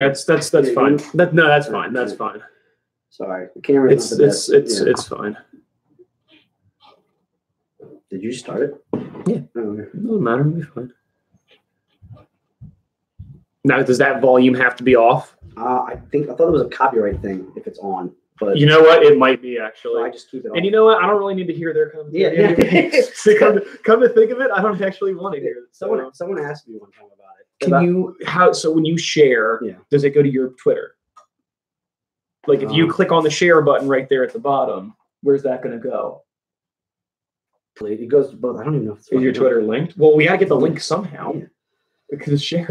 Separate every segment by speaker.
Speaker 1: That's fine. That's fine. That's fine.
Speaker 2: Sorry, the camera.
Speaker 1: It's fine.
Speaker 2: Did you start it?
Speaker 1: Yeah. Oh, okay. It doesn't matter. It'll be fine. Now, does that volume have to be off?
Speaker 2: I thought it was a copyright thing if it's on. But
Speaker 1: you know what? It might be actually.
Speaker 2: So I just keep it on.
Speaker 1: And you know what? I don't really need to hear their commentary. Yeah. come to think of it, I don't actually want to hear it. So.
Speaker 2: Someone asked me one time about it.
Speaker 1: So when you share, does it go to your Twitter? Like if you click on the share button right there at the bottom, where's that going to go?
Speaker 2: It goes to both. I don't even know if it's
Speaker 1: is your Twitter linked. Well, we got to get the link somehow because it's shared.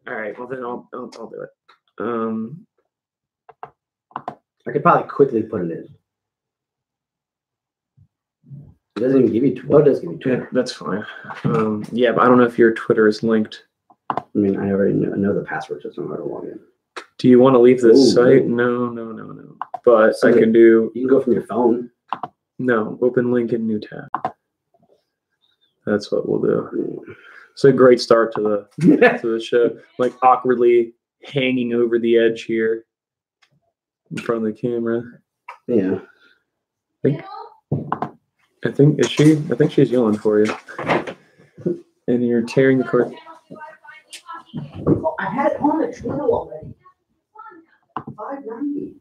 Speaker 1: All right. Well, then I'll do it.
Speaker 2: I could probably quickly put it in. It doesn't even give you Twitter. Oh, it does give you Twitter.
Speaker 1: Yeah, that's fine. Yeah, but I don't know if your Twitter is linked.
Speaker 2: I mean, I already know the password, so I don't know how to log in.
Speaker 1: Do you want to leave this site? No. But so I can do.
Speaker 2: You can go from your phone.
Speaker 1: No, open link in new tab. That's what we'll do. It's a great start to the show. Like awkwardly hanging over the edge here in front of the camera.
Speaker 2: Yeah.
Speaker 1: I think she's yelling for you. And you're tearing the cord.
Speaker 2: I had it on the channel already. $5.90.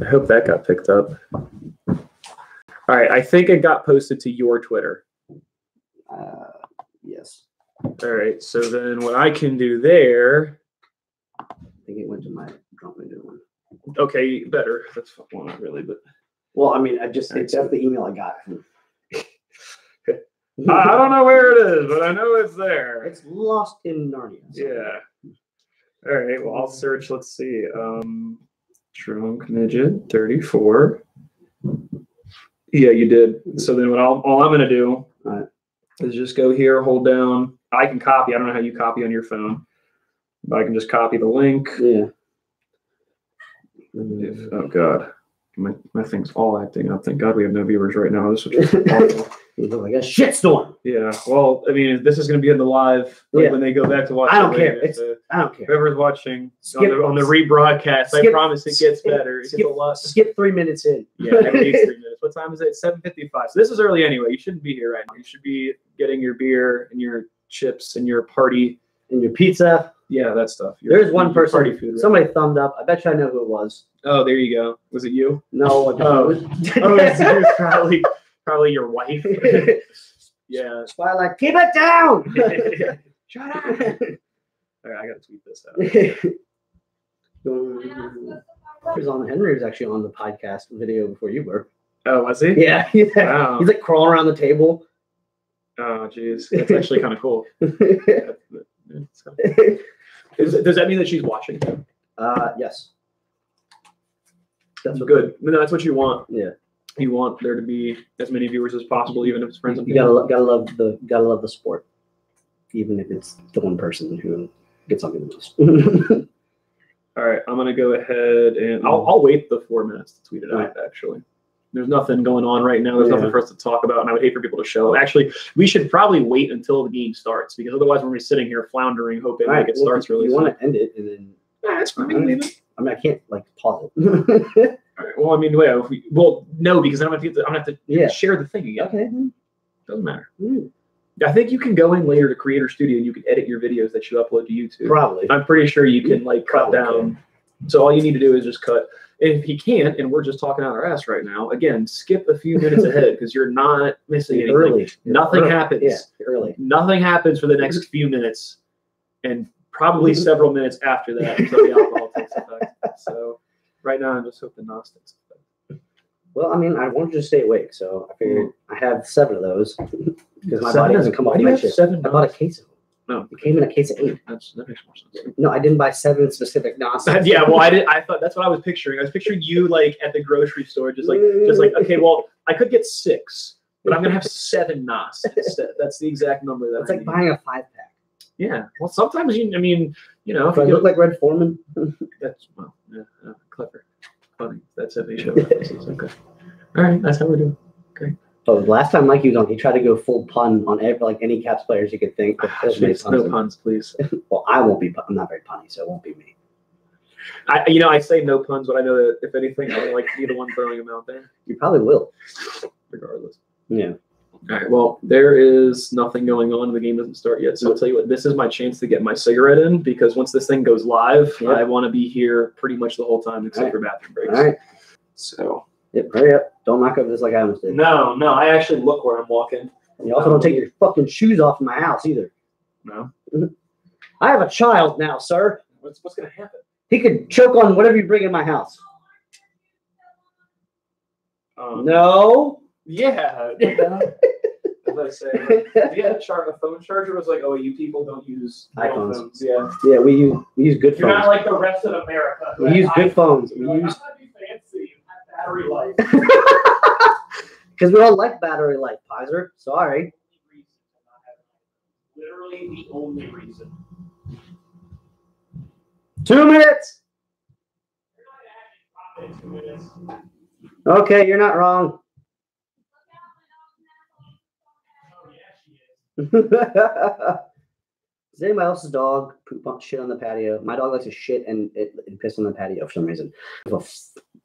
Speaker 1: I hope that got picked up. All right, I think it got posted to your Twitter.
Speaker 2: Yes.
Speaker 1: All right, so then what I can do there.
Speaker 2: I think it went to my drunk window one.
Speaker 1: Okay, better. That's well, not really, but.
Speaker 2: Well, I mean, that's the email I got.
Speaker 1: I don't know where it is, but I know it's there.
Speaker 2: It's lost in Narnia. So.
Speaker 1: Yeah. All right. Well, I'll search. Let's see. Drunk midget 34. Yeah, you did. So then, all I'm gonna do is just go here, hold down. I can copy. I don't know how you copy on your phone, but I can just copy the link.
Speaker 2: Yeah.
Speaker 1: Oh God. My thing's all acting up. Thank God we have no viewers right now. This is awful.
Speaker 2: You look like a shitstorm.
Speaker 1: Yeah. Well, I mean, this is going to be in the live when they go back to watch.
Speaker 2: I don't care. I don't care.
Speaker 1: Whoever's watching on the rebroadcast, I promise it gets better. It gets a lot.
Speaker 2: Skip 3 minutes in.
Speaker 1: Yeah, at least 3 minutes. What time is it? 7:55. So this is early anyway. You shouldn't be here right now. You should be getting your beer and your chips and your party
Speaker 2: and your pizza.
Speaker 1: Yeah, that stuff.
Speaker 2: There's one person. Party food, right? Somebody thumbed up. I bet you I know who it was.
Speaker 1: Oh, there you go. Was it you?
Speaker 2: No.
Speaker 1: It was probably your wife. Yeah.
Speaker 2: That's why I like, keep it down.
Speaker 1: Shut up. All right, I gotta tweet this out.
Speaker 2: Henry was actually on the podcast video before you were.
Speaker 1: Oh, was he?
Speaker 2: Yeah. Wow. He's like crawling around the table.
Speaker 1: Oh, geez. That's actually kind of cool. Does that mean that she's watching?
Speaker 2: Yes.
Speaker 1: That's good. No, that's what you want.
Speaker 2: Yeah.
Speaker 1: You want there to be as many viewers as possible, even if it's friends.
Speaker 2: You gotta love the sport, even if it's the one person who gets something the most.
Speaker 1: All right, I'm gonna go ahead and I'll wait the 4 minutes to tweet it out. Actually, there's nothing going on right now. There's nothing for us to talk about, and I would hate for people to show. Actually, we should probably wait until the game starts because otherwise we're gonna be sitting here floundering, hoping it starts really.
Speaker 2: You want to end it and then?
Speaker 1: That's fine.
Speaker 2: I mean, I can't pause it.
Speaker 1: All right, well, I mean, no, because I'm gonna have to share the thing again.
Speaker 2: Okay.
Speaker 1: Doesn't matter. I think you can go in later to Creator Studio and you can edit your videos that you upload to YouTube.
Speaker 2: Probably.
Speaker 1: I'm pretty sure you can cut down. So all you need to do is just cut. And if you can't, and we're just talking out our ass right now, again, skip a few minutes ahead because you're not missing anything.
Speaker 2: Early.
Speaker 1: Nothing happens.
Speaker 2: Yeah, early.
Speaker 1: Nothing happens for the next few minutes, and probably several minutes after that until the alcohol takes effect. So right now, I'm just hoping Gnostics.
Speaker 2: Well, I mean, I wanted to stay awake, so I figured I have 7 of those because my body doesn't come off my shit. I bought a case of them.
Speaker 1: No,
Speaker 2: it came in a case of 8.
Speaker 1: That makes more sense.
Speaker 2: No, I didn't buy 7 specific Gnostics.
Speaker 1: Yeah, well, I thought that's what I was picturing. I was picturing you like at the grocery store, just like okay, well, I could get 6, but I'm gonna have 7 Gnostics. That's the exact number that.
Speaker 2: It's like buying a 5-pack.
Speaker 1: Yeah. Well, sometimes if
Speaker 2: you look like Red Foreman.
Speaker 1: That's clever, funny. That's it. Okay. All right, that's how we're doing. Great.
Speaker 2: Oh, the last time Mikey was on, he tried to go full pun on any Caps players you could think.
Speaker 1: No puns, please.
Speaker 2: Well, I won't be. I'm not very punny, so it won't be me.
Speaker 1: I say no puns, but I know that if anything, I would like to be the one throwing them out there.
Speaker 2: You probably will,
Speaker 1: regardless.
Speaker 2: Yeah.
Speaker 1: All right. Well, there is nothing going on. The game doesn't start yet. So I'll tell you what. This is my chance to get my cigarette in because once this thing goes live, I want to be here pretty much the whole time except for bathroom breaks.
Speaker 2: All right.
Speaker 1: So.
Speaker 2: Yep. Hurry up! Don't knock over this like I almost did.
Speaker 1: No. I actually look where I'm walking.
Speaker 2: And you also don't take your fucking shoes off in my house either.
Speaker 1: No.
Speaker 2: I have a child now, sir.
Speaker 1: What's going to happen?
Speaker 2: He could choke on whatever you bring in my house. No.
Speaker 1: Yeah. As I say, we had a phone charger. Was like, oh, you people don't use iPhones. Yeah.
Speaker 2: Yeah, we use good phones.
Speaker 1: You're not like the rest of America.
Speaker 2: We use good phones. We use.
Speaker 1: Fancy battery life.
Speaker 2: Because we don't like battery life, Pizer. Sorry.
Speaker 1: Literally the only reason.
Speaker 2: 2 minutes. Okay, you're not wrong. Is anybody else's dog poop shit on the patio? My dog likes to shit and piss on the patio for some reason.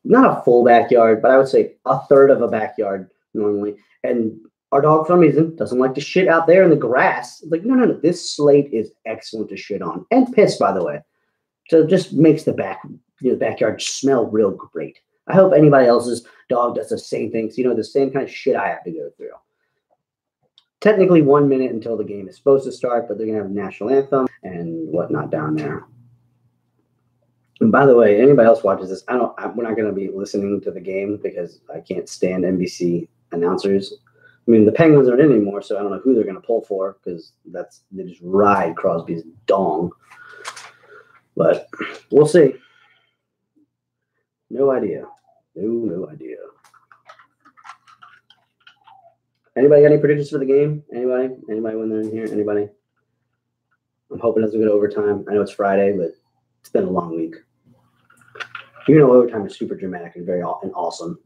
Speaker 2: Not a full backyard, but I would say a third of a backyard normally. And our dog, for some reason, doesn't like to shit out there in the grass. Like, no. This slate is excellent to shit on and piss, by the way. So it just makes the backyard smell real great. I hope anybody else's dog does the same thing. So, the same kind of shit I have to go through. Technically 1 minute until the game is supposed to start, but they're going to have a national anthem and whatnot down there. And by the way, anybody else watches this, we're not going to be listening to the game because I can't stand NBC announcers. I mean, the Penguins aren't in anymore, so I don't know who they're going to pull for because they just ride Crosby's dong. But we'll see. No idea. No idea. Anybody got any predictions for the game? Anybody? Anybody when they're in here? Anybody? I'm hoping it doesn't go to overtime. I know it's Friday, but it's been a long week. Overtime is super dramatic and and awesome.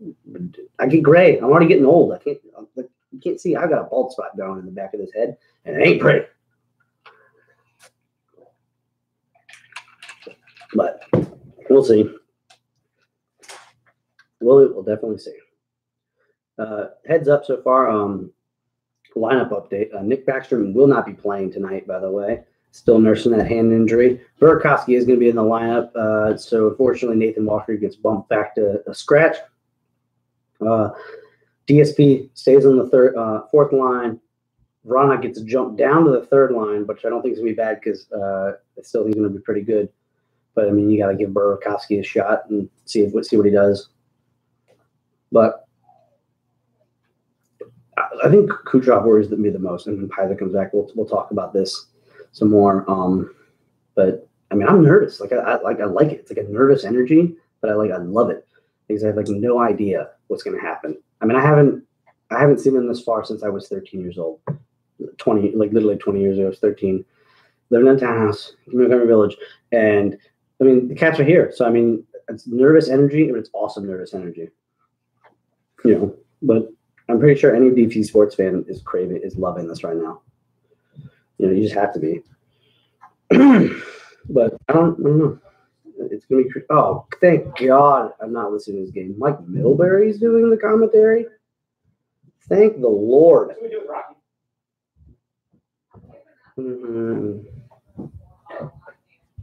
Speaker 2: I get gray. I'm already getting old. You can't see. I've got a bald spot going in the back of this head, and it ain't pretty. But we'll see. We'll definitely see. Heads up so far. Lineup update. Nick Backstrom will not be playing tonight, by the way. Still nursing that hand injury. Burakovsky is going to be in the lineup. So unfortunately, Nathan Walker gets bumped back to a scratch. DSP stays on the fourth line. Vrana gets jumped down to the third line, which I don't think is going to be bad because I still think he's going to be pretty good. But I mean, you got to give Burakovsky a shot and see what he does. But I think Kucherov worries me the most. And when Pizer comes back, we'll talk about this some more. But I mean, I'm nervous. I like it. It's like a nervous energy, but I love it because I have no idea what's going to happen. I mean, I haven't seen them this far since I was 13 years old. Literally 20 years ago, I was 13. Living in a townhouse, Montgomery Village, and I mean, the Caps are here. So I mean, it's nervous energy, and it's awesome nervous energy. But I'm pretty sure any DP sports fan is loving this right now. You just have to be. But I don't know. It's gonna be. Oh, thank God I'm not listening to this game. Mike Milbury's doing the commentary. Thank the Lord.
Speaker 1: What do we do with Rocky?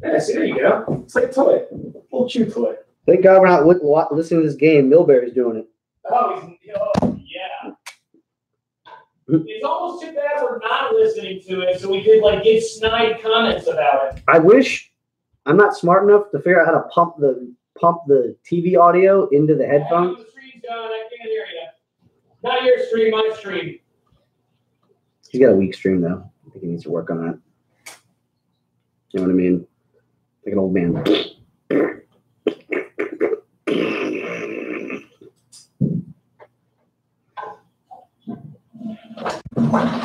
Speaker 1: Yeah, see, there you go. It's like a toy, a little chew toy.
Speaker 2: Thank God we're not listening to this game. Milbury's doing it.
Speaker 1: Oh, yeah. It's almost too bad we're not listening to it, so we could give snide comments about it.
Speaker 2: I wish I'm not smart enough to figure out how to pump the TV audio into the headphones.
Speaker 1: The stream's going. I can't hear you. Not your stream, my stream.
Speaker 2: He's got a weak stream though. I think he needs to work on that. You know what I mean? Like an old man.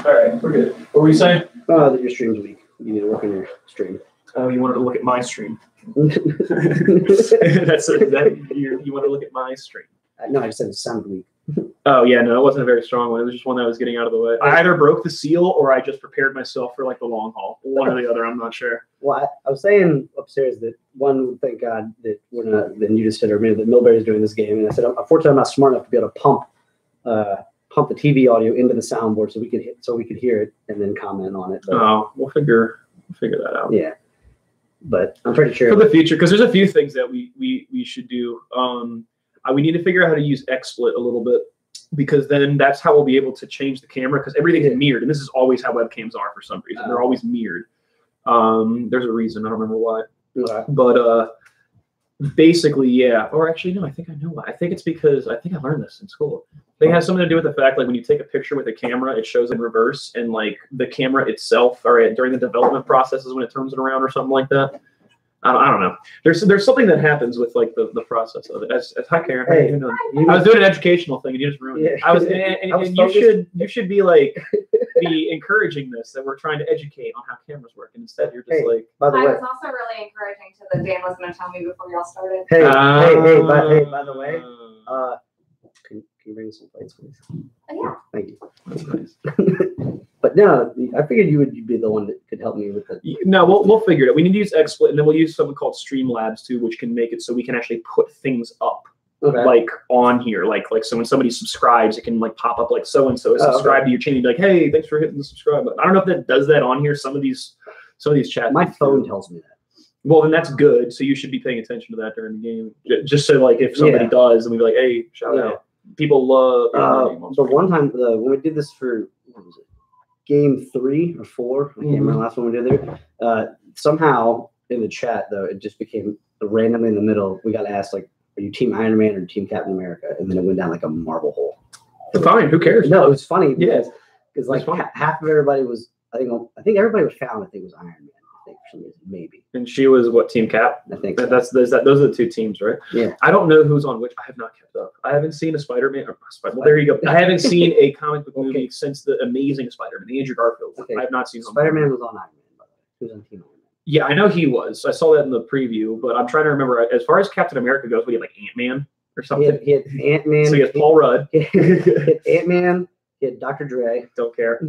Speaker 1: All right, we're good. What were you saying?
Speaker 2: That your stream's weak. You need to work on your stream.
Speaker 1: Oh, you wanted to look at my stream. You want to look at my stream.
Speaker 2: No, I just said it sounded weak.
Speaker 1: Oh yeah, no, it wasn't a very strong one. It was just one that was getting out of the way. I either broke the seal or I just prepared myself for like the long haul. One or the other, I'm not sure.
Speaker 2: Well, I was saying upstairs that one, thank God that we're not, that you just said, or maybe that Millbury's doing this game, and I said, unfortunately, I'm not smart enough to be able to pump the TV audio into the soundboard so we could hear it and then comment on it. But,
Speaker 1: oh, we'll figure that out.
Speaker 2: Yeah, but I'm pretty sure
Speaker 1: for the future, because there's a few things that we should do. We need to figure out how to use XSplit a little bit, because then that's how we'll be able to change the camera, because everything's mirrored, and this is always how webcams are for some reason. They're always mirrored. There's a reason. I don't remember why. But basically, yeah. Or actually, no, I think I know why. I think it's because I learned this in school. I think it has something to do with the fact, like, when you take a picture with a camera, it shows in reverse, and like the camera itself, or during the development processes when it turns it around or something like that. I don't know. There's something that happens with like the process of it. As hi Karen,
Speaker 2: hey,
Speaker 1: you know, I was doing an educational thing and you just ruined it. I was, and you should be like be encouraging this, that we're trying to educate on how cameras work, and instead you're just like.
Speaker 3: By the way, I was also really encouraging to the Dan was going to tell me before y'all started.
Speaker 2: Hey, by the way, can you bring some plates, please?
Speaker 3: Yeah.
Speaker 2: Thank you.
Speaker 1: That's nice.
Speaker 2: But no, I figured you'd be the one that could help me with it.
Speaker 1: No, we'll figure it out. We need to use XSplit, and then we'll use something called Streamlabs too, which can make it so we can actually put things up like on here, like so when somebody subscribes, it can like pop up like so and so is subscribed to your channel. Be like, hey, thanks for hitting the subscribe button. I don't know if that does that on here. Some of these chats.
Speaker 2: My phone tells me that.
Speaker 1: Well, then that's good. So you should be paying attention to that during the game, just so like if somebody does, and we be like, hey, shout out. People love.
Speaker 2: The one time when we did this for what was it? Game 3 or 4, I can't remember the last one we did there. Somehow in the chat though, it just became randomly in the middle. We got asked like, "Are you Team Iron Man or Team Captain America?" And then it went down like a marble hole.
Speaker 1: Fine, who cares?
Speaker 2: No, it was funny because like half of everybody was. I think everybody was found. I think it was Iron Man. I think for some reason, maybe.
Speaker 1: And she was what, Team Cap?
Speaker 2: I think so.
Speaker 1: Those are the two teams, right?
Speaker 2: Yeah.
Speaker 1: I don't know who's on which. I have not kept up. I haven't seen a Spider-Man. Well, there you go. I haven't seen a comic book movie since the Amazing Spider-Man, the Andrew Garfield one. I have not seen
Speaker 2: Spider-Man was on Iron Man, by the way. He was on Team Iron Man.
Speaker 1: Yeah, I know he was. I saw that in the preview, but I'm trying to remember. As far as Captain America goes, we had like Ant-Man or something.
Speaker 2: He had Ant-Man.
Speaker 1: So he has Paul Rudd.
Speaker 2: He had Ant-Man. He had Dr. Dre.
Speaker 1: Don't care.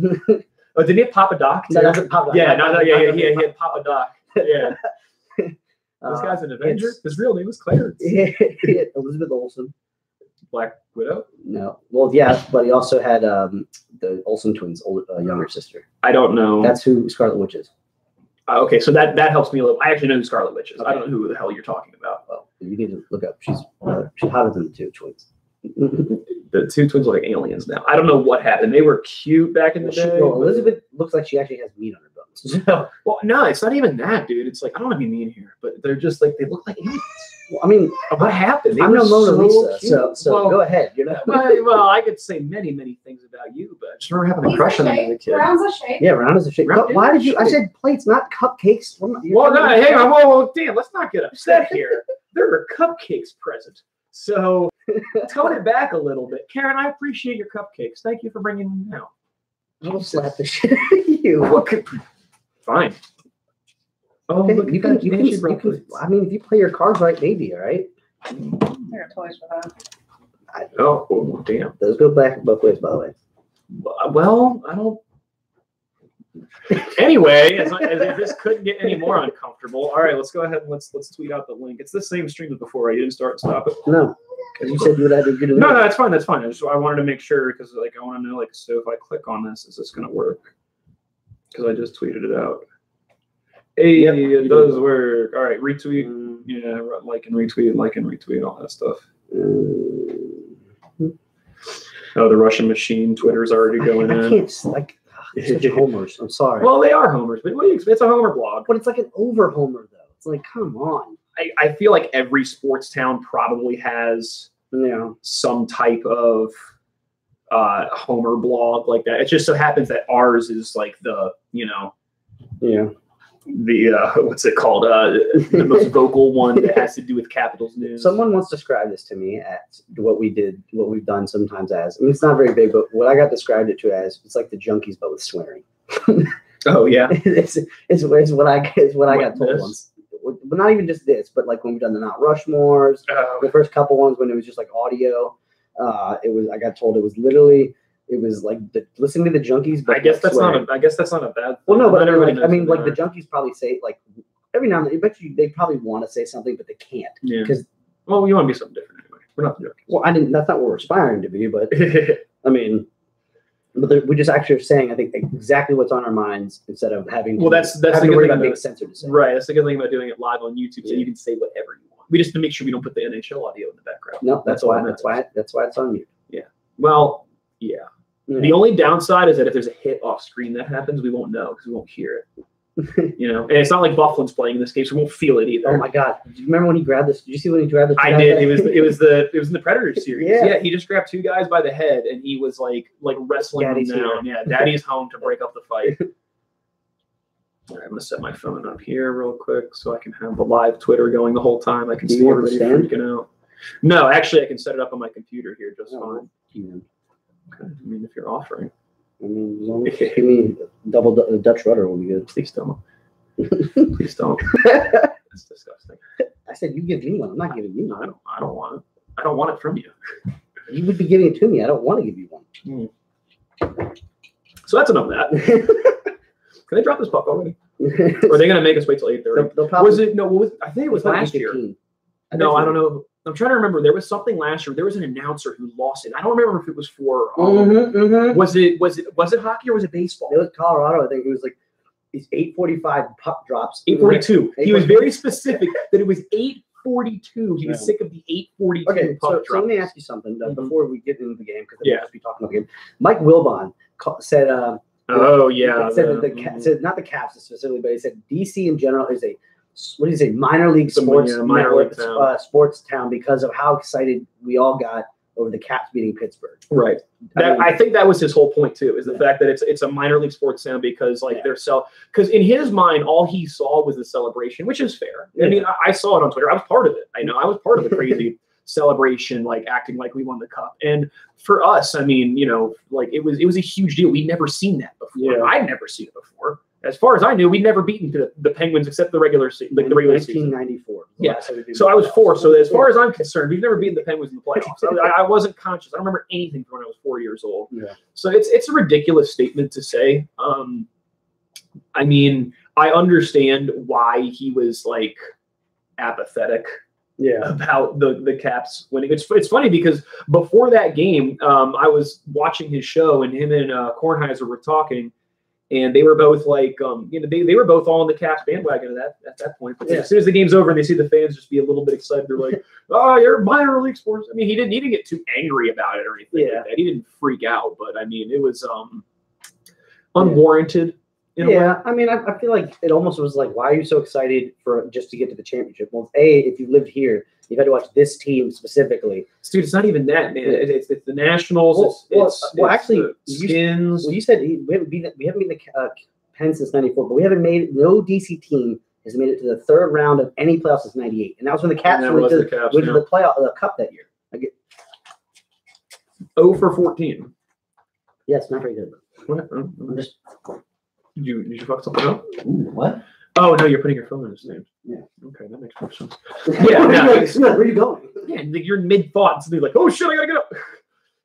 Speaker 1: Oh, did he have Papa Doc?
Speaker 2: No, that's Papa Doc.
Speaker 1: Yeah, he had Papa Doc. Yeah. This guy's an Avenger. His real name was Clarence.
Speaker 2: He had Elizabeth Olsen.
Speaker 1: Black Widow?
Speaker 2: No. Well, yeah, but he also had the Olsen twins' younger sister.
Speaker 1: I don't know.
Speaker 2: That's who Scarlet Witch is.
Speaker 1: Okay, so that helps me a little. I actually know who Scarlet Witch is. Okay. I don't know who the hell you're talking about.
Speaker 2: Well, you need to look up. She's hotter than the two twins.
Speaker 1: The two twins look like aliens now. I don't know what happened. They were cute back in the day.
Speaker 2: Well, Elizabeth looks like she actually has meat on her bones.
Speaker 1: No, well, no, it's not even that, dude. It's like, I don't want to be mean here, but they're just like, they look like aliens.
Speaker 2: Well, I mean,
Speaker 1: what happened?
Speaker 2: I'm no Mona Lisa, so well, go ahead. You're not.
Speaker 1: Well, I could say many, many things about you, but I just remember having a crush on you as a kid.
Speaker 3: Round's a shape.
Speaker 2: Yeah, round is a shape. Why did you? I said plates, not cupcakes.
Speaker 1: Well, no, hang on. Whoa, damn, let's not get upset here. There are cupcakes present. So tone it back a little bit. Karen, I appreciate your cupcakes. Thank you for bringing them out.
Speaker 2: I'll slap the shit out of you.
Speaker 1: Okay. Fine. Oh,
Speaker 2: okay,
Speaker 1: look,
Speaker 2: you can. I mean, if you play your cards right, maybe, all right?
Speaker 3: There are toys for that.
Speaker 1: Oh, damn.
Speaker 2: Those go back both ways, by the way.
Speaker 1: Well, I don't. Anyway, as if this couldn't get any more uncomfortable. All right, let's go ahead and let's tweet out the link. It's the same stream as before. You didn't start and stop it.
Speaker 2: No, because you said you would have to get it.
Speaker 1: No, that's fine. That's fine. I wanted to make sure because like I want to know like so if I click on this, is this going to work? Because I just tweeted it out. Hey, it does work. All right, retweet. Yeah, like and retweet, all that stuff. Oh, the Russian machine. Twitter's already going in.
Speaker 2: I can't like. Such homers. I'm sorry.
Speaker 1: Well, they are homers, but what do you expect? It's a homer blog.
Speaker 2: But it's like an over homer, though. It's like, come on.
Speaker 1: I feel like every sports town probably has some type of homer blog like that. It just so happens that ours is like the what's it called? The most vocal one that has to do with Capitals news.
Speaker 2: Someone once described this to me as what we've done sometimes as. I mean, it's not very big, but what I got described it to as, it's like the Junkies, but with swearing.
Speaker 1: Oh yeah,
Speaker 2: it's what I got told once. But not even just this, but like when we've done the Mount Rushmores, the first couple ones when it was just like audio. I got told it was literally. It was like listening to the Junkies. But
Speaker 1: I guess that's
Speaker 2: swearing.
Speaker 1: not. I guess that's not a bad.
Speaker 2: Well, no, but
Speaker 1: Not
Speaker 2: I mean,
Speaker 1: knows
Speaker 2: like the Junkies probably say like every now and then. I bet you they probably want to say something, but they can't.
Speaker 1: Yeah.
Speaker 2: Because
Speaker 1: well, you want to be something different anyway. We're not the Junkies.
Speaker 2: Well, I didn't. That's not what we're aspiring to be, but I mean, but we just actually are saying I think exactly what's on our minds instead of having.
Speaker 1: Well, that's
Speaker 2: having
Speaker 1: the
Speaker 2: to worry
Speaker 1: good
Speaker 2: about
Speaker 1: thing
Speaker 2: being censored. To say.
Speaker 1: Right. That's the good thing about doing it live on YouTube. So
Speaker 2: Yeah.
Speaker 1: you can say whatever you want. We just have to make sure we don't put the NHL audio in the background.
Speaker 2: No, that's why.
Speaker 1: all
Speaker 2: That's why it's on mute.
Speaker 1: Yeah. Well, yeah.
Speaker 2: Yeah.
Speaker 1: The only downside is that if there's a hit off screen that happens, we won't know because we won't hear it. You know, and it's not like Bufflin's playing in this game, so we won't feel it either.
Speaker 2: Oh my God! Do you remember when he grabbed this? Did you see when he grabbed the?
Speaker 1: I did. It was in the Predator series.
Speaker 2: Yeah.
Speaker 1: Yeah, he just grabbed two guys by the head and he was like wrestling
Speaker 2: Daddy's
Speaker 1: them down.
Speaker 2: here.
Speaker 1: Yeah, Daddy's home to break up the fight. All right, I'm gonna set my phone up here real quick so I can have the live Twitter going the whole time. I can
Speaker 2: Do you
Speaker 1: see
Speaker 2: want the
Speaker 1: everybody
Speaker 2: stand?
Speaker 1: freaking out. No, actually, I can set it up on my computer here just fine.
Speaker 2: Yeah.
Speaker 1: Okay. I mean, if you're offering,
Speaker 2: I mean, as long as you give me double Dutch rudder will be good.
Speaker 1: please don't. Please don't. That's disgusting.
Speaker 2: I said you give me one. I'm not giving you one.
Speaker 1: I don't want it. I don't want it from you.
Speaker 2: You would be giving it to me. I don't want to give you one.
Speaker 1: So that's enough of that. Can they drop this puck already? Or are they going to make us wait till 8:30?
Speaker 2: They'll probably,
Speaker 1: Was it no? What was, I think it was last year. No, I don't know. I'm trying to remember. There was something last year. There was an announcer who lost it. I don't remember if it was for. Was it hockey or was it baseball?
Speaker 2: It was Colorado. I think it was like these 8:45 puck drops.
Speaker 1: 8:42. He was very specific that it was 8:42. He was sick of the 8:42
Speaker 2: Okay,
Speaker 1: puck
Speaker 2: so
Speaker 1: drops.
Speaker 2: let me ask you something before we get into the game because
Speaker 1: Yeah.
Speaker 2: we'll just be talking about the game. Mike Wilbon said.
Speaker 1: Oh yeah.
Speaker 2: Said that said not the Caps specifically, but he said DC in general is a what did he say minor league sports
Speaker 1: minor league town.
Speaker 2: Sports town because of how excited we all got over the Caps beating Pittsburgh.
Speaker 1: Right. I think that was his whole point too, is the fact that it's a minor league sports town because they're because in his mind all he saw was the celebration, which is fair. I mean, I saw it on Twitter. I was part of it. I know I was part of the crazy celebration, like acting like we won the cup. And for us, I mean, you know, like it was a huge deal. We'd never seen that before.
Speaker 2: Yeah.
Speaker 1: I'd never seen it before. As far as I knew, we'd never beaten the Penguins except the regular season. Like the regular season.
Speaker 2: 1994.
Speaker 1: Yeah. So I was 4. So as far as I'm concerned, we've never beaten the Penguins in the playoffs. I wasn't conscious. I don't remember anything from when I was 4 years old.
Speaker 2: Yeah.
Speaker 1: So it's a ridiculous statement to say. I mean, I understand why he was like apathetic.
Speaker 2: Yeah.
Speaker 1: About the Caps winning. It's funny because before that game, I was watching his show and him and Kornheiser were talking, and they were both like, they were both all on the Caps bandwagon at that point. But as soon as the game's over and they see the fans just be a little bit excited, they're like, "Oh, you're minor league sports." I mean, he didn't get too angry about it or anything like that. He didn't freak out, but I mean, it was unwarranted.
Speaker 2: Yeah, I mean, I feel like it almost was like, why are you so excited for just to get to the championship? Well, if you lived here, you've had to watch this team specifically.
Speaker 1: Dude, it's not even that, man. It's the Nationals.
Speaker 2: Actually,
Speaker 1: the Skins.
Speaker 2: You said we haven't beaten the Pens since '94, but we haven't made no DC team has made it to the third round of any playoffs since '98, and that was when the Caps went to the cup that year.
Speaker 1: 0 for 14.
Speaker 2: Yes, not very good.
Speaker 1: What?
Speaker 2: I'm just.
Speaker 1: Did you fuck something up?
Speaker 2: Ooh, what?
Speaker 1: Oh no, you're putting your phone in his name.
Speaker 2: Yeah.
Speaker 1: Okay, that makes more sense.
Speaker 2: Where are you going?
Speaker 1: Yeah, you're mid thought, and they're like, "Oh shit, I gotta get up."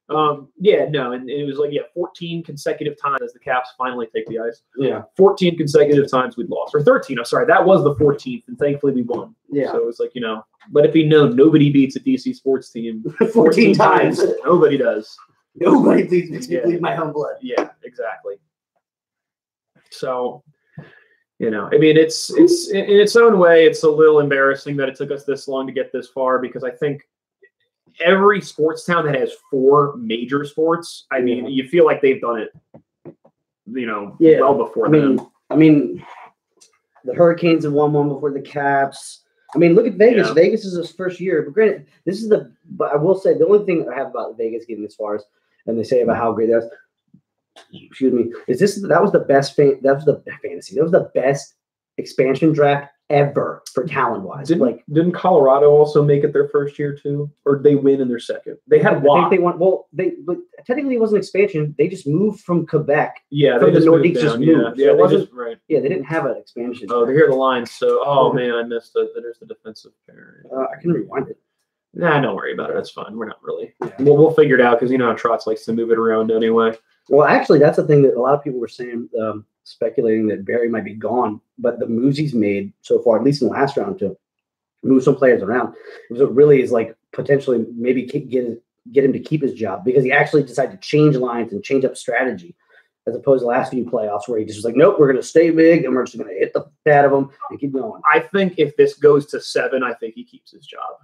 Speaker 1: And it was like 14 consecutive times as the Caps finally take the ice.
Speaker 2: Yeah.
Speaker 1: 14 consecutive times we'd lost, or 13. I'm sorry, that was the 14th, and thankfully we won.
Speaker 2: Yeah.
Speaker 1: So it was like, let it be known, nobody beats a DC sports team
Speaker 2: 14 times.
Speaker 1: Nobody does.
Speaker 2: Nobody makes me bleed my own blood.
Speaker 1: Yeah, exactly. So, I mean, it's in its own way, it's a little embarrassing that it took us this long to get this far because I think every sports town that has 4 major sports, I mean, you feel like they've done it, well before them.
Speaker 2: I mean, the Hurricanes have won one before the Caps. I mean, look at Vegas.
Speaker 1: Yeah. Vegas
Speaker 2: is his first year, but granted, but I will say the only thing I have about Vegas getting this far is, and they say about how great that is. Excuse me. That was the best fantasy. That was the best expansion draft ever for talent wise.
Speaker 1: Didn't Colorado also make it their first year too, or did they win in their second? They had
Speaker 2: I think they won. Well, but technically it wasn't expansion. They just moved from Quebec.
Speaker 1: Yeah,
Speaker 2: from the Nordiques just moved.
Speaker 1: Yeah,
Speaker 2: so
Speaker 1: right.
Speaker 2: Yeah, they didn't have an expansion.
Speaker 1: Oh, they hear the lines. So, man, I missed it. There's the defensive pair.
Speaker 2: I can rewind it.
Speaker 1: Nah, don't worry about it. That's fine. We're not really. Yeah. We'll figure it out because you know how Trotz likes to move it around anyway.
Speaker 2: Well, actually, that's the thing that a lot of people were saying, speculating that Barry might be gone. But the moves he's made so far, at least in the last round, to move some players around, it really is like potentially maybe get him to keep his job because he actually decided to change lines and change up strategy. As opposed to the last few playoffs where he just was like, nope, we're going to stay big and we're just going to hit the pad of them and keep going.
Speaker 1: I think if this goes to 7, I think he keeps his job.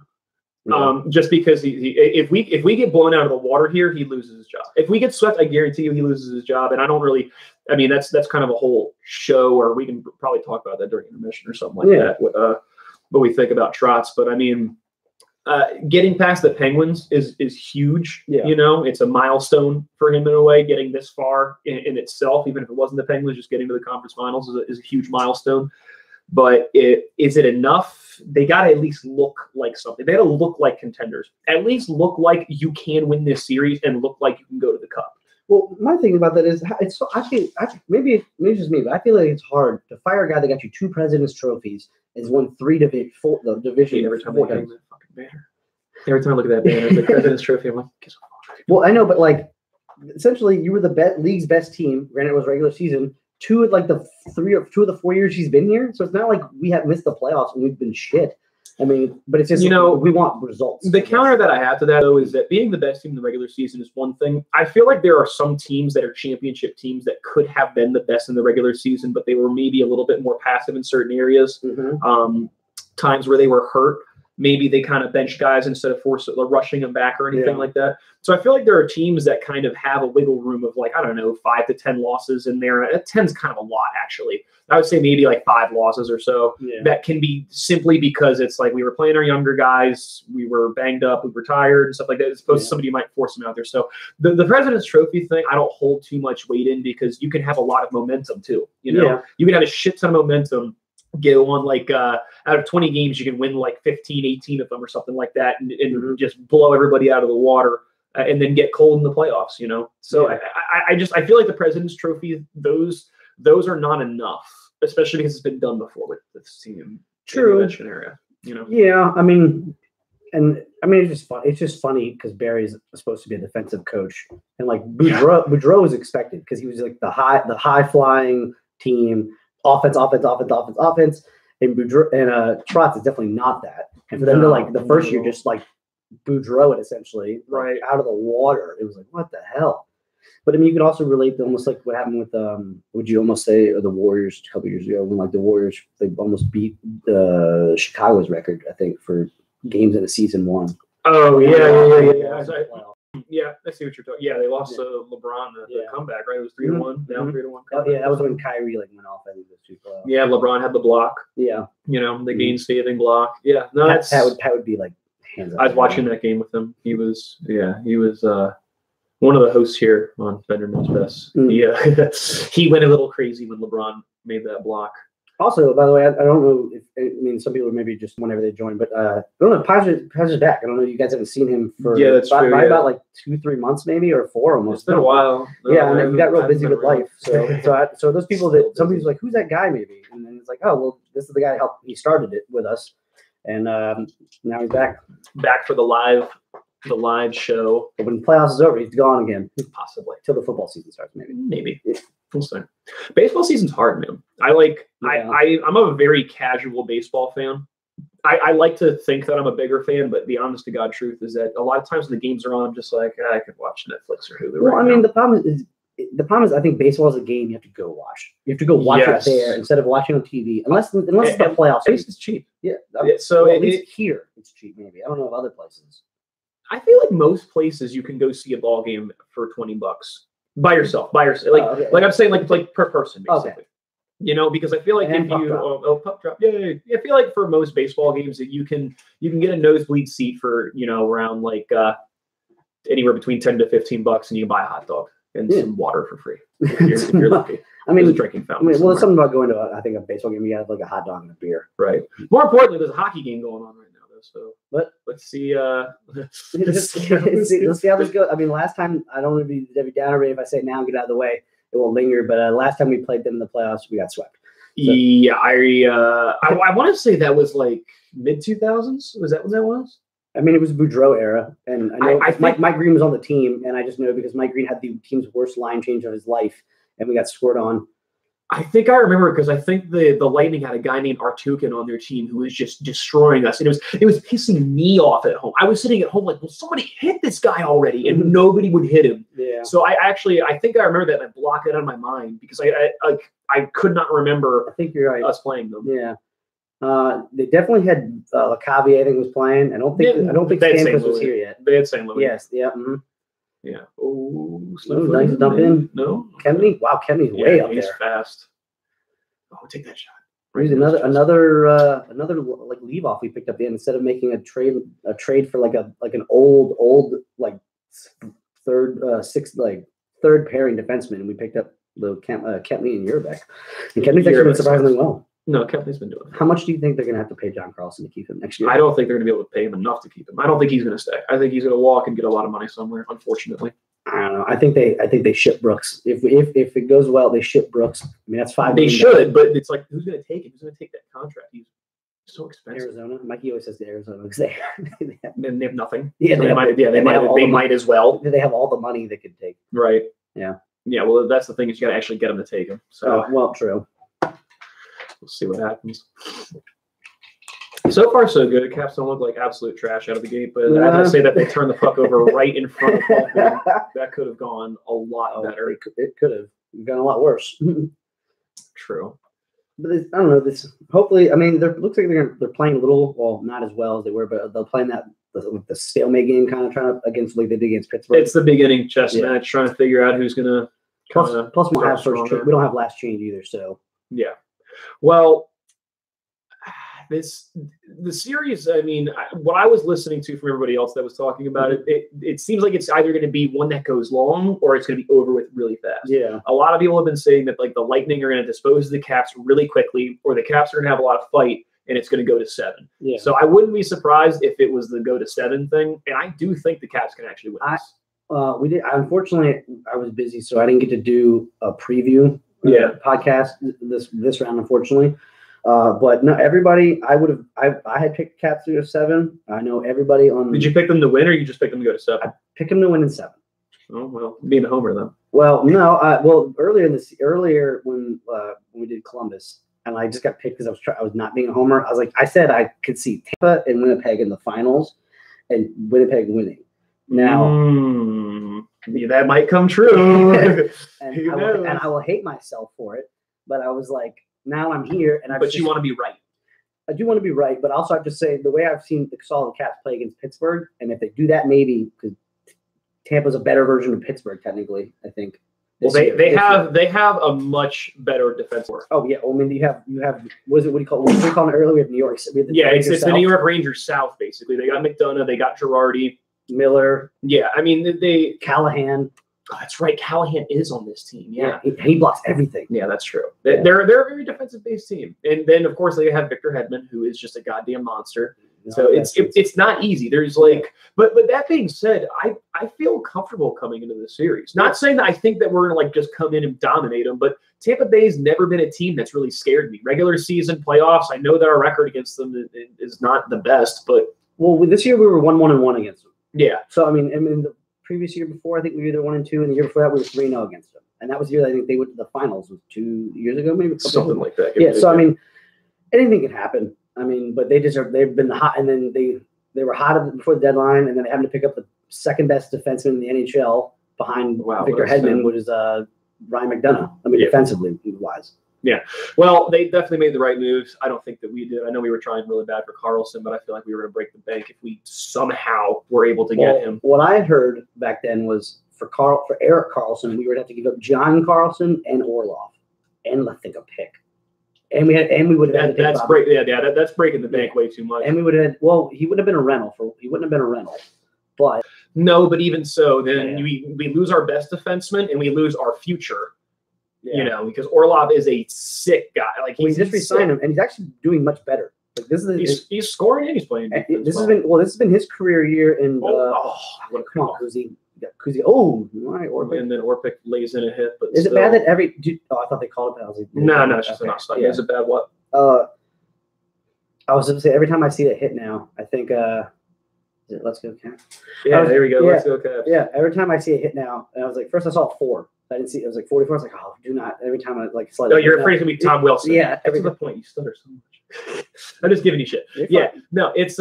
Speaker 1: Yeah. Just because if we get blown out of the water here, he loses his job. If we get swept, I guarantee you he loses his job. And I don't really, I mean, that's kind of a whole show, or we can probably talk about that during intermission or something like that. What we think about Trotz, but I mean, getting past the Penguins is huge. Yeah. You know, it's a milestone for him in a way. Getting this far in itself, even if it wasn't the Penguins, just getting to the conference finals is a huge milestone. But is it enough? They got to at least look like something. They got to look like contenders. At least look like you can win this series and look like you can go to the Cup.
Speaker 2: Well, my thing about that is it's so maybe it's just me, but I feel like it's hard to fire a guy that got you 2 President's trophies, has won 3 division.
Speaker 1: Every time I look at that fucking banner, every time I look at that banner, it's like President's trophy. I'm like,
Speaker 2: well, I know, but like essentially, you were the league's best team. Granted, it was regular season. 2 of the 2 of the 4 years he's been here, so it's not like we have missed the playoffs and we've been shit. I mean, but it's just, you know, we want results.
Speaker 1: The counter that I have to that, though, is that being the best team in the regular season is one thing. I feel like there are some teams that are championship teams that could have been the best in the regular season, but they were maybe a little bit more passive in certain areas. Mm-hmm. Times where they were hurt. Maybe they kind of bench guys instead of rushing them back or anything like that. So I feel like there are teams that kind of have a wiggle room of like, I don't know, 5 to 10 losses in there. 10's kind of a lot, actually. I would say maybe like 5 losses or so. Yeah. That can be simply because it's like we were playing our younger guys, we were banged up, we were tired and stuff like that. As opposed to somebody might force them out there. So the President's Trophy thing, I don't hold too much weight in because you can have a lot of momentum too. You know, you can have a shit ton of momentum. Get on like out of 20 games, you can win like 15, 18 of them or something like that and just blow everybody out of the water and then get cold in the playoffs, you know? So I feel like the President's Trophy, those are not enough, especially because it's been done before with this team.
Speaker 2: True.
Speaker 1: Area, you know?
Speaker 2: Yeah. I mean, it's just funny because Barry's supposed to be a defensive coach and like Boudreau was expected because he was like the high flying team. Offense, and Boudreau and Trotz is definitely not that. And for them to like the first year just like Boudreau it essentially out of the water, it was like what the hell. But I mean, you could also relate to almost like what happened with would you almost say the Warriors a couple years ago when like the Warriors they almost beat Chicago's record I think for games in a season 1.
Speaker 1: Oh yeah. Yeah, I see what you're talking. Yeah, they lost LeBron the comeback, right? It was 3-1, down 3-1.
Speaker 2: Oh yeah, that was when Kyrie like went off. I think those 2 playoffs.
Speaker 1: Yeah, LeBron had the block.
Speaker 2: Yeah,
Speaker 1: you know the game saving block. Yeah, no,
Speaker 2: that would be like hands up.
Speaker 1: I was watching that game with him. He was one of the hosts here on Fender Knows Best. Yeah, he went a little crazy when LeBron made that block.
Speaker 2: Also, by the way, I don't know if some people maybe just whenever they join, but I don't know. Pizer's back. I don't know. You guys haven't seen him for about like 2-3 months, maybe or 4 almost.
Speaker 1: It's been a while.
Speaker 2: And he got real busy with life. So those people that somebody's like, who's that guy? Maybe, and then it's like, oh well, this is the guy he started it with us, and now he's back
Speaker 1: for the live show.
Speaker 2: But when the playoffs is over, he's gone again,
Speaker 1: possibly
Speaker 2: till the football season starts. Maybe.
Speaker 1: Yeah. Baseball season's hard, man. I'm a very casual baseball fan. I like to think that I'm a bigger fan, but the honest to God truth is that a lot of times when the games are on, I'm just like, I could watch Netflix or Hulu.
Speaker 2: Well, the problem is I think baseball is a game you have to go watch. You have to go watch it there instead of watching on TV, unless it's the playoffs.
Speaker 1: Space is cheap.
Speaker 2: Yeah. So at least here it's cheap. Maybe I don't know of other places.
Speaker 1: I feel like most places you can go see a ball game for $20. By yourself, like I'm saying, like per person, basically. Okay. You know, because I feel like if you puck drop, I feel like for most baseball games that you can get a nosebleed seat for around like anywhere between $10 to $15, and you can buy a hot dog and some water for free if you're lucky.
Speaker 2: I mean,
Speaker 1: there's a drinking fountain.
Speaker 2: There's something about going to a baseball game. You have like a hot dog and a beer,
Speaker 1: right? More importantly, there's a hockey game going on right now. So let's see.
Speaker 2: Let's see how this goes. I mean, last time I don't want to be Debbie Downer. If I say now, get out of the way, it will linger. But last time we played them in the playoffs, we got swept. So,
Speaker 1: yeah, I want to say that was like mid 2000s. Was that when that was?
Speaker 2: I mean, it was Boudreaux era, and I know
Speaker 1: I think-
Speaker 2: Mike Green was on the team, and I just know because Mike Green had the team's worst line change of his life, and we got scored on.
Speaker 1: I think I remember because I think the Lightning had a guy named Artukin on their team who was just destroying us, and it was pissing me off at home. I was sitting at home like, well, somebody hit this guy already, and nobody would hit him.
Speaker 2: Yeah.
Speaker 1: So I think I remember that and I blocked it out of my mind because I could not remember
Speaker 2: I think you're right.
Speaker 1: us playing them.
Speaker 2: Yeah. They definitely had LeCavier, I think, was playing. I don't think
Speaker 1: they had
Speaker 2: Stamkos
Speaker 1: St.
Speaker 2: was
Speaker 1: Louis.
Speaker 2: here yet.
Speaker 1: They had St. Louis.
Speaker 2: Yes. Yeah. Mm-hmm.
Speaker 1: Yeah. Oh,
Speaker 2: nice dump in.
Speaker 1: No.
Speaker 2: Kemney. Wow, Kemney's way up
Speaker 1: he's
Speaker 2: there.
Speaker 1: fast. Oh, take that shot.
Speaker 2: There's another like leave off we picked up the end instead of making a trade for like an old like third pairing defenseman, and we picked up the Kemney and Yerbeck. And Kemney's actually been surprisingly well.
Speaker 1: No, Kemney's been doing it.
Speaker 2: How much do you think they're going to have to pay John Carlson to keep him next year?
Speaker 1: I don't think they're going to be able to pay him enough to keep him. I don't think he's going to stay. I think he's going to walk and get a lot of money somewhere, unfortunately.
Speaker 2: I don't know. I think they ship Brooks. If it goes well, they ship Brooks. I mean, that's $5
Speaker 1: They
Speaker 2: million.
Speaker 1: should, but it's like, who's going to take him? Who's going to take that contract? He's so expensive.
Speaker 2: Arizona. Mikey always says the Arizona because they
Speaker 1: have nothing.
Speaker 2: Yeah,
Speaker 1: So they might as well.
Speaker 2: have all the money they could take.
Speaker 1: Right.
Speaker 2: Yeah.
Speaker 1: Yeah. Well, that's the thing is you got to actually get them to take him. So
Speaker 2: well, true.
Speaker 1: we'll see what happens. So far, so good. Caps don't look like absolute trash out of the gate, but I have to say that they turned the puck over right in front of Holtman. That could have gone a lot better.
Speaker 2: It could have gone a lot worse.
Speaker 1: True.
Speaker 2: But I don't know. This hopefully. I mean, it looks like they're playing a little. Well, not as well as they were, but they're playing the stalemate game, kind of trying to against like they did against Pittsburgh.
Speaker 1: It's the beginning chess match, trying to figure out who's gonna.
Speaker 2: Plus, we'll have first change. We don't have last change either, so
Speaker 1: yeah. Well, the series. I mean, what I was listening to from everybody else that was talking about it seems like it's either going to be one that goes long or it's going to be over with really fast.
Speaker 2: Yeah.
Speaker 1: A lot of people have been saying that like the Lightning are going to dispose of the Caps really quickly, or the Caps are going to have a lot of fight and it's going to go to 7.
Speaker 2: Yeah.
Speaker 1: So I wouldn't be surprised if it was the go to 7 thing, and I do think the Caps can actually win this.
Speaker 2: We did. Unfortunately, I was busy, so I didn't get to do a preview podcast this round. Unfortunately, but no, everybody. I had picked Caps to go 7. I know everybody on.
Speaker 1: Did you pick them to win, or you just picked them to go to 7?
Speaker 2: I picked them to win in 7.
Speaker 1: Oh well, being a homer then.
Speaker 2: Well, no. Earlier when we did Columbus, and I just got picked because I was not being a homer. I said I could see Tampa and Winnipeg in the finals, and Winnipeg winning. Now,
Speaker 1: that might come true.
Speaker 2: and I will hate myself for it. But I was like, now I'm here, and
Speaker 1: you want to be right.
Speaker 2: I do want to be right, but also I have to say the way I've saw the Caps play against Pittsburgh, and if they do that, maybe because Tampa's a better version of Pittsburgh, technically. I think.
Speaker 1: Well, they have a much better defense work.
Speaker 2: Oh yeah, well, I mean you have what do you call it earlier? We have New York.
Speaker 1: It's the New York Rangers South basically. They got McDonough, they got Girardi.
Speaker 2: Miller.
Speaker 1: Yeah, I mean they
Speaker 2: Callahan.
Speaker 1: Oh, that's right. Callahan is on this team. Yeah,
Speaker 2: he blocks everything.
Speaker 1: Yeah, that's true. They're a very defensive based team, and then of course they have Victor Hedman, who is just a goddamn monster. So it's not easy. There's but that being said, I feel comfortable coming into this series. Not saying that I think that we're gonna just come in and dominate them, but Tampa Bay's never been a team that's really scared me. Regular season, playoffs. I know that our record against them is not the best, but
Speaker 2: this year we were 1-1-1 against them.
Speaker 1: Yeah.
Speaker 2: So I mean, the previous year before, I think we were either 1-2, and the year before that we were 3-0 against them, and that was the year I think they went to the finals. Was 2 years ago, maybe
Speaker 1: something like that.
Speaker 2: Yeah. So I mean, anything can happen. I mean, but they've been hot, and then they were hot before the deadline, and then they happened to pick up the second best defenseman in the NHL behind Victor Hedman, which is Ryan McDonough. I mean, defensively wise.
Speaker 1: Yeah. Well, they definitely made the right moves. I don't think that we did. I know we were trying really bad for Carlson, but I feel like we were going to break the bank if we somehow were able to get him.
Speaker 2: What I had heard back then was for Erik Karlsson, we would have to give up John Carlson and Orlov, and I think a pick. And we would have.
Speaker 1: That's breaking the bank way too much.
Speaker 2: And we would have. Well, he wouldn't have been a rental He wouldn't have been a rental, but
Speaker 1: no. But even so, then we lose our best defenseman and we lose our future. Yeah. You know, because Orlov is a sick guy. Like
Speaker 2: we just re-signed him, and he's actually doing much better. Like this is
Speaker 1: he's scoring and he's playing.
Speaker 2: This has been his career year in. Come on, Kuzi. Kuzi. Oh, right.
Speaker 1: And then Orpik lays in a hit. But
Speaker 2: is it bad that I thought they called it penalty.
Speaker 1: No, it's just an offside. Is it bad? What?
Speaker 2: I was going to say every time I see that hit now, I think Is it Let's Go Caps?
Speaker 1: Yeah, there we go.
Speaker 2: Yeah,
Speaker 1: Let's Go Caps.
Speaker 2: Yeah, every time I see a hit now, and I was like, first I saw 4. I didn't see it was like 44. I was like, oh, do not. Every time I like
Speaker 1: No, you're afraid it's gonna be Tom Wilson.
Speaker 2: Yeah,
Speaker 1: that's the point. You stutter so much. I'm just giving you shit.
Speaker 2: You're fine.
Speaker 1: No, it's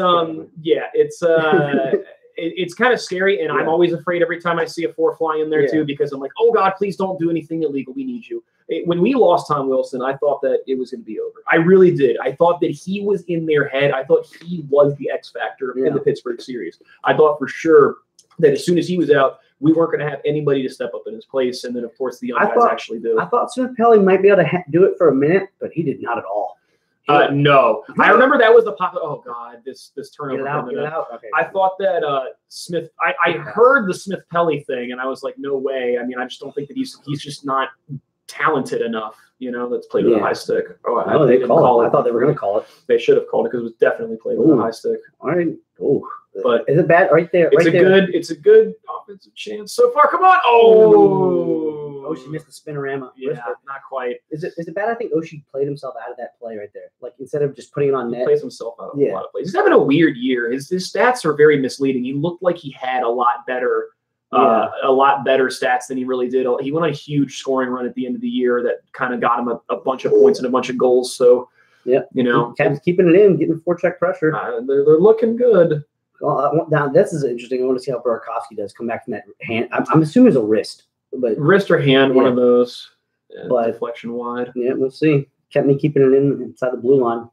Speaker 1: it's kind of scary, and I'm always afraid every time I see a 4 fly in there too, because I'm like, oh God, please don't do anything illegal. We need you. When we lost Tom Wilson, I thought that it was going to be over. I really did. I thought that he was in their head. I thought he was the X factor in the Pittsburgh series. I thought for sure that as soon as he was out, we weren't going to have anybody to step up in his place. And then, of course, the young guys actually do.
Speaker 2: I thought Smith Pelly might be able to do it for a minute, but he did not at all.
Speaker 1: No. I remember that was the pop. Oh, God, this turnover.
Speaker 2: Get it out. Okay.
Speaker 1: I thought that Smith – I heard the Smith Pelly thing, and I was like, no way. I mean, I just don't think that he's just not talented enough, that's played with a high stick.
Speaker 2: Oh, they didn't call it. I thought they were going to call it.
Speaker 1: They should have called it because it was definitely played with a high stick.
Speaker 2: All right. Oh.
Speaker 1: But
Speaker 2: is it bad right there?
Speaker 1: It's a good offensive chance so far. Come on! Oh,
Speaker 2: she missed the spinorama.
Speaker 1: Yeah, not quite.
Speaker 2: Is it bad? I think Oshie played himself out of that play right there. Like instead of just putting it on net,
Speaker 1: he plays himself out of a lot of plays. He's having a weird year. His stats are very misleading. He looked like he had a lot better stats than he really did. He went on a huge scoring run at the end of the year that kind of got him a bunch of points and a bunch of goals. So
Speaker 2: Cap's keeping it in, getting forecheck pressure.
Speaker 1: They're looking good.
Speaker 2: Well, now this is interesting. I want to see how Burakovsky does come back from that hand. I'm assuming it's a wrist, but
Speaker 1: wrist or hand, one of those.
Speaker 2: But
Speaker 1: deflection wide.
Speaker 2: Yeah, we'll see. Kept me keeping it inside the blue line.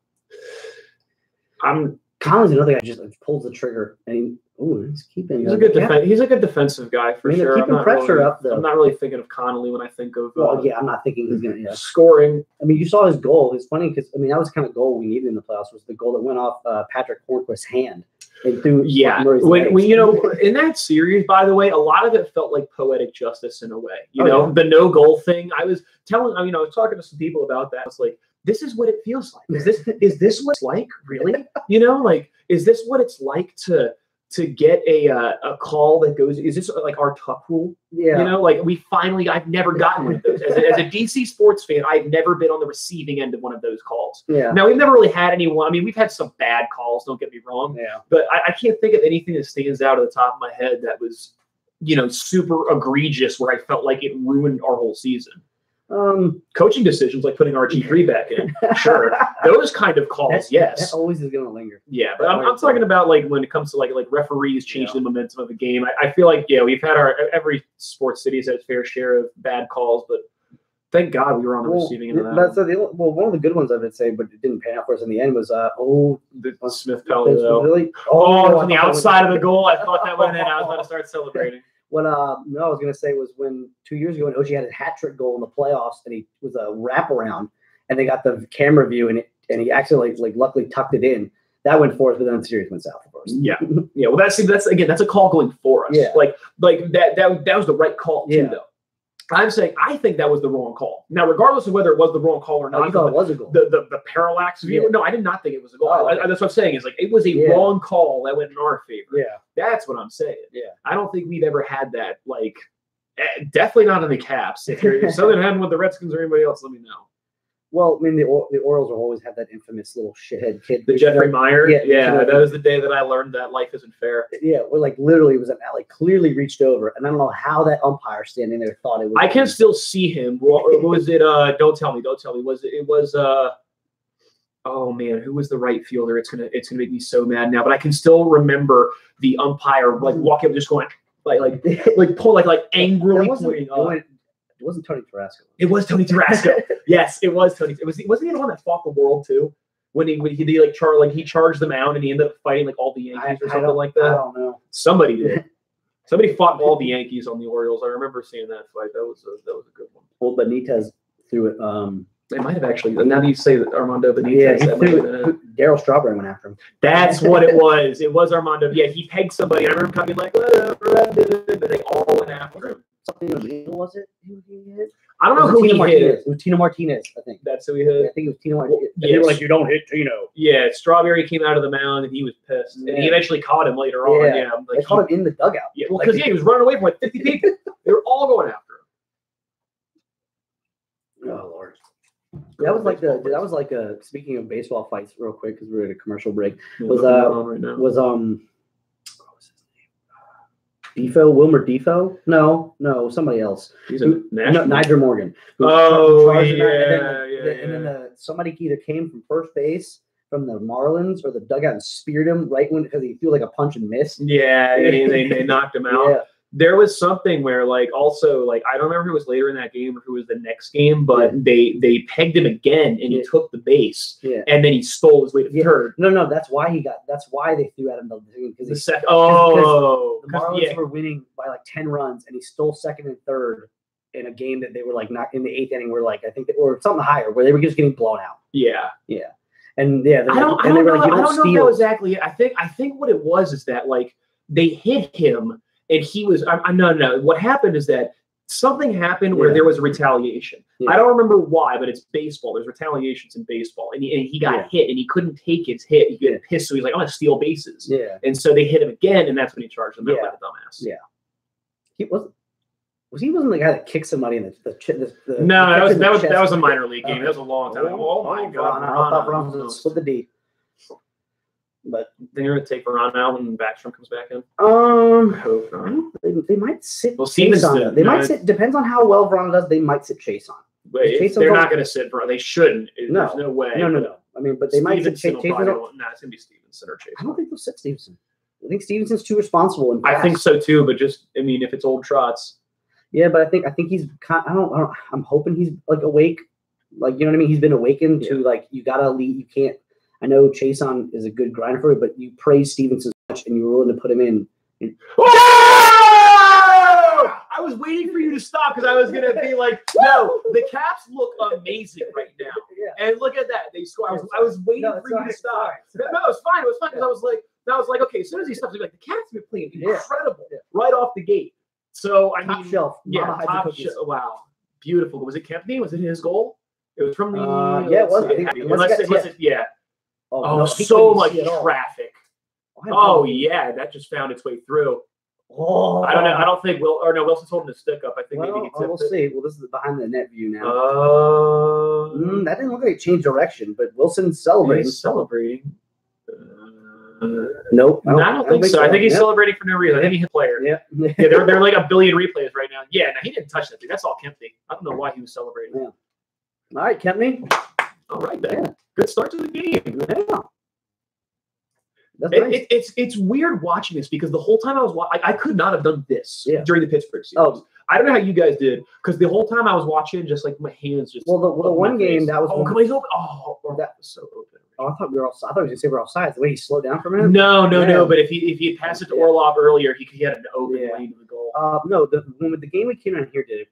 Speaker 2: Collins, another guy, just pulls the trigger and he's keeping.
Speaker 1: He's a good He's a good defensive guy for sure.
Speaker 2: Keeping pressure up though.
Speaker 1: I'm not really thinking of Connolly when I think of.
Speaker 2: I'm not thinking he's going to
Speaker 1: scoring.
Speaker 2: I mean, you saw his goal. It's funny because that was the kind of goal we needed in the playoffs. Was the goal that went off Patrick Hornquist's hand. And through
Speaker 1: when in that series, by the way, a lot of it felt like poetic justice in a way. The no goal thing. I was telling, I was talking to some people about that. I was like, this is what it feels like. Is this what it's like? Really? Is this what it's like to get a call that goes? Is this like our tuck rule?
Speaker 2: Yeah.
Speaker 1: I've never gotten one of those. As a DC sports fan, I've never been on the receiving end of one of those calls.
Speaker 2: Yeah.
Speaker 1: Now, we've never really had anyone. I mean, we've had some bad calls, don't get me wrong.
Speaker 2: Yeah.
Speaker 1: But I can't think of anything that stands out at the top of my head that was, super egregious where I felt like it ruined our whole season. Coaching decisions like putting RG3 back in, sure. Those kind of calls, yes.
Speaker 2: That always is going to linger.
Speaker 1: Yeah, but I'm talking about when it comes to like referees changing the momentum of the game. I feel like we've had every sports city has had its fair share of bad calls, but thank God we were on the receiving end of that.
Speaker 2: One of the good ones I would say, but it didn't pan out for us in the end was
Speaker 1: the Smith Pelly though.
Speaker 2: Really?
Speaker 1: On the outside of the goal, I thought that went in. I was about to start celebrating.
Speaker 2: What I was going to say was when 2 years ago when Oshie had his hat trick goal in the playoffs and he was a wraparound and they got the camera view and he actually luckily tucked it in. That went for us, but then the series went south, of course.
Speaker 1: Yeah. Well, that's a call going for us.
Speaker 2: Yeah.
Speaker 1: Like that was the right call too, though. I'm saying I think that was the wrong call. Now, regardless of whether it was the wrong call or not,
Speaker 2: you thought it was a goal.
Speaker 1: The parallax view. Yeah. No, I did not think it was a goal.
Speaker 2: Oh, okay.
Speaker 1: That's what I'm saying. Is it was a wrong call that went in our favor.
Speaker 2: Yeah,
Speaker 1: that's what I'm saying.
Speaker 2: Yeah,
Speaker 1: I don't think we've ever had that. Definitely not in the Caps. If something happened with the Redskins or anybody else, let me know.
Speaker 2: Well, I mean, the Orioles will always have that infamous little shithead kid.
Speaker 1: The Jeffrey Meyer? Yeah, that was the day that I learned that life isn't fair.
Speaker 2: Yeah, literally it was an alley, clearly reached over. And I don't know how that umpire standing there thought it was.
Speaker 1: I can still see him. Was it, don't tell me. It was, oh man, who was the right fielder? It's gonna make me so mad now. But I can still remember the umpire walking up just going, angrily pointing up.
Speaker 2: It wasn't Tony Tarasco.
Speaker 1: It was Tony Tarasco. Yes, it was Tony. Wasn't he the one that fought the world too? When he charged them out and he ended up fighting all the Yankees or something like that. I
Speaker 2: don't know.
Speaker 1: Somebody did. Somebody fought all the Yankees on the Orioles. I remember seeing that fight. That was a good one.
Speaker 2: Well, Benitez threw it.
Speaker 1: They might have actually. Now that you say that Armando Benitez,
Speaker 2: Daryl Strawberry went after him.
Speaker 1: That's what it was. It was Armando. Yeah, he pegged somebody. I remember coming whatever, but they all went after him.
Speaker 2: Something was it? Who he hit?
Speaker 1: I don't know who he hit.
Speaker 2: It was Tino Martinez, I think.
Speaker 1: That's who he hit.
Speaker 2: Yeah, I think it was Tino Martinez.
Speaker 1: They were like,
Speaker 2: you don't hit Tino.
Speaker 1: Yeah, Strawberry came out of the mound and he was pissed. And he eventually caught him later on. Yeah,
Speaker 2: they caught him in the dugout.
Speaker 1: Yeah, well, because he was running away from 50 people. They were all going after him.
Speaker 2: Oh Lord. That was like speaking of baseball fights real quick because we're at a commercial break. Wilmer Defoe? No, somebody else.
Speaker 1: He's a national.
Speaker 2: Niger Morgan. And then somebody either came from first base from the Marlins or the dugout and speared him right when because he threw like a punch and miss.
Speaker 1: Yeah, they knocked him out.
Speaker 2: Yeah.
Speaker 1: There was something where also I don't remember who was later in that game or who was the next game, but they pegged him again and he took the base.
Speaker 2: Yeah.
Speaker 1: And then he stole his way to third.
Speaker 2: No, that's why they threw at him because the Marlins were winning by 10 runs and he stole second and third in a game that they were not in the 8th inning I think or something higher where they were just getting blown out.
Speaker 1: Yeah.
Speaker 2: Yeah. And I don't know
Speaker 1: exactly. I think what it was is that they hit him and he was no. What happened is that something happened where there was a retaliation. Yeah. I don't remember why, but it's baseball. There's retaliations in baseball, and he got hit and he couldn't take his hit. He got pissed, so he's like, "I'm gonna steal bases."
Speaker 2: Yeah.
Speaker 1: And so they hit him again, and that's when he charged him like a dumbass.
Speaker 2: Yeah. He wasn't the guy that kicked somebody in the
Speaker 1: No, that was a minor league game. That was a long time ago. Oh my God!
Speaker 2: I thought Ron was split the D. But
Speaker 1: they're going to take Ron out when Backstrom comes back in.
Speaker 2: Hope not. They might sit.
Speaker 1: Well,
Speaker 2: Chase on. They might sit. Depends on how well Verona does. They might sit Chase on.
Speaker 1: They're not going to sit Verona. They shouldn't. There's no way.
Speaker 2: No. I mean, but they might sit Chase.
Speaker 1: No, it's going to be Stevenson or Chase.
Speaker 2: I don't think they'll sit Stevenson. I think Stevenson's too responsible.
Speaker 1: I think so too. But if it's old trots.
Speaker 2: Yeah, but I think he's. I'm hoping he's awake. You know what I mean? He's been awakened to you gotta lead. You can't. I know Chason is a good grinder for you, but you praise Stevenson so much and you were willing to put him in.
Speaker 1: I was waiting for you to stop because I was going to be like, no, the Caps look amazing right now. Yeah. And look at that. They score. I was waiting for you to stop. No, it was fine. It was fine because I was like, okay, as soon as he stops, the Caps have been playing incredible right off the gate. So,
Speaker 2: top shelf.
Speaker 1: Yeah, top shelf. Wow. Beautiful. Was it Kempney? Was it his goal? It was from the...
Speaker 2: it was.
Speaker 1: Yeah. So much traffic. Yeah, that just found its way through.
Speaker 2: Oh,
Speaker 1: I don't know. I don't think Wilson's holding his stick up. I think maybe he tipped
Speaker 2: we'll see. Well, this is the behind the net view now. That didn't look like it changed direction, but Wilson's celebrating.
Speaker 1: He's celebrating.
Speaker 2: Nope.
Speaker 1: I don't think so. I think he's celebrating for no reason. I think he's a player.
Speaker 2: Yeah.
Speaker 1: They're like a billion replays right now. Yeah, no, he didn't touch that thing. That's all Kempney. I don't know why he was celebrating.
Speaker 2: Yeah. All right, Kempney.
Speaker 1: All right, Ben. Yeah. Good start to the game.
Speaker 2: Yeah. Nice.
Speaker 1: It's weird watching this because the whole time I was watching, I could not have done this during the Pittsburgh series.
Speaker 2: Oh.
Speaker 1: I don't know how you guys did because the whole time I was watching, just my hands just.
Speaker 2: Well, the one game that was.
Speaker 1: Oh, come on, he's open. Oh, that was so open.
Speaker 2: Oh, I thought we were all. I thought you were gonna say we're offside. The way he slowed down for a minute.
Speaker 1: No. But if he had passed it to Orlov earlier, he had an open lane to the goal.
Speaker 2: No, the game we came in here did.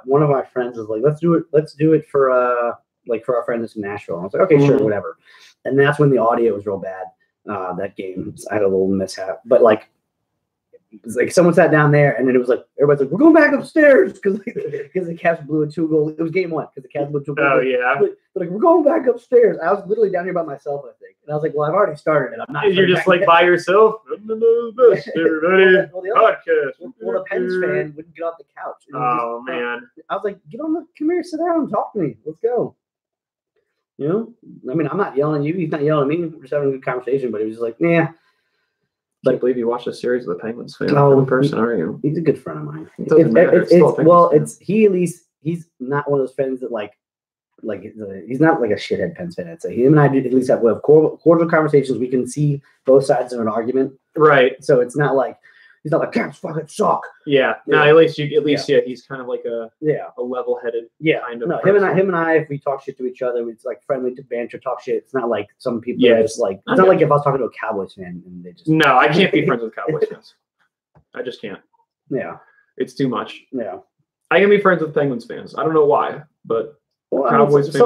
Speaker 2: One of my friends was like, "Let's do it for for our friend that's in Nashville." And I was like, "Okay, sure, whatever." And that's when the audio was real bad. That game, I had a little mishap, but it was someone sat down there, and then it was everybody's like, "We're going back upstairs," because the Cavs blew a 2-goal. It was game 1 because the Cavs blew 2 goals.
Speaker 1: Oh yeah.
Speaker 2: But we're going back upstairs. I was literally down here by myself, I think, and I was like, "Well, I've already started it. I'm not."
Speaker 1: You're just by yourself. Everybody. Podcast.
Speaker 2: Well, the Pens fan wouldn't get off the couch.
Speaker 1: Oh man.
Speaker 2: I was like, come here, sit down, and talk to me. Let's go. You know, I mean, I'm not yelling at you. He's not yelling at me. We're just having a good conversation. But he was just like, "Yeah."
Speaker 1: I can't believe you watched a series of the Penguins fan in person, are you?
Speaker 2: He's a good friend of mine.
Speaker 1: It doesn't matter.
Speaker 2: He at least he's not one of those friends that he's not like a shithead Pens fan. I'd say him and I at least have cordial conversations. We can see both sides of an argument,
Speaker 1: right?
Speaker 2: So it's not like he's not like Caps fucking suck.
Speaker 1: Yeah, no, at least he's kind of like a level-headed kind of.
Speaker 2: No, him and I, if we talk shit to each other, it's like friendly to banter, talk shit. It's not like some people are just like. It's not like if I was talking to a Cowboys fan and they just.
Speaker 1: No, I can't be friends with Cowboys fans. I just can't.
Speaker 2: Yeah,
Speaker 1: it's too much.
Speaker 2: Yeah,
Speaker 1: I can be friends with Penguins fans. I don't know why, but
Speaker 2: Cowboys fans.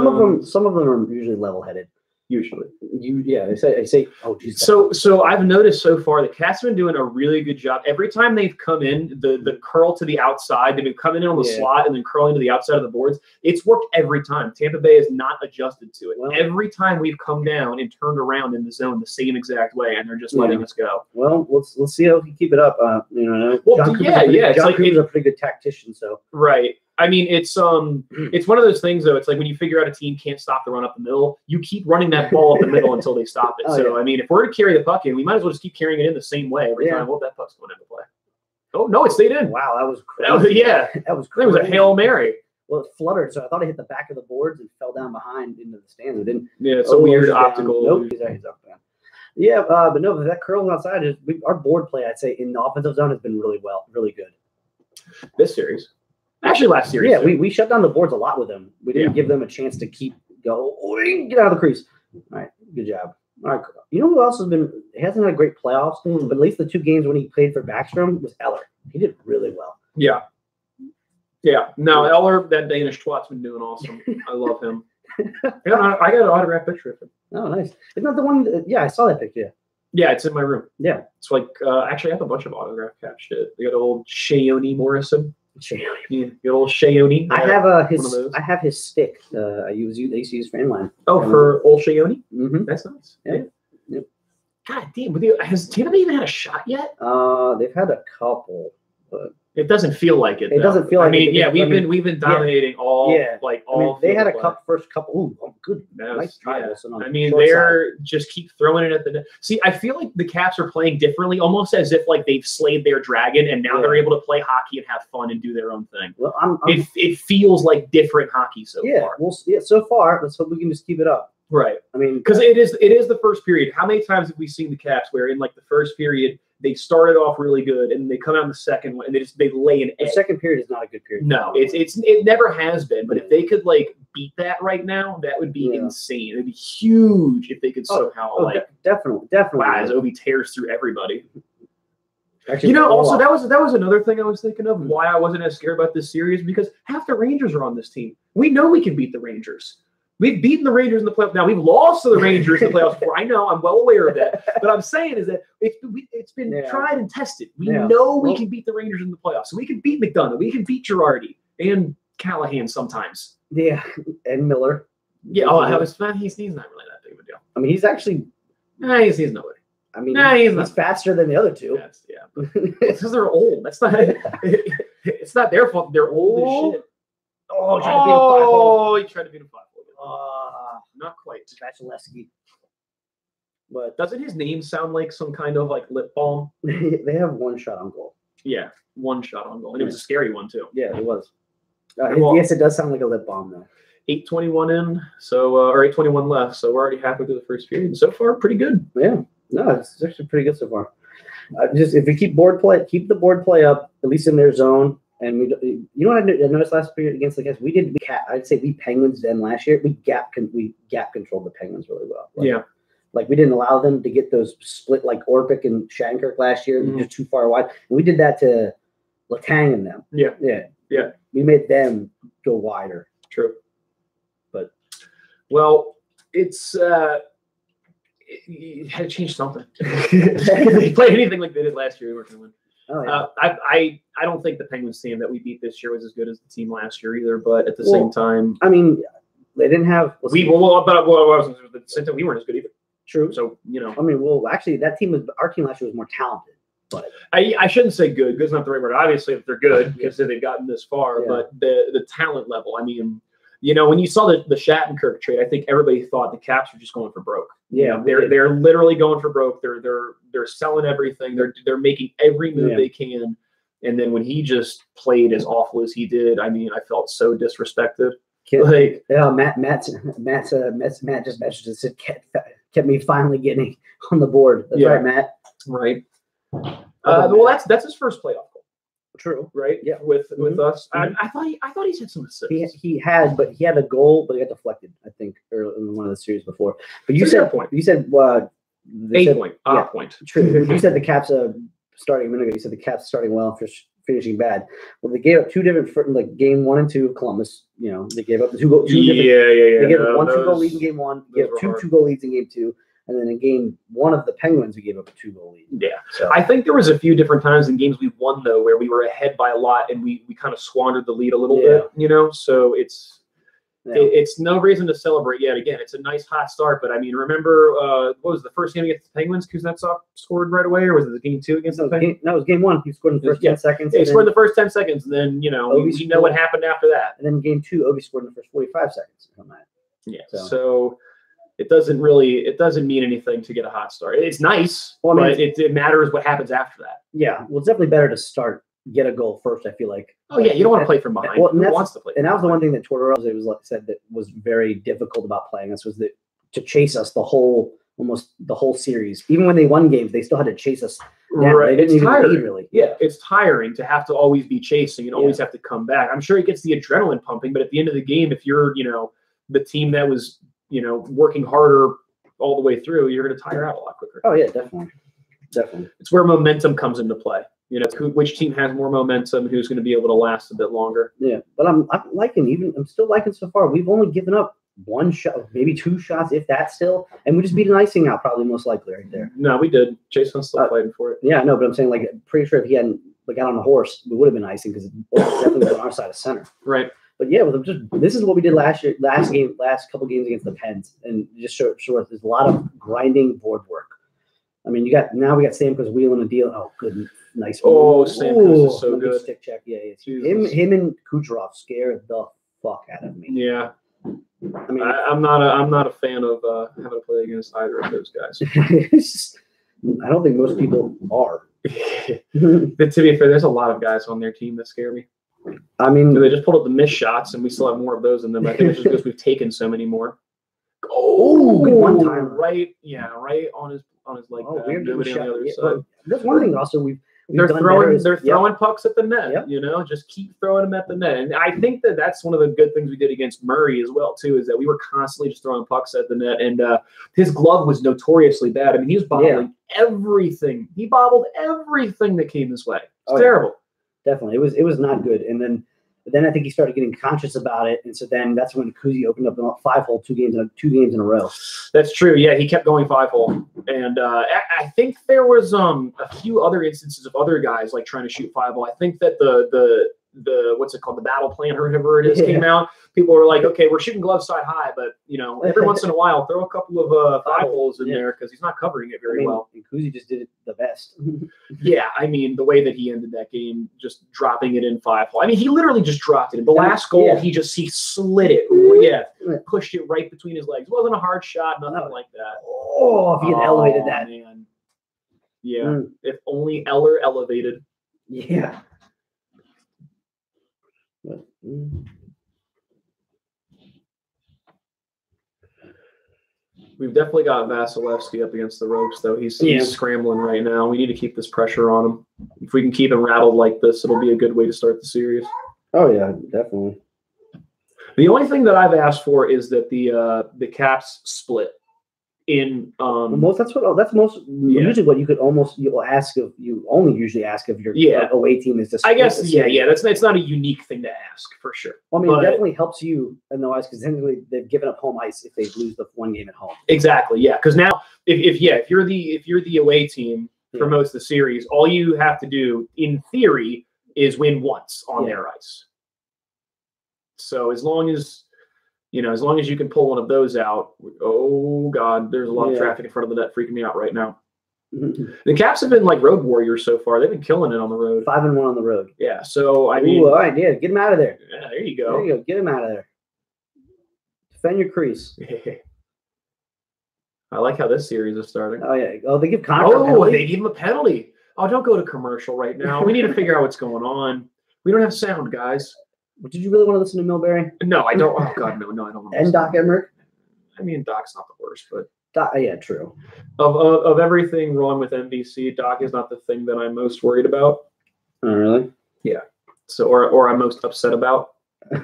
Speaker 2: Some of them are usually level-headed.
Speaker 1: Usually,
Speaker 2: they say, oh, geez.
Speaker 1: So I've noticed so far the Cats have been doing a really good job. Every time they've come in, the curl to the outside, they've been coming in on the slot and then curling to the outside of the boards. It's worked every time. Tampa Bay has not adjusted to it. Well, every time we've come down and turned around in the zone the same exact way, and they're just letting us go.
Speaker 2: Well, let's see how we keep it up. John Cooper's a pretty good tactician. So
Speaker 1: right. I mean, it's one of those things, though. It's like when you figure out a team can't stop the run up the middle, you keep running that ball up the middle until they stop it. I mean, if we're to carry the puck in, we might as well just keep carrying it in the same way every time. Well, that puck's going into play. Oh no, it stayed in.
Speaker 2: Wow, that was crazy.
Speaker 1: That was, yeah,
Speaker 2: That was
Speaker 1: it
Speaker 2: crazy.
Speaker 1: was a Hail Mary.
Speaker 2: Well, it fluttered, so I thought it hit the back of the boards and fell down behind into the stands. It didn't.
Speaker 1: Yeah, it's a weird
Speaker 2: down.
Speaker 1: optical.
Speaker 2: Nope, he's up there. Yeah, but no, that curling outside is our board play. I'd say in the offensive zone has been really good.
Speaker 1: This series, actually, last series.
Speaker 2: Yeah, we shut down the boards a lot with them. We didn't give them a chance to keep going. Get out of the crease. All right, good job. All right, you know who else has been? He hasn't had a great playoffs, but at least the 2 games when he played for Backstrom was Eller. He did really well.
Speaker 1: Yeah. Yeah. No, Eller, that Danish twat's been doing awesome. I love him. Yeah, I got an autographed picture of him.
Speaker 2: Oh, nice. Isn't that the one? Yeah, I saw that picture.
Speaker 1: Yeah, it's in my room.
Speaker 2: Yeah.
Speaker 1: It's like, actually, I have a bunch of autograph cap shit. They got old Shayoni Morrison. Yeah, good old Shayoni.
Speaker 2: I have his stick. I used to use for inline.
Speaker 1: Oh, for old Shayoni?
Speaker 2: Mm-hmm.
Speaker 1: That's nice.
Speaker 2: Yeah.
Speaker 1: Yep. God damn, has Tampa even had a shot yet?
Speaker 2: They've had a couple, but
Speaker 1: it doesn't feel like it.
Speaker 2: It doesn't feel like.
Speaker 1: I mean, we've been dominating all.
Speaker 2: Yeah.
Speaker 1: All.
Speaker 2: They had a first couple. Ooh, good. Nice try.
Speaker 1: Yeah. I mean, they're just keep throwing it at the net. See, I feel like the Caps are playing differently, almost as if like they've slayed their dragon and now they're able to play hockey and have fun and do their own thing.
Speaker 2: Well,
Speaker 1: it feels like different hockey so far.
Speaker 2: So far, let's hope we can just keep it up.
Speaker 1: Right.
Speaker 2: I mean,
Speaker 1: because it is the first period. How many times have we seen the Caps where in like the first period they started off really good and they come out in the second one and they lay an egg.
Speaker 2: The second period is not a good period.
Speaker 1: No, it never has been. But if they could like beat that right now, that would be insane. It'd be huge if they could somehow
Speaker 2: definitely.
Speaker 1: Wow, as Obi tears through everybody.
Speaker 2: Actually,
Speaker 1: also that was another thing I was thinking of why I wasn't as scared about this series because half the Rangers are on this team. We know we can beat the Rangers. We've beaten the Rangers in the playoffs. Now, we've lost to the Rangers in the playoffs before. I know. I'm well aware of that. But I'm saying is that it's been tried and tested. We know we can beat the Rangers in the playoffs. So we can beat McDonough. We can beat Girardi and Callahan sometimes.
Speaker 2: Yeah, and Miller.
Speaker 1: Yeah, he's not really that big of a deal.
Speaker 2: I mean, he's actually –
Speaker 1: he's nobody.
Speaker 2: I mean, he's faster than the other two.
Speaker 1: Yeah. It's because they're old. That's not – it's not their fault. They're old as shit. He tried to beat a 5-hole. Not quite.
Speaker 2: Vasilevsky. But
Speaker 1: doesn't his name sound like some kind of like lip balm?
Speaker 2: They have one shot on goal.
Speaker 1: Yeah, one shot on goal. And it was a scary one too.
Speaker 2: Yeah, it was. Yes, it does sound like a lip balm though.
Speaker 1: 8:21 in, so or 8:21 left. So we're already halfway through the first period. And so far, pretty good.
Speaker 2: Yeah. No, it's actually pretty good so far. Just if we keep the board play up, at least in their zone. And you know what I noticed last period against the Cats? I'd say we Penguins then last year. We gap controlled the Penguins really well. Like we didn't allow them to get those split like Orpik and Shattenkirk last year. They're just too far wide. And we did that to Letang and them. Yeah. We made them go wider.
Speaker 1: True.
Speaker 2: But
Speaker 1: it's it had to change something. If they play anything like they did last year, we weren't going to win.
Speaker 2: Oh, yeah.
Speaker 1: I don't think the Penguins team that we beat this year was as good as the team last year either. But at the same time,
Speaker 2: I mean, they didn't have.
Speaker 1: We weren't as good either.
Speaker 2: True.
Speaker 1: So
Speaker 2: I mean, actually, our team last year was more talented. But
Speaker 1: I shouldn't say good. Good's not the right word. Obviously, if they're good because they've gotten this far, but the talent level. I mean, when you saw the Shattenkirk trade, I think everybody thought the Caps were just going for broke.
Speaker 2: Yeah,
Speaker 1: they're literally going for broke. They're selling everything. They're making every move they can. And then when he just played as awful as he did, I mean, I felt so disrespected.
Speaker 2: Matt just messaged and said kept me finally getting on the board. That's right, Matt.
Speaker 1: Right. Well, that's his first playoff goal.
Speaker 2: True.
Speaker 1: Right. Yeah. With us, I thought he's had some assists.
Speaker 2: He had a goal, but he got deflected. I think early in one of the series before. But you said
Speaker 1: point.
Speaker 2: You said
Speaker 1: 8 point. Point.
Speaker 2: True. You said the Caps starting a minute ago. You said the Caps starting well, finishing bad. Well, they gave up two different like game 1 and 2 of Columbus. They gave up the 2 goal. They gave up 1-2 goal lead in game 1. They gave up 2 goal leads in game 2. And then in game 1 of the Penguins, we gave up a 2-goal lead.
Speaker 1: Yeah. So I think there was a few different times in games we won, though, where we were ahead by a lot and we kind of squandered the lead a little bit, So it's no reason to celebrate yet. Again, it's a nice hot start. But, I mean, remember, what was the first game against the Penguins? Kuznetsov scored right away? Or was it game 2 against the Penguins?
Speaker 2: No, it was game 1. He scored in the first 10 seconds.
Speaker 1: Yeah, he scored in the first 10 seconds. And then, we know what happened after that.
Speaker 2: And then game 2, Obi scored in the first 45 seconds.
Speaker 1: Yeah. So it doesn't mean anything to get a hot start. It's nice,
Speaker 2: Well, I mean,
Speaker 1: but it matters what happens after that.
Speaker 2: Yeah, well, it's definitely better to get a goal first. I feel like.
Speaker 1: Oh yeah, you don't want to play from behind.
Speaker 2: Well,
Speaker 1: Who wants to play?
Speaker 2: And that was the one thing that Tortorella said that was very difficult about playing us was that to chase us almost the whole series. Even when they won games, they still had to chase us down.
Speaker 1: Right,
Speaker 2: They didn't
Speaker 1: it's
Speaker 2: even
Speaker 1: tiring.
Speaker 2: lead, really.
Speaker 1: Yeah, it's tiring to have to always be chasing and always have to come back. I'm sure it gets the adrenaline pumping, but at the end of the game, if you're the team that was working harder all the way through, you're going to tire out a lot quicker.
Speaker 2: Oh yeah, definitely.
Speaker 1: It's where momentum comes into play. Which team has more momentum, who's going to be able to last a bit longer.
Speaker 2: Yeah, but I'm still liking so far. We've only given up one shot, maybe two shots, if that still, and we just beat an icing out, probably most likely right there.
Speaker 1: No, we did. Jason's still fighting for it.
Speaker 2: Yeah, no, but I'm saying pretty sure if he hadn't got on a horse, we would have been icing because it definitely was on our side of center.
Speaker 1: Right.
Speaker 2: But yeah, this is what we did last couple games against the Pens, and just show there's a lot of grinding board work. I mean, we got Stamkos wheeling a deal. Oh, good, nice.
Speaker 1: Oh, Stamkos is so good.
Speaker 2: Stick check, yeah. Him and Kucherov scared the fuck out of me.
Speaker 1: Yeah.
Speaker 2: I mean,
Speaker 1: I'm not a fan of having to play against either of those guys.
Speaker 2: I don't think most people are.
Speaker 1: But to be fair, there's a lot of guys on their team that scare me.
Speaker 2: I mean,
Speaker 1: they just pulled up the missed shots, and we still have more of those than them. I think it's just because we've taken so many more.
Speaker 2: Oh, good one time,
Speaker 1: right on his leg.
Speaker 2: Oh,
Speaker 1: weird. Nobody on the other side.
Speaker 2: But that's one thing. Also,
Speaker 1: they're throwing pucks at the net.
Speaker 2: Yep.
Speaker 1: Just keep throwing them at the net. And I think that's one of the good things we did against Murray as well too, is that we were constantly just throwing pucks at the net. And his glove was notoriously bad. I mean, he was bobbling everything. He bobbled everything that came his way. It's terrible.
Speaker 2: Yeah. Definitely, it was not good. And then I think he started getting conscious about it, and so then that's when Kuzi opened up 5-hole 2 games in a row.
Speaker 1: That's true. Yeah, he kept going 5-hole, and I think there was a few other instances of other guys like trying to shoot 5-hole. I think that the what's it called, the battle plan or whatever it is came out. People were like, okay, we're shooting gloves side high, but every once in a while throw a couple of 5-holes in there because he's not covering it very well.
Speaker 2: And Kuzi just did it the best.
Speaker 1: Yeah, I mean the way that he ended that game, just dropping it in 5-hole. I mean, he literally just dropped it. In the last goal, he slid it. Yeah, pushed it right between his legs. It wasn't a hard shot, nothing like that.
Speaker 2: Oh, if he had elevated that,
Speaker 1: man. Yeah, if only Eller elevated.
Speaker 2: Yeah. But,
Speaker 1: We've definitely got Vasilevsky up against the ropes, though. He's scrambling right now. We need to keep this pressure on him. If we can keep him rattled like this, it'll be a good way to start the series.
Speaker 2: Oh yeah, definitely.
Speaker 1: The only thing that I've asked for is that the Caps split in
Speaker 2: that's usually what you only usually ask of your away team is to split.
Speaker 1: I guess it's not a unique thing to ask for sure.
Speaker 2: Well, I mean, it definitely helps you in the ice because technically they've given up home ice if they lose the one game at home.
Speaker 1: Exactly, yeah. Because now if you're the away team for most of the series, all you have to do in theory is win once on their ice. So as long as you can pull one of those out, oh God, there's a lot of traffic in front of the net freaking me out right now. The Caps have been like road warriors so far. They've been killing it on the road.
Speaker 2: 5-1 on the road.
Speaker 1: Yeah, so I mean,
Speaker 2: all right, get him out of there.
Speaker 1: Yeah, there you go.
Speaker 2: There you go. Get him out of there. Defend your crease.
Speaker 1: I like how this series is starting.
Speaker 2: Oh yeah. Oh, they give Connor a penalty.
Speaker 1: They give him a penalty. Oh, don't go to commercial right now. We need to figure out what's going on. We don't have sound, guys.
Speaker 2: Did you really want to listen to Milbury?
Speaker 1: No, I don't. Oh God, no, I don't want to.
Speaker 2: And Doc Emmerich?
Speaker 1: I mean, Doc's not the worst, but
Speaker 2: yeah, true.
Speaker 1: Of everything wrong with NBC, Doc is not the thing that I'm most worried about.
Speaker 2: Oh, really?
Speaker 1: Yeah. So, or I'm most upset about.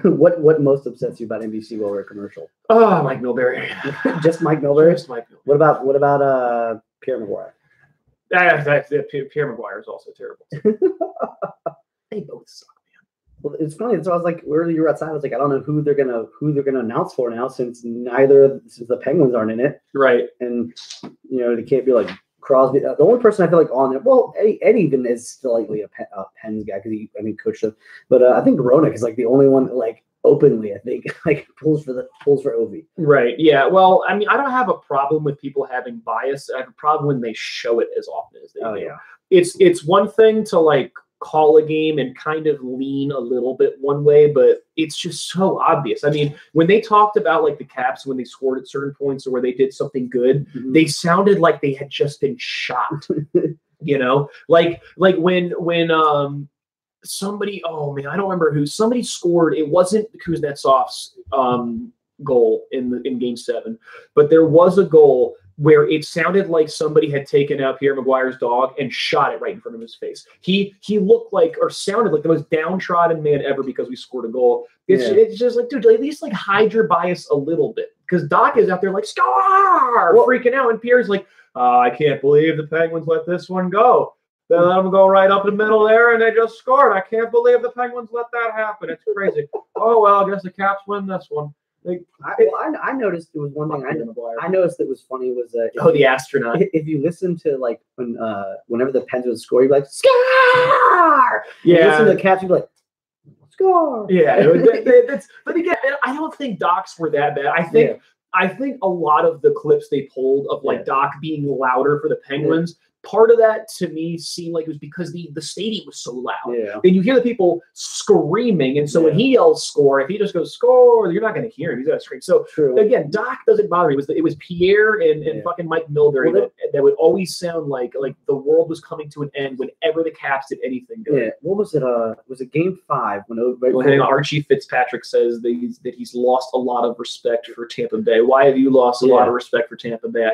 Speaker 2: What most upsets you about NBC while we're commercial?
Speaker 1: Oh, Mike Milbury.
Speaker 2: Just Mike Milbury?
Speaker 1: Just Mike Milbury.
Speaker 2: What about Pierre McGuire?
Speaker 1: Pierre McGuire is also terrible. They both suck.
Speaker 2: Well, it's funny. So I was like, where you were outside, I was like, I don't know who they're gonna announce for now, since the Penguins aren't in it,
Speaker 1: right? And
Speaker 2: they can't be like Crosby. The only person I feel like on there, well, Eddie even is slightly a Pens guy because he coached them, but I think Roenick is like the only one like openly I think like pulls for Ovi.
Speaker 1: Right. Yeah. Well, I mean, I don't have a problem with people having bias. I have a problem when they show it as often as they do.
Speaker 2: Yeah.
Speaker 1: It's one thing to like call a game and kind of lean a little bit one way, but it's just so obvious. I mean, when they talked about like the Caps when they scored at certain points or where they did something good, they sounded like they had just been shot. You know, like when somebody, oh man, I don't remember who, somebody scored. It wasn't Kuznetsov's goal in Game 7, but there was a goal where it sounded like somebody had taken out Pierre Maguire's dog and shot it right in front of his face. He looked like, or sounded like, the most downtrodden man ever because we scored a goal. It's just like, dude, at least like hide your bias a little bit, because Doc is out there like score, freaking out, and Pierre's like, I can't believe the Penguins let this one go. They let them go right up the middle there, and they just scored. I can't believe the Penguins let that happen. It's crazy. Oh well, I guess the Caps win this one. Like,
Speaker 2: I noticed there was one thing I noticed that was funny was
Speaker 1: the astronaut.
Speaker 2: If you listen to like whenever the Pens would score, you'd be like score.
Speaker 1: Yeah.
Speaker 2: You listen to the Caps, you'd be like score.
Speaker 1: Yeah. But again, I don't think Docs were that bad. I think a lot of the clips they pulled of like Doc being louder for the Penguins. Part of that to me seemed like it was because the stadium was so loud. Yeah. And you hear the people screaming. And so when he yells score, if he just goes score, you're not going to hear him. He's got to scream. So again, Doc doesn't bother me. It was Pierre and fucking Mike Milbury that would always sound like the world was coming to an end whenever the Caps did anything good.
Speaker 2: Yeah. What was it? Was it Game 5
Speaker 1: when Archie Fitzpatrick says that he's lost a lot of respect for Tampa Bay. Why have you lost a lot of respect for Tampa Bay?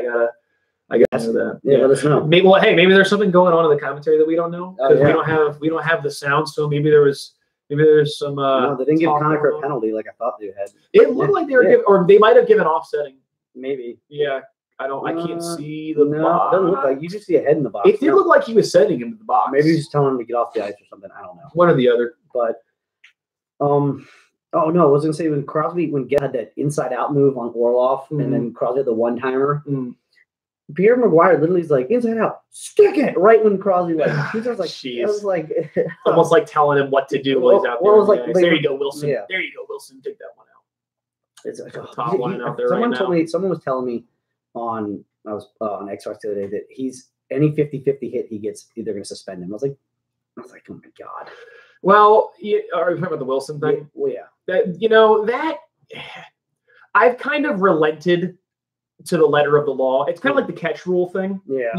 Speaker 1: I gotta know that.
Speaker 2: Yeah, let us know.
Speaker 1: Maybe there's something going on in the commentary that we don't know, because we don't have the sound. So maybe there's some.
Speaker 2: No, they didn't give Conacher a penalty like I thought they had.
Speaker 1: It looked like they were giving, or they might have given offsetting.
Speaker 2: Maybe.
Speaker 1: Yeah, I can't see the box.
Speaker 2: It doesn't look like, you just see a head in the box.
Speaker 1: It did look like he was sending him to the box.
Speaker 2: Maybe he was just telling him to get off the ice or something. I don't know.
Speaker 1: One or the other.
Speaker 2: But oh no, I was gonna say when Get had that inside out move on Orlov, and then Crosby had the one timer. Pierre Maguire literally is like, inside out, stick it, right when Crosby he was like,
Speaker 1: jeez.
Speaker 2: I was like,
Speaker 1: almost like telling him what to do while he's out there.
Speaker 2: Was like,
Speaker 1: there you go, Wilson. Yeah. There you go, Wilson. Dig that one out.
Speaker 2: It's like
Speaker 1: top line out there.
Speaker 2: Someone was telling me on X Factor the other day that he's any 50-50 hit he gets, they're going to suspend him. I was like, oh my god.
Speaker 1: Well, are you talking about the Wilson thing? That I've kind of relented to the letter of the law. It's kind of like the catch rule thing. Yeah.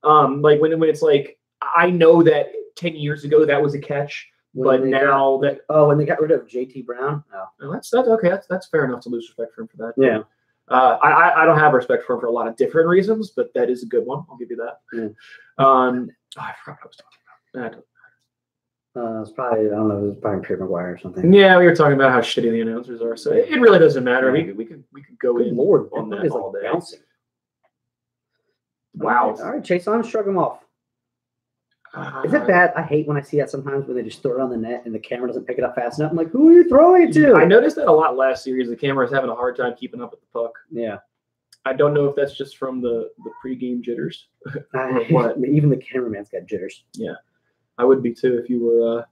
Speaker 1: Like when it's like, I know that 10 years ago that was a catch, but now
Speaker 2: when they got rid of JT Brown.
Speaker 1: That's okay. That's fair enough to lose respect for him for that.
Speaker 2: Yeah.
Speaker 1: I don't have respect for him for a lot of different reasons, but that is a good one. I'll give you that.
Speaker 2: Yeah.
Speaker 1: I forgot what I was talking about.
Speaker 2: It's probably, I don't know, it was probably Pierre Maguire or something.
Speaker 1: Yeah, we were talking about how shitty the announcers are, so it really doesn't matter. Yeah. We could go in on that all day.
Speaker 2: Bouncing.
Speaker 1: Wow.
Speaker 2: All right, Chase on, shrug him off. Is it bad? I hate when I see that sometimes when they just throw it on the net and the camera doesn't pick it up fast enough. I'm like, who are you throwing it to?
Speaker 1: I noticed that a lot last series. The camera is having a hard time keeping up with the puck.
Speaker 2: Yeah.
Speaker 1: I don't know if that's just from the pregame jitters or what.
Speaker 2: Even the cameraman's got jitters.
Speaker 1: Yeah. I would be too if you were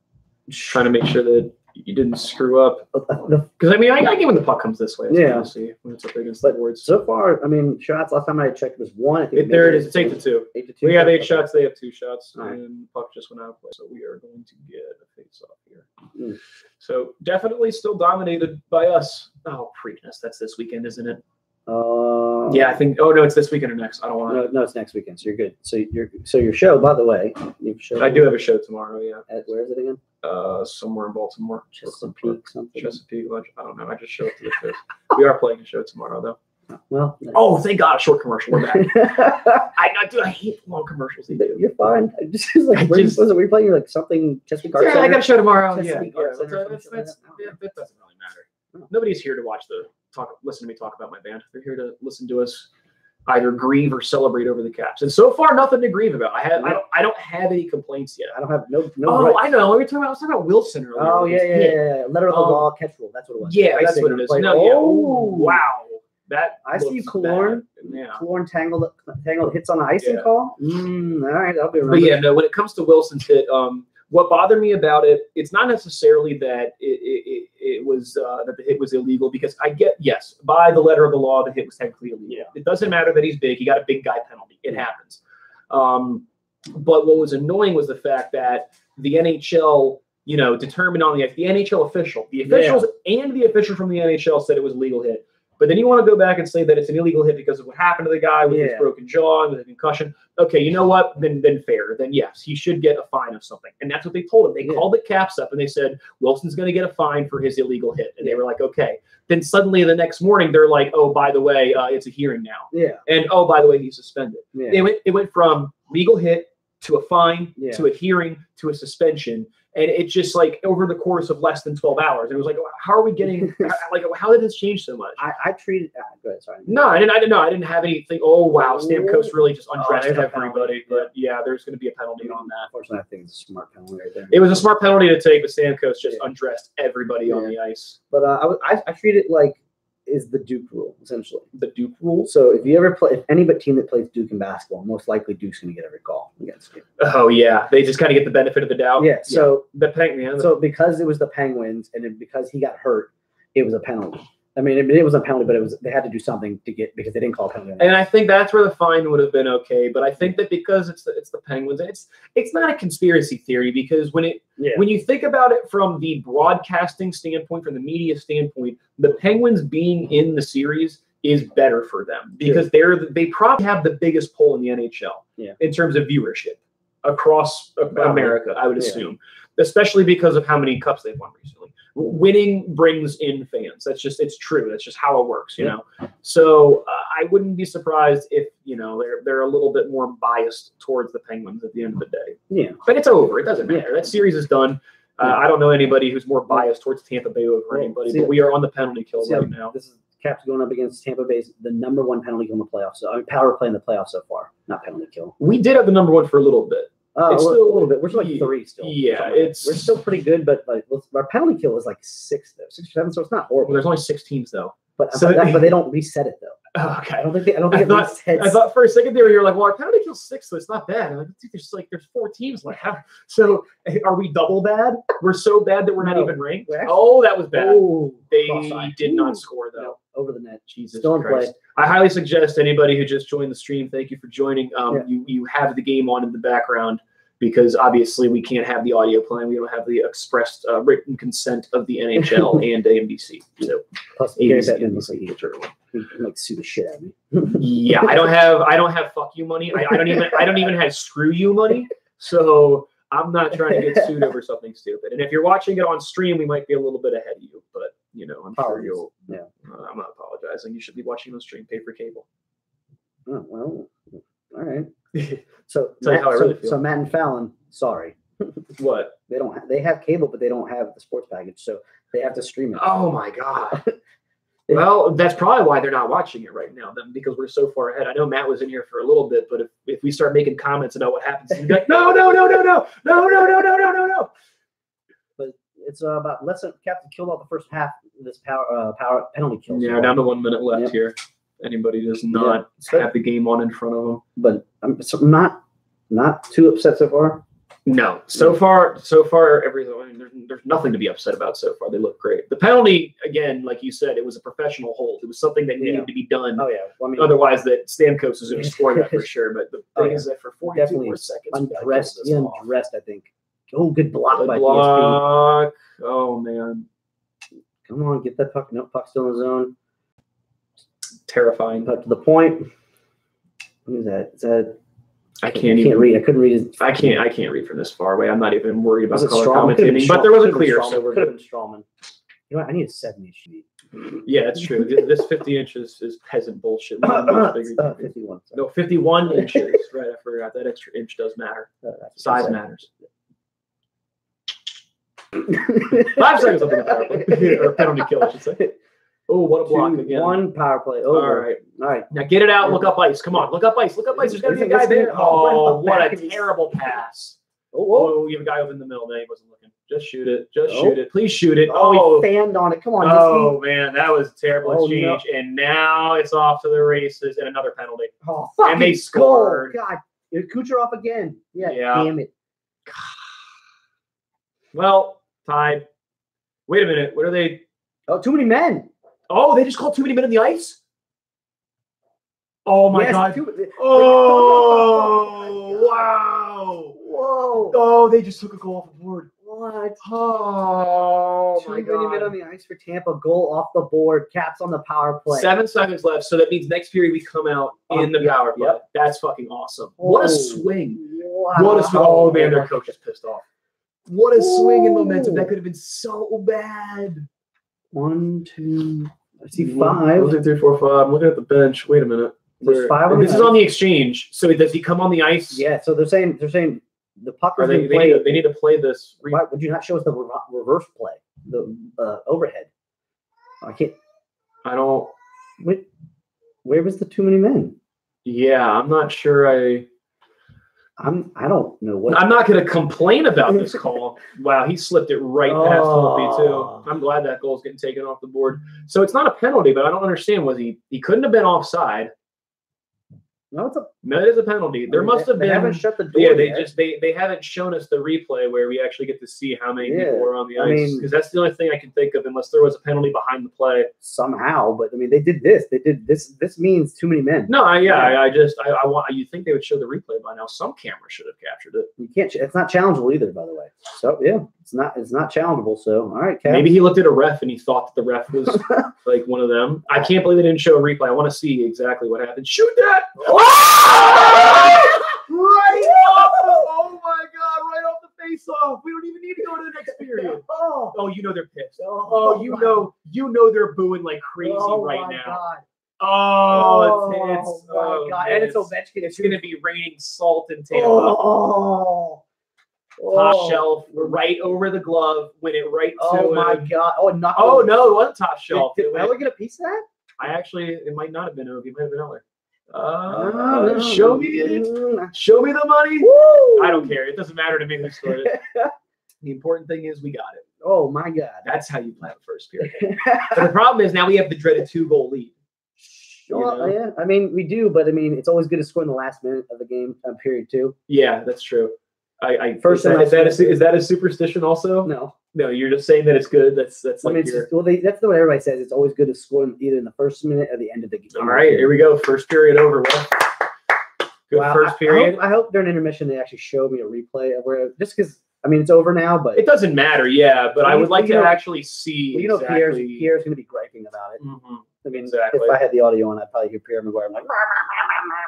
Speaker 1: trying to make sure that you didn't screw up. Because I get when the puck comes this way. It's see when it's up against the boards.
Speaker 2: So far, shots. Last time I checked was 1.
Speaker 1: There it is. It's 8-2. 8-2. We have 8 shots. They have 2 shots, and puck just went out of play. So we are going to get a face-off here. So definitely still dominated by us. Oh, Preakness. That's this weekend, isn't it? Yeah, I think. Oh no, it's this weekend or next. I don't want to.
Speaker 2: No, it's next weekend. So you're good. So your show, by the way,
Speaker 1: I do have a show tomorrow. Yeah.
Speaker 2: Where is it again?
Speaker 1: Somewhere in Baltimore.
Speaker 2: Chesapeake something.
Speaker 1: Chesapeake. I don't know. I just show up to the shows. We are playing a show tomorrow though.
Speaker 2: Well.
Speaker 1: Oh, thank God! A short commercial. We're back. I hate long commerosals.
Speaker 2: You're fine. Just like were you playing like something Chesapeake Arts
Speaker 1: Center? I got a show tomorrow.
Speaker 2: Chesapeake Arts Center
Speaker 1: that doesn't really matter. Nobody's here to listen to me talk about my band. They're here to listen to us either grieve or celebrate over the Caps. And so far, nothing to grieve about. I don't have any complaints yet.
Speaker 2: I don't have no.
Speaker 1: Oh, I know. I was talking about Wilson earlier.
Speaker 2: Oh yeah. Letter of the law, catch rule. That's what it was.
Speaker 1: Yeah, that's what it is. Wow. That
Speaker 2: I see Killorn. Yeah. Killorn tangled hits on the icing call. All right, that'll be right.
Speaker 1: But yeah, no. When it comes to Wilson's hit, what bothered me about it, it's not necessarily that it was that the hit was illegal, because yes, by the letter of the law, the hit was technically illegal. Yeah. It doesn't matter that he's big; he got a big guy penalty. It happens. But what was annoying was the fact that the NHL, determined on the NHL official, the officials and the official from the NHL said it was a legal hit. But then you want to go back and say that it's an illegal hit because of what happened to the guy with his broken jaw and with a concussion. Okay, you know what? Then fair. Then yes, he should get a fine of something. And that's what they told him. They called the caps up and they said, Wilson's going to get a fine for his illegal hit. And they were like, okay. Then suddenly the next morning, they're like, oh, by the way, it's a hearing now.
Speaker 2: Yeah.
Speaker 1: And oh, by the way, he's suspended.
Speaker 2: Yeah.
Speaker 1: It went from legal hit to a fine to a hearing to a suspension. And it's just like over the course of less than 12 hours. And it was like, how are we getting, how did this change so much?
Speaker 2: I treated, go ahead, sorry.
Speaker 1: No, I didn't have anything. Oh, wow. Stamkos really just undressed everybody. But yeah, there's going to be a penalty on that.
Speaker 2: Unfortunately, I think it's a smart penalty right there.
Speaker 1: It was a smart penalty to take, but Stamkos just undressed everybody on the ice.
Speaker 2: But I treat it like is the Duke rule, essentially.
Speaker 1: The Duke rule?
Speaker 2: So if any but team that plays Duke in basketball, most likely Duke's going to get every call against you.
Speaker 1: Oh, yeah. They just kind of get the benefit of the doubt.
Speaker 2: Yeah. So
Speaker 1: so
Speaker 2: because it was the Penguins and because he got hurt, it was a penalty. I mean, it was a penalty, but they had to do something because they didn't call a penalty.
Speaker 1: And I think that's where the fine would have been okay. But I think that because it's the Penguins, it's not a conspiracy theory because when you think about it from the broadcasting standpoint, from the media standpoint, the Penguins being in the series is better for them because they probably have the biggest pull in the NHL in terms of viewership across America, I would assume, especially because of how many cups they've won recently. Winning brings in fans. It's true. That's just how it works, you know? So I wouldn't be surprised if, they're a little bit more biased towards the Penguins at the end of the day.
Speaker 2: Yeah.
Speaker 1: But it's over. It doesn't matter. That series is done. I don't know anybody who's more biased towards Tampa Bay over anybody, but we are on the penalty kill right now.
Speaker 2: This is Caps going up against Tampa Bay's the number one penalty kill in the playoffs. So, power play in the playoffs so far, not penalty kill.
Speaker 1: We did have the number one for a little bit.
Speaker 2: It's still a little bit. We're still like 3 still.
Speaker 1: Yeah,
Speaker 2: we're still pretty good, but our penalty kill is like 6 or 7, so it's not horrible.
Speaker 1: Well, there's only 6 teams though.
Speaker 2: But they don't reset it though.
Speaker 1: Oh, okay.
Speaker 2: I don't think it resets.
Speaker 1: I thought for a second there you're like, well, our penalty kill's 6, so it's not bad. I'm like, there's 4 teams left. So are we double bad? We're so bad that we're not even ranked. Oh, that was bad. They did not score though.
Speaker 2: No, over the net.
Speaker 1: Jesus
Speaker 2: Still in
Speaker 1: Christ.
Speaker 2: play.
Speaker 1: I highly suggest anybody who just joined the stream, thank you for joining. You have the game on in the background because obviously we can't have the audio playing. We don't have the expressed written consent of the NHL and NBC. So
Speaker 2: plus he like sue the shit out of me.
Speaker 1: Yeah, I don't have fuck you money. I don't even have screw you money. So I'm not trying to get sued over something stupid. And if you're watching it on stream, we might be a little bit ahead of you, but I'm sure you'll. Yeah, I'm not apologizing. You should be watching on stream. Pay for cable.
Speaker 2: Oh, well, all right. So Matt and Fallon, sorry.
Speaker 1: What?
Speaker 2: They have cable, but they don't have the sports package, so they have to stream it.
Speaker 1: Oh my god. Well, that's probably why they're not watching it right now, then, because we're so far ahead. I know Matt was in here for a little bit, but if we start making comments about what happens, he'd be like, no.
Speaker 2: But it's about Captain killed out the first half of this power penalty kill.
Speaker 1: Yeah, down to 1 minute left here. Anybody does not have the game on in front of them.
Speaker 2: But I'm not too upset so far.
Speaker 1: No, so far, everything. There's nothing to be upset about so far. They look great. The penalty, again, like you said, it was a professional hold. It was something that needed to be done.
Speaker 2: Oh yeah. Well,
Speaker 1: otherwise, that Stamkos is going to score that for sure. But the thing is that for 42 more seconds,
Speaker 2: undressed. I think. Oh, good block by
Speaker 1: PSP. Oh man.
Speaker 2: Come on, get that puck. No, puck's still in the zone.
Speaker 1: Terrifying.
Speaker 2: Up to the point. What is that? Is that?
Speaker 1: I can't read.
Speaker 2: I couldn't read it.
Speaker 1: I can't read from this far away. I'm not even worried about color
Speaker 2: Strawman?
Speaker 1: commentating. But there was a clear. So we're
Speaker 2: could have
Speaker 1: good.
Speaker 2: been Strawman. You know what? I need a 7-inch TV.
Speaker 1: Yeah, it's true. This 50 inches is peasant bullshit.
Speaker 2: 51.
Speaker 1: No, 51 inches. Right, I forgot that extra inch does matter. Size matters. 5 seconds left in the power play. Or penalty kill, I should say. Oh, what a block again.
Speaker 2: 1 power play. Over.
Speaker 1: All right. Now get it out. Look up ice. Come on. Look up ice. There's got to be a guy there. Oh, what a terrible pass. Oh, you have a guy up in the middle. No, he wasn't looking. Just shoot it. Shoot it. Please shoot it.
Speaker 2: Oh, he fanned on it. Come on.
Speaker 1: Oh, man. That was a terrible exchange. No. And now it's off to the races and another penalty.
Speaker 2: Oh,
Speaker 1: and they scored.
Speaker 2: God. Kucherov again. Yeah. Damn it.
Speaker 1: Well, tied. Wait a minute. What are they?
Speaker 2: Oh, too many men.
Speaker 1: Oh, they just called too many men on the ice? Oh, my God.
Speaker 2: Oh,
Speaker 1: wow. Oh, they just took a goal off the board.
Speaker 2: What?
Speaker 1: Oh,
Speaker 2: Too many men on the ice for Tampa. Goal off the board. Caps on the power play.
Speaker 1: 7 seconds left, so that means next period we come out in the power play. Yep. That's fucking awesome. What a swing.
Speaker 2: Wow.
Speaker 1: What a swing. Oh, man, their coach is pissed off. What a swing in momentum. That could have been so bad.
Speaker 2: 1, 2, I see 5.
Speaker 1: 1, 2, 3, 4, 5. I'm looking at the bench. Wait a minute.
Speaker 2: There's 5 on
Speaker 1: this is on the exchange. So does he come on the ice?
Speaker 2: Yeah, so they're saying the puck is
Speaker 1: they need to play this.
Speaker 2: Why would you not show us the reverse play? The overhead. I don't. Where was the too many men?
Speaker 1: Yeah, I'm not sure. I
Speaker 2: don't know what.
Speaker 1: I'm not going to complain about this call. Wow, he slipped it right past Holtby too. I'm glad that goal's getting taken off the board. So it's not a penalty, but I don't understand. He couldn't have been offside?
Speaker 2: No,
Speaker 1: it is a penalty. There must have been.
Speaker 2: They haven't shut the door.
Speaker 1: Yeah, they haven't shown us the replay where we actually get to see how many people were on the ice. Because that's the only thing I can think of, unless there was a penalty behind the play
Speaker 2: somehow. But I mean, they did this. They did this. This means too many men.
Speaker 1: No, I want. You think they would show the replay by now? Some camera should have captured it.
Speaker 2: You can't. It's not challengeable either, by the way. So yeah, it's not challengeable. So all right, Cap.
Speaker 1: Maybe he looked at a ref and he thought that the ref was like one of them. I can't believe they didn't show a replay. I want to see exactly what happened. Shoot that! Right off! Oh my God! Right off the face-off. We don't even need to go to the next period. Oh, you know they're pissed. You know they're booing like crazy right now.
Speaker 2: God.
Speaker 1: Oh,
Speaker 2: it's my God! And it's Ovechkin.
Speaker 1: It's going to be raining salt in Tampa. Top shelf, right over the glove. Went it right to
Speaker 2: him. Oh my God!
Speaker 1: Oh no, it wasn't top shelf.
Speaker 2: Did Eller get a piece of that?
Speaker 1: It might not have been Ovi. It might have been Eller. Show me it. Show me the money. Woo! I don't care. It doesn't matter to me who scored it. The important thing is we got it.
Speaker 2: Oh my God!
Speaker 1: That's how you play the first period. But the problem is now we have the dreaded 2-goal lead.
Speaker 2: Yeah, I mean we do, but I mean it's always good to score in the last minute of the game, period 2.
Speaker 1: Yeah, that's true. Is that a superstition also? No, you're just saying that it's good. That's
Speaker 2: that's what everybody says. It's always good to score either in the first minute or the end of the game.
Speaker 1: All right, here we go. First period over. Good first period.
Speaker 2: I hope during intermission they actually show me a replay of where just because it's over now, but
Speaker 1: it doesn't matter. Yeah, but I would like to actually see.
Speaker 2: Exactly. Pierre's going to be griping about it.
Speaker 1: Mm-hmm.
Speaker 2: I mean, if I had the audio on, I'd probably hear Pierre McGuire. I'm like,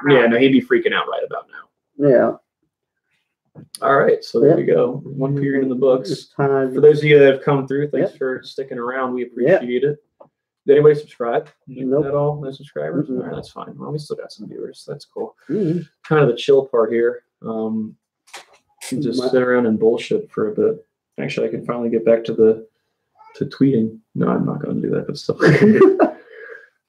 Speaker 1: yeah, no, he'd be freaking out right about now.
Speaker 2: Yeah.
Speaker 1: All right, so there we go. 1 period in the books. For those of you that have come through, thanks for sticking around. We appreciate it. Did anybody subscribe?
Speaker 2: Nope.
Speaker 1: At all? No subscribers? All right, that's fine. Well, we still got some viewers. That's cool.
Speaker 2: Mm-hmm.
Speaker 1: Kind of the chill part here. Just sit around and bullshit for a bit. Actually, I can finally get back to tweeting. No, I'm not going to do that, but still.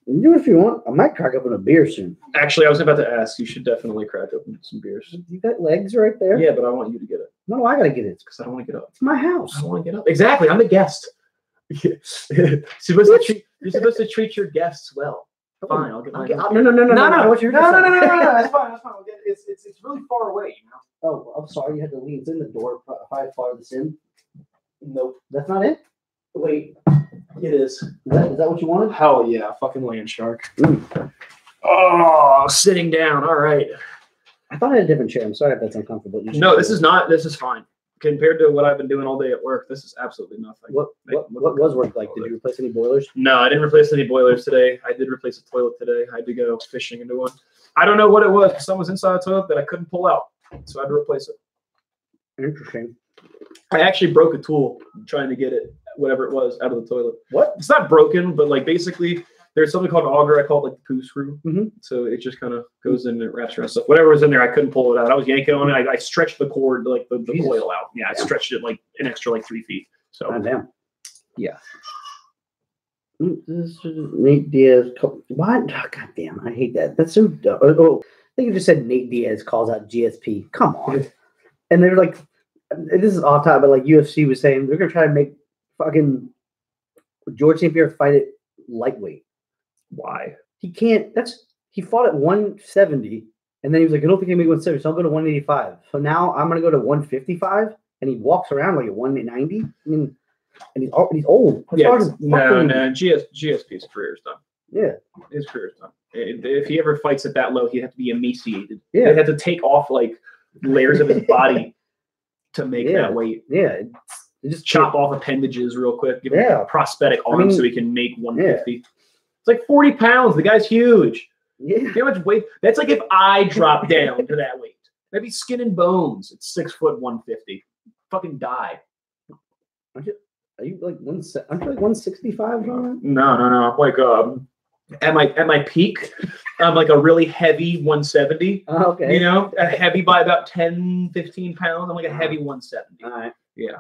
Speaker 2: You do it if you want. I might crack open a beer soon.
Speaker 1: Actually, I was about to ask. You should definitely crack open some beers.
Speaker 2: You got legs right there?
Speaker 1: Yeah, but I want you to get it.
Speaker 2: No, I got to get it.
Speaker 1: Because I don't want to get up.
Speaker 2: It's my house.
Speaker 1: I don't want to get up. Exactly. I'm the guest. You're supposed to treat your guests well. Fine, I'll get mine.
Speaker 2: No.
Speaker 1: That's fine. It's really far away, you know.
Speaker 2: Oh, I'm sorry. You had to lean. It's in the door. Probably farthest in.
Speaker 1: Nope.
Speaker 2: That's not it?
Speaker 1: Wait. It is.
Speaker 2: Is that what you wanted?
Speaker 1: Hell yeah. Fucking land shark. Oh, sitting down. All right.
Speaker 2: I thought I had a different chair. I'm sorry if that's uncomfortable.
Speaker 1: No, this is not. This is fine. Compared to what I've been doing all day at work, this is absolutely nothing.
Speaker 2: What was work like? Did you replace any boilers?
Speaker 1: No, I didn't replace any boilers today. I did replace a toilet today. I had to go fishing into one. I don't know what it was. Someone was inside the toilet that I couldn't pull out, so I had to replace it.
Speaker 2: Interesting.
Speaker 1: I actually broke a tool trying to get it, whatever it was, out of the toilet.
Speaker 2: What?
Speaker 1: It's not broken, but like basically there's something called an auger. I call it like the poo screw.
Speaker 2: Mm-hmm.
Speaker 1: So it just kind of goes in and it wraps around stuff. Whatever was in there, I couldn't pull it out. I was yanking on it. I stretched the cord, like the coil out. Yeah, I stretched it like an extra 3 feet. So
Speaker 2: damn.
Speaker 1: Yeah.
Speaker 2: Nate Diaz. What? Oh, God damn, I hate that. That's so dumb. Oh, I think you just said Nate Diaz calls out GSP. Come on. And they're like, this is off top, but like UFC was saying, they're going to try to make fucking George St. Pierre fight it lightweight.
Speaker 1: Why?
Speaker 2: He can't. He fought at 170, and then he was like, I don't think I can make 170, so I'll go to 185. So now I'm going to go to 155, and he walks around like at 190. I mean, and he's old.
Speaker 1: GSP's career is done.
Speaker 2: Yeah.
Speaker 1: His career is done. If he ever fights at that low, he'd have to be emaciated.
Speaker 2: Yeah.
Speaker 1: He'd have to take off like layers of his body. to make that weight.
Speaker 2: Yeah.
Speaker 1: Just chop off appendages real quick. Give him a prosthetic arm so he can make 150. Yeah. It's like 40 pounds. The guy's huge.
Speaker 2: Yeah.
Speaker 1: You know how much weight? That's like if I drop down to that weight. That'd be skin and bones. It's 6 foot 150. Fucking die.
Speaker 2: Are you like aren't you like 165?
Speaker 1: No. Like at my peak, I'm like a really heavy 170.
Speaker 2: Oh, okay.
Speaker 1: You know, a heavy by about 10, 15 pounds. I'm like a heavy 170.
Speaker 2: All right.
Speaker 1: Yeah.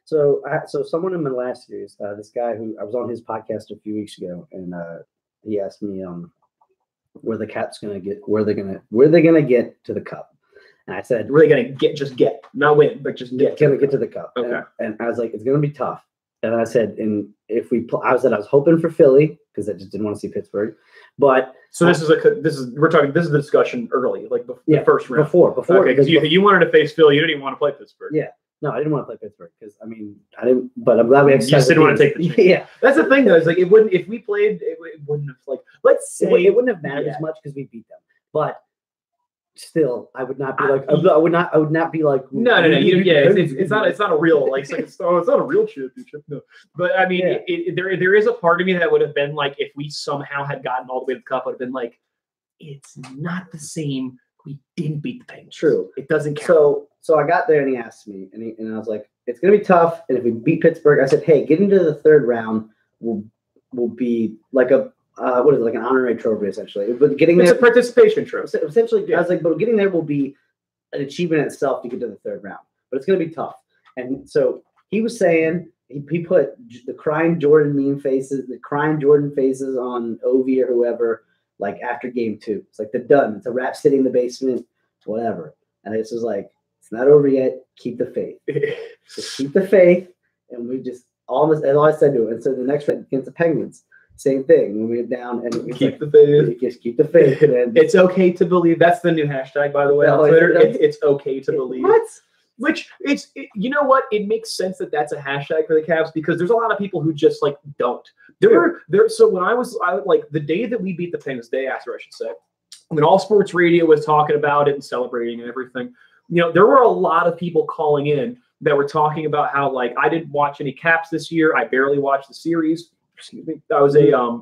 Speaker 2: So someone in my last series, this guy who I was on his podcast a few weeks ago, and he asked me where the Caps gonna get, where they're gonna get to the Cup, and I said,
Speaker 1: where they gonna get, not win, but just get
Speaker 2: to the Cup.
Speaker 1: Okay.
Speaker 2: And I was like, it's gonna be tough. And I said, and if we, I was hoping for Philly because I just didn't want to see Pittsburgh, but.
Speaker 1: So this is the discussion early, like the first round.
Speaker 2: Before.
Speaker 1: Okay, because you wanted to face Philly, you didn't even want to play Pittsburgh.
Speaker 2: Yeah. No, I didn't want to play Pittsburgh because I didn't. But I'm glad we exercised.
Speaker 1: You just didn't want to take the chance.
Speaker 2: Yeah,
Speaker 1: that's the thing though. Is like it wouldn't if we played. It wouldn't have like. Let's say
Speaker 2: it wouldn't have mattered as much because we beat them. But still, I would not be like. I would not be like.
Speaker 1: No. It's not a real like. It's not a real championship. No. But I mean, there is a part of me that would have been like, if we somehow had gotten all the way to the Cup, I would have been like, it's not the same. We didn't beat the Penguins.
Speaker 2: True.
Speaker 1: It doesn't count.
Speaker 2: So I got there and he asked me, and I was like, it's going to be tough. And if we beat Pittsburgh, I said, hey, getting to the third round will be like a what is it, like an honorary trophy essentially. But getting there,
Speaker 1: it's a participation trophy.
Speaker 2: Essentially, I was like, but getting there will be an achievement in itself to get to the third round. But it's going to be tough. And so he was saying he put the crying Jordan faces on Ovi or whoever. Like after game 2, it's like they're done. It's a wrap sitting in the basement, whatever. And it's just like, it's not over yet. Keep the faith. Just keep the faith. And we just all I said to him. And so the next round against the Penguins, same thing. When we were down and
Speaker 1: keep the faith.
Speaker 2: Just keep the faith. And
Speaker 1: it's okay to believe. That's the new hashtag, by the way, on Twitter. It's okay to believe.
Speaker 2: What?
Speaker 1: Which you know what? It makes sense that that's a hashtag for the Cavs because there's a lot of people who just like don't. So when I like the day that we beat the Penguins, day after I should say, when all sports radio was talking about it and celebrating and everything, you know, there were a lot of people calling in that were talking about how like I didn't watch any Caps this year. I barely watched the series. Excuse me. I was a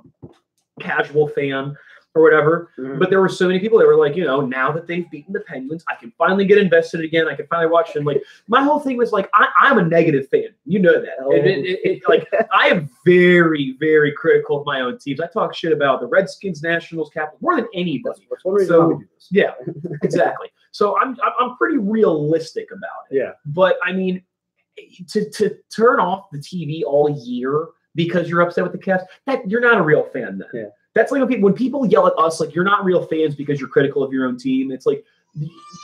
Speaker 1: casual fan or whatever. Mm-hmm. But there were so many people that were like, you know, now that they've beaten the Penguins, I can finally get invested again. I can finally watch it. And like my whole thing was like, I'm a negative fan. You know that. Oh. Like I am very, very critical of my own teams. I talk shit about the Redskins, Nationals, Capitals more than anybody.
Speaker 2: That's one reason we do this.
Speaker 1: Yeah, exactly. So I'm pretty realistic about it.
Speaker 2: Yeah.
Speaker 1: But I mean, to turn off the TV all year because you're upset with the Cavs, that you're not a real fan then.
Speaker 2: Yeah.
Speaker 1: That's like when people yell at us like you're not real fans because you're critical of your own team. It's like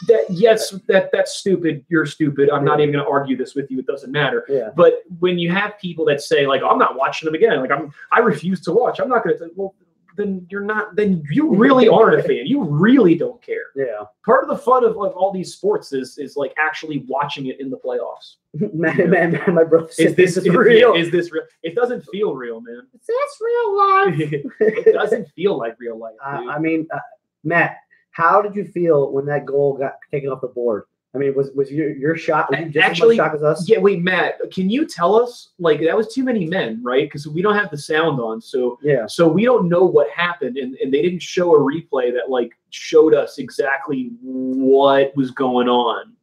Speaker 1: that. Yes, that's stupid. You're stupid. I'm not even going to argue this with you. It doesn't matter.
Speaker 2: Yeah.
Speaker 1: But when you have people that say like I'm not watching them again, like I refuse to watch. I'm not going to. Well, then you're not. Then you really aren't a fan. You really don't care.
Speaker 2: Yeah.
Speaker 1: Part of the fun of like all these sports is like actually watching it in the playoffs.
Speaker 2: Man, my brother said,
Speaker 1: is this real? Is this real? It doesn't feel real, man.
Speaker 2: Is this real life?
Speaker 1: It doesn't feel like real life.
Speaker 2: I mean, Matt, how did you feel when that goal got taken off the board? I mean, was your shot just
Speaker 1: actually
Speaker 2: as much shock as us?
Speaker 1: Yeah, wait, Matt, can you tell us? Like that was too many men, right? Because we don't have the sound on, so
Speaker 2: yeah.
Speaker 1: So we don't know what happened, and they didn't show a replay that like showed us exactly what was going on.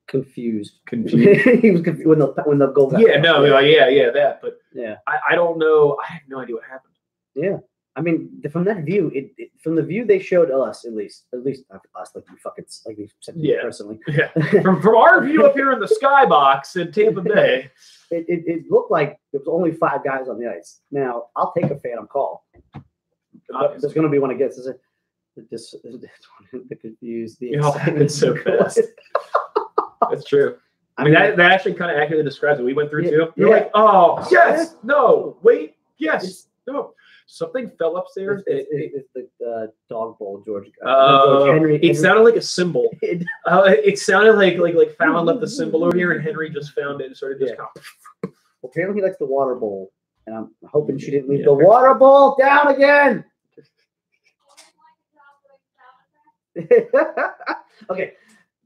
Speaker 2: Confused.
Speaker 1: He
Speaker 2: was confused when the goal got
Speaker 1: that. But
Speaker 2: yeah,
Speaker 1: I don't know. I have no idea what happened.
Speaker 2: Yeah. I mean, from that view, from the view they showed us, at least us, like we said personally.
Speaker 1: Yeah. From our view up here in the skybox in Tampa Bay,
Speaker 2: it looked like there was only 5 guys on the ice. Now, I'll take a phantom call. There's going to be one against. This confused.
Speaker 1: It's so fast. That's true. I mean, that actually kind of accurately describes what we went through too. You're like, oh yes, no, wait, yes, no. Something fell upstairs.
Speaker 2: It's the dog bowl, George
Speaker 1: Henry. It sounded like a symbol. It sounded like Fallon left the symbol over here, and Henry just found it and started just.
Speaker 2: Well, apparently he likes the water bowl, and I'm hoping she didn't leave the water bowl down again. Okay,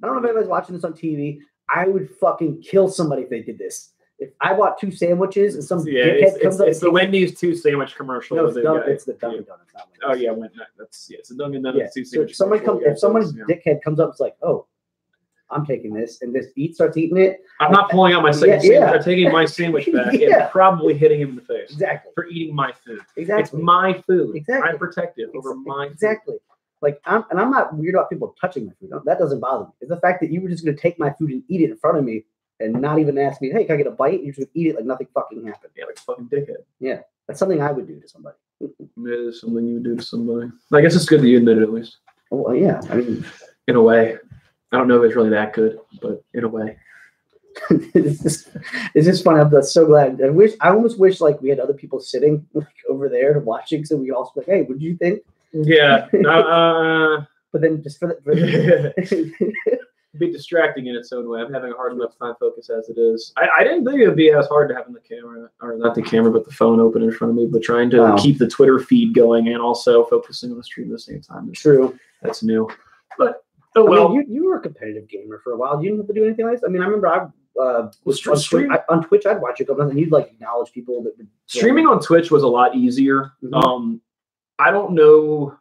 Speaker 2: I don't know if anybody's watching this on TV. I would fucking kill somebody if they did this. If I bought 2 sandwiches and some
Speaker 1: Yeah,
Speaker 2: dickhead comes up,
Speaker 1: it's the Wendy's 2 sandwich commercial.
Speaker 2: No,
Speaker 1: with
Speaker 2: it's the Dunkin' Donuts. Not Wendy's.
Speaker 1: Oh yeah, it's a Dunkin' Donuts 2
Speaker 2: So
Speaker 1: sandwich.
Speaker 2: if someone
Speaker 1: commercial.
Speaker 2: if someone's
Speaker 1: Yeah.
Speaker 2: dickhead comes up, it's like, oh, I'm taking this, and this starts eating it.
Speaker 1: I'm not pulling out my second sandwich.
Speaker 2: Yeah.
Speaker 1: I'm taking my sandwich back
Speaker 2: Yeah.
Speaker 1: and probably hitting him in the face.
Speaker 2: Exactly.
Speaker 1: For eating my food.
Speaker 2: Exactly.
Speaker 1: It's my food.
Speaker 2: Exactly.
Speaker 1: I'm protective over my food.
Speaker 2: Exactly. Like I'm not weird about people touching my food. That doesn't bother me. It's the fact that you were just going to take my food and eat it in front of me and not even ask me, hey, can I get a bite? You're just going to eat it like nothing fucking happened.
Speaker 1: Yeah, like a fucking dickhead.
Speaker 2: Yeah, that's something I would do to somebody.
Speaker 1: It is something you would do to somebody. I guess it's good that you admit it at least.
Speaker 2: Well, yeah. I mean,
Speaker 1: in a way. I don't know if it's really that good, but in a way.
Speaker 2: it's just funny. I'm so glad. I almost wish like we had other people sitting like over there watching, so we all be like, hey, what do you think?
Speaker 1: Yeah.
Speaker 2: But then just for
Speaker 1: be distracting in its own way. I'm having a hard enough time focus as it is. I didn't think it would be as hard to having the camera, or not the camera, but the phone open in front of me, but trying to keep the Twitter feed going and also focusing on the stream at the same time.
Speaker 2: True.
Speaker 1: That's new. But, oh well.
Speaker 2: I mean, you were a competitive gamer for a while. You didn't have to do anything like this. I mean, I remember on Twitch, I'd watch you go, and you'd like acknowledge people that would,
Speaker 1: streaming on Twitch was a lot easier.
Speaker 2: Mm-hmm.
Speaker 1: I don't know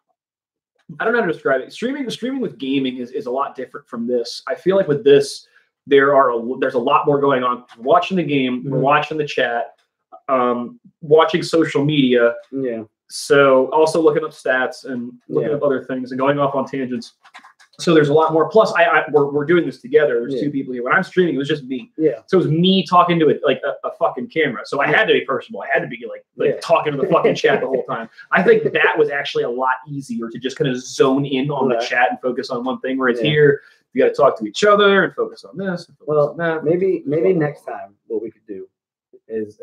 Speaker 1: how to describe it. Streaming with gaming is a lot different from this. I feel like with this, there's a lot more going on. We're watching the game, we're watching the chat, watching social media.
Speaker 2: Yeah.
Speaker 1: So also looking up stats and looking up other things and going off on tangents. So there's a lot more. Plus, we're doing this together. There's 2 people here. When I'm streaming, it was just me.
Speaker 2: Yeah.
Speaker 1: So it was me talking to it like a fucking camera. So I had to be personable. I had to be like talking to the fucking chat the whole time. I think that was actually a lot easier to just kind of zone in on the chat and focus on one thing. Whereas here, you got to talk to each other and focus on this. And focus on that.
Speaker 2: Maybe next time what we could do is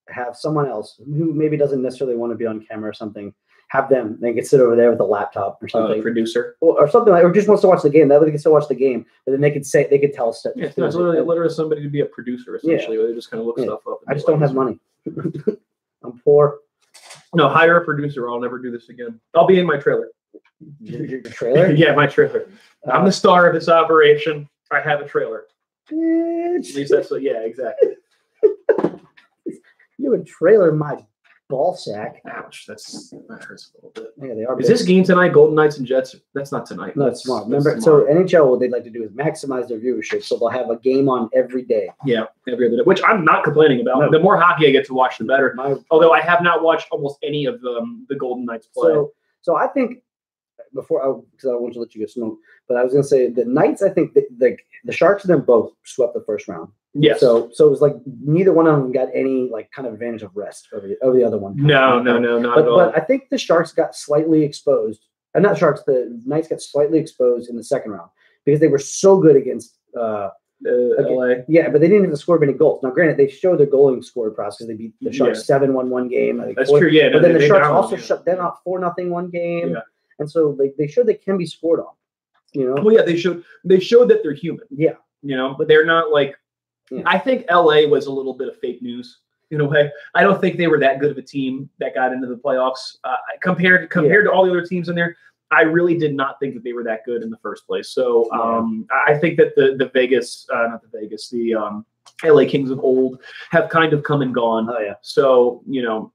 Speaker 2: have someone else who maybe doesn't necessarily want to be on camera or something. Have them. They can sit over there with a laptop or something.
Speaker 1: Producer.
Speaker 2: Or something like, or just wants to watch the game. That way they can still watch the game, but then they could tell stuff.
Speaker 1: Yeah, it's literally somebody to be a producer, essentially, where they just kind of look stuff up.
Speaker 2: I just don't have money. I'm poor.
Speaker 1: No, hire a producer. I'll never do this again. I'll be in my trailer.
Speaker 2: Your trailer?
Speaker 1: Yeah, my trailer. I'm the star of this operation. I have a trailer.
Speaker 2: Bitch.
Speaker 1: At least that's what, yeah, exactly.
Speaker 2: You have a trailer, my ball sack.
Speaker 1: Ouch, that hurts a little bit.
Speaker 2: Yeah, they are.
Speaker 1: Is this game tonight? Golden Knights and Jets? That's not tonight.
Speaker 2: No, it's tomorrow. Remember, so NHL, what they'd like to do is maximize their viewership, so they'll have a game on every day.
Speaker 1: Yeah, every other day, which I'm not complaining about. No. The more hockey I get to watch, the better. Although I have not watched almost any of the Golden Knights play.
Speaker 2: So I think because I don't want to let you get smoked, but I was going to say the Knights. I think the Sharks and them both swept the first round.
Speaker 1: Yes.
Speaker 2: So it was like neither one of them got any like kind of advantage of rest over the other one.
Speaker 1: No, not at all.
Speaker 2: But I think the Sharks got slightly exposed. Not Sharks. The Knights got slightly exposed in the second round because they were so good against
Speaker 1: LA.
Speaker 2: Yeah, but they didn't have to score many goals. Now, granted, they showed their goaling scoring process because they beat the Sharks 7-1 one game.
Speaker 1: That's true. Yeah,
Speaker 2: but then the Sharks also shut them out 4-0 one game. Yeah. And so they showed they can be scored on. You know.
Speaker 1: Well, yeah, they showed that they're human.
Speaker 2: Yeah.
Speaker 1: You know, but they're not like. Yeah. I think LA was a little bit of fake news in a way. I don't think they were that good of a team that got into the playoffs compared to all the other teams in there. I really did not think that they were that good in the first place. So I think that the LA Kings of old have kind of come and gone.
Speaker 2: Oh yeah.
Speaker 1: So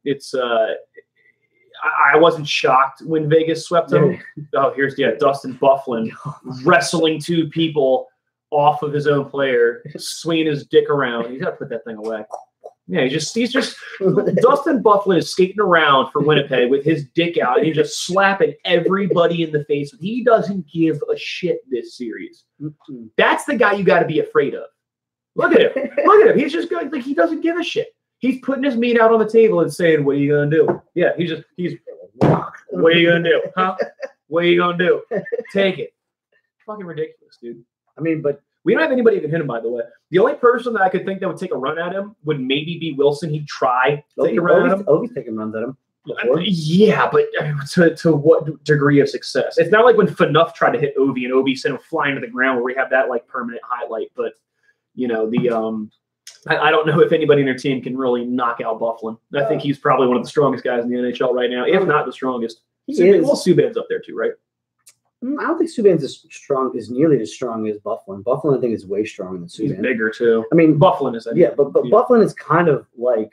Speaker 1: it's I wasn't shocked when Vegas swept them. Oh, here's Dustin Byfuglien wrestling 2 people off of his own player, swinging his dick around. He's got to put that thing away. Yeah, he's just Dustin Byfuglien is skating around for Winnipeg with his dick out, and he's just slapping everybody in the face. He doesn't give a shit this series. That's the guy you got to be afraid of. Look at him. Look at him. He's just going like he doesn't give a shit. He's putting his meat out on the table and saying, "What are you gonna do?" Yeah, he's what are you gonna do? Huh? What are you gonna do? Take it. Fucking ridiculous, dude.
Speaker 2: I mean, but
Speaker 1: we don't have anybody who can hit him, by the way. The only person that I could think that would take a run at him would maybe be Wilson. He'd try to take a run at him.
Speaker 2: Ovi's taking runs at him.
Speaker 1: Yeah, but to what degree of success? It's not like when Phaneuf tried to hit Ovi and Ovi sent him flying to the ground where we have that like permanent highlight. But I don't know if anybody in their team can really knock out Byfuglien. I think he's probably one of the strongest guys in the NHL right now, if not the strongest. Well, Subban's up there too, right?
Speaker 2: I don't think Subban's is nearly as strong as Bufflin. Bufflin, I think, is way stronger than
Speaker 1: He's
Speaker 2: Subban.
Speaker 1: bigger too.
Speaker 2: I mean,
Speaker 1: Bufflin is.
Speaker 2: But Bufflin is kind of like,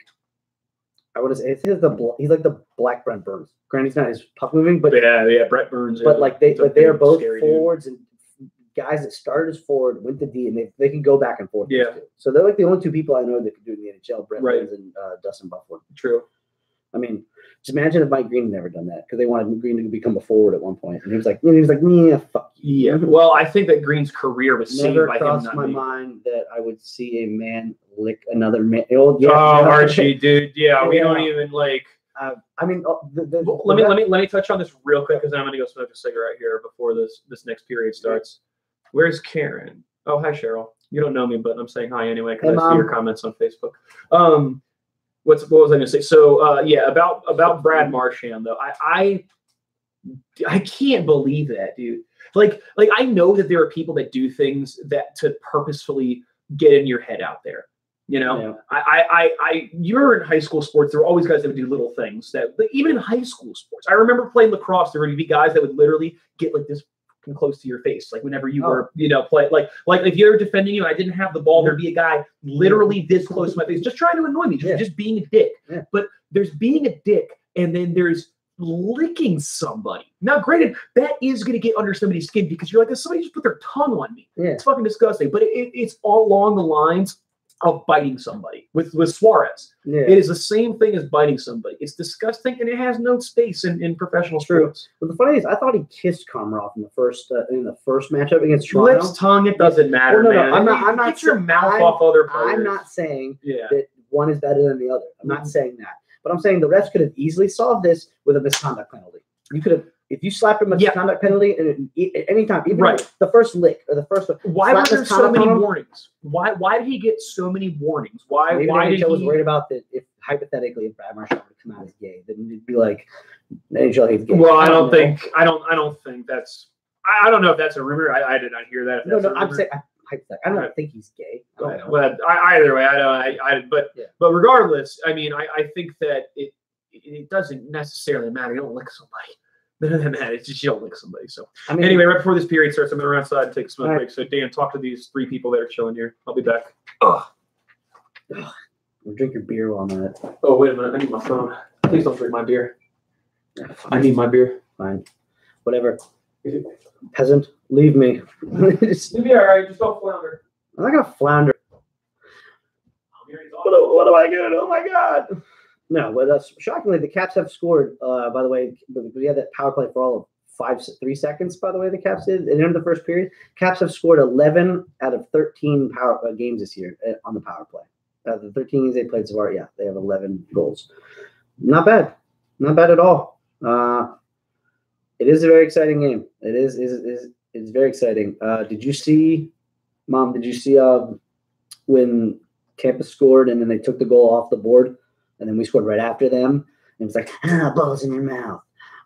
Speaker 2: I would say, he's like the Black Brent Burns. Granted, he's not as puck moving, but
Speaker 1: yeah, Brett Burns.
Speaker 2: But like they are both forwards
Speaker 1: dude.
Speaker 2: and guys that started as forward, went to D, and they can go back and forth.
Speaker 1: Yeah.
Speaker 2: So they're like the only two people I know that can do it in the NHL, Brent Burns and Dustin Bufflin.
Speaker 1: True.
Speaker 2: I mean, just imagine if Mike Green had never done that because they wanted Green to become a forward at one point, and he was like, yeah, fuck you.
Speaker 1: Yeah. Well, I think that Green's career was saved by him.
Speaker 2: Never crossed my mind that I would see a man lick another man.
Speaker 1: Archie, dude. Yeah, we don't even like.
Speaker 2: I mean,
Speaker 1: let me touch on this real quick because I'm going to go smoke a cigarette here before this next period starts. Where's Karen? Oh, hi, Cheryl. You don't know me, but I'm saying hi anyway because I see your comments on Facebook. What was I going to say? So about Brad Marchand though, I can't believe that, dude. Like I know that there are people that do things that to purposefully get in your head out there. You know, you remember in high school sports, there were always guys that would do little things that, even in high school sports, I remember playing lacrosse, there would be guys that would literally get like this close to your face. Like whenever you were, play, like if you were defending you and I didn't have the ball, there'd be a guy literally this close to my face, just trying to annoy me, just being a dick. Yeah. But there's being a dick and then there's licking somebody. Now, granted, that is going to get under somebody's skin because you're like, somebody just put their tongue on me. Yeah. It's fucking disgusting. But it's all along the lines of biting somebody with Suarez. Yeah. It is the same thing as biting somebody. It's disgusting and it has no space in professional sports.
Speaker 2: But the funny thing is, I thought he kissed Komarov in the first matchup against Toronto.
Speaker 1: Lips, tongue, it doesn't matter, man.
Speaker 2: I'm not
Speaker 1: get your mouth off other players.
Speaker 2: I'm not saying that one is better than the other. I'm not saying that. But I'm saying the refs could have easily solved this with a misconduct penalty. You could have, if you slapped him a misconduct penalty at any time, even the first lick or the first one.
Speaker 1: Why were there so many warnings? Why did he get so many warnings? Why did he was
Speaker 2: worried about that if hypothetically if Brad Marchand would come out as gay, then it'd be like the NHL hates gay.
Speaker 1: Well, I don't think that's I don't know if that's a rumor. I did not hear that.
Speaker 2: No, I'm saying I don't think he's gay.
Speaker 1: Well, either way, but regardless, I mean, I think that it doesn't necessarily matter. You don't lick somebody. None of that matters. It's just you don't lick somebody. So anyway, right before this period starts, I'm going to run outside and take a smoke break. So Dan, talk to these three people that are chilling here. I'll be back.
Speaker 2: Drink your beer while I'm at it.
Speaker 1: Oh, wait a minute. I need my phone. Please don't drink my beer. I need my beer.
Speaker 2: Fine. Whatever. Peasant, leave me.
Speaker 1: You'll be all right. Just don't flounder.
Speaker 2: I'm not going to flounder.
Speaker 1: What am I doing? Oh, my God.
Speaker 2: No, but shockingly, the Caps have scored, by the way, we had that power play for all of 3 seconds, by the way, the Caps did. At the end of the first period, Caps have scored 11 out of 13 games this year on the power play. The 13 games they played so far, they have 11 goals. Not bad. Not bad at all. It is a very exciting game. It's very exciting. Did you see when Tampa scored and then they took the goal off the board? And then we scored right after them. And it was like, balls in your mouth.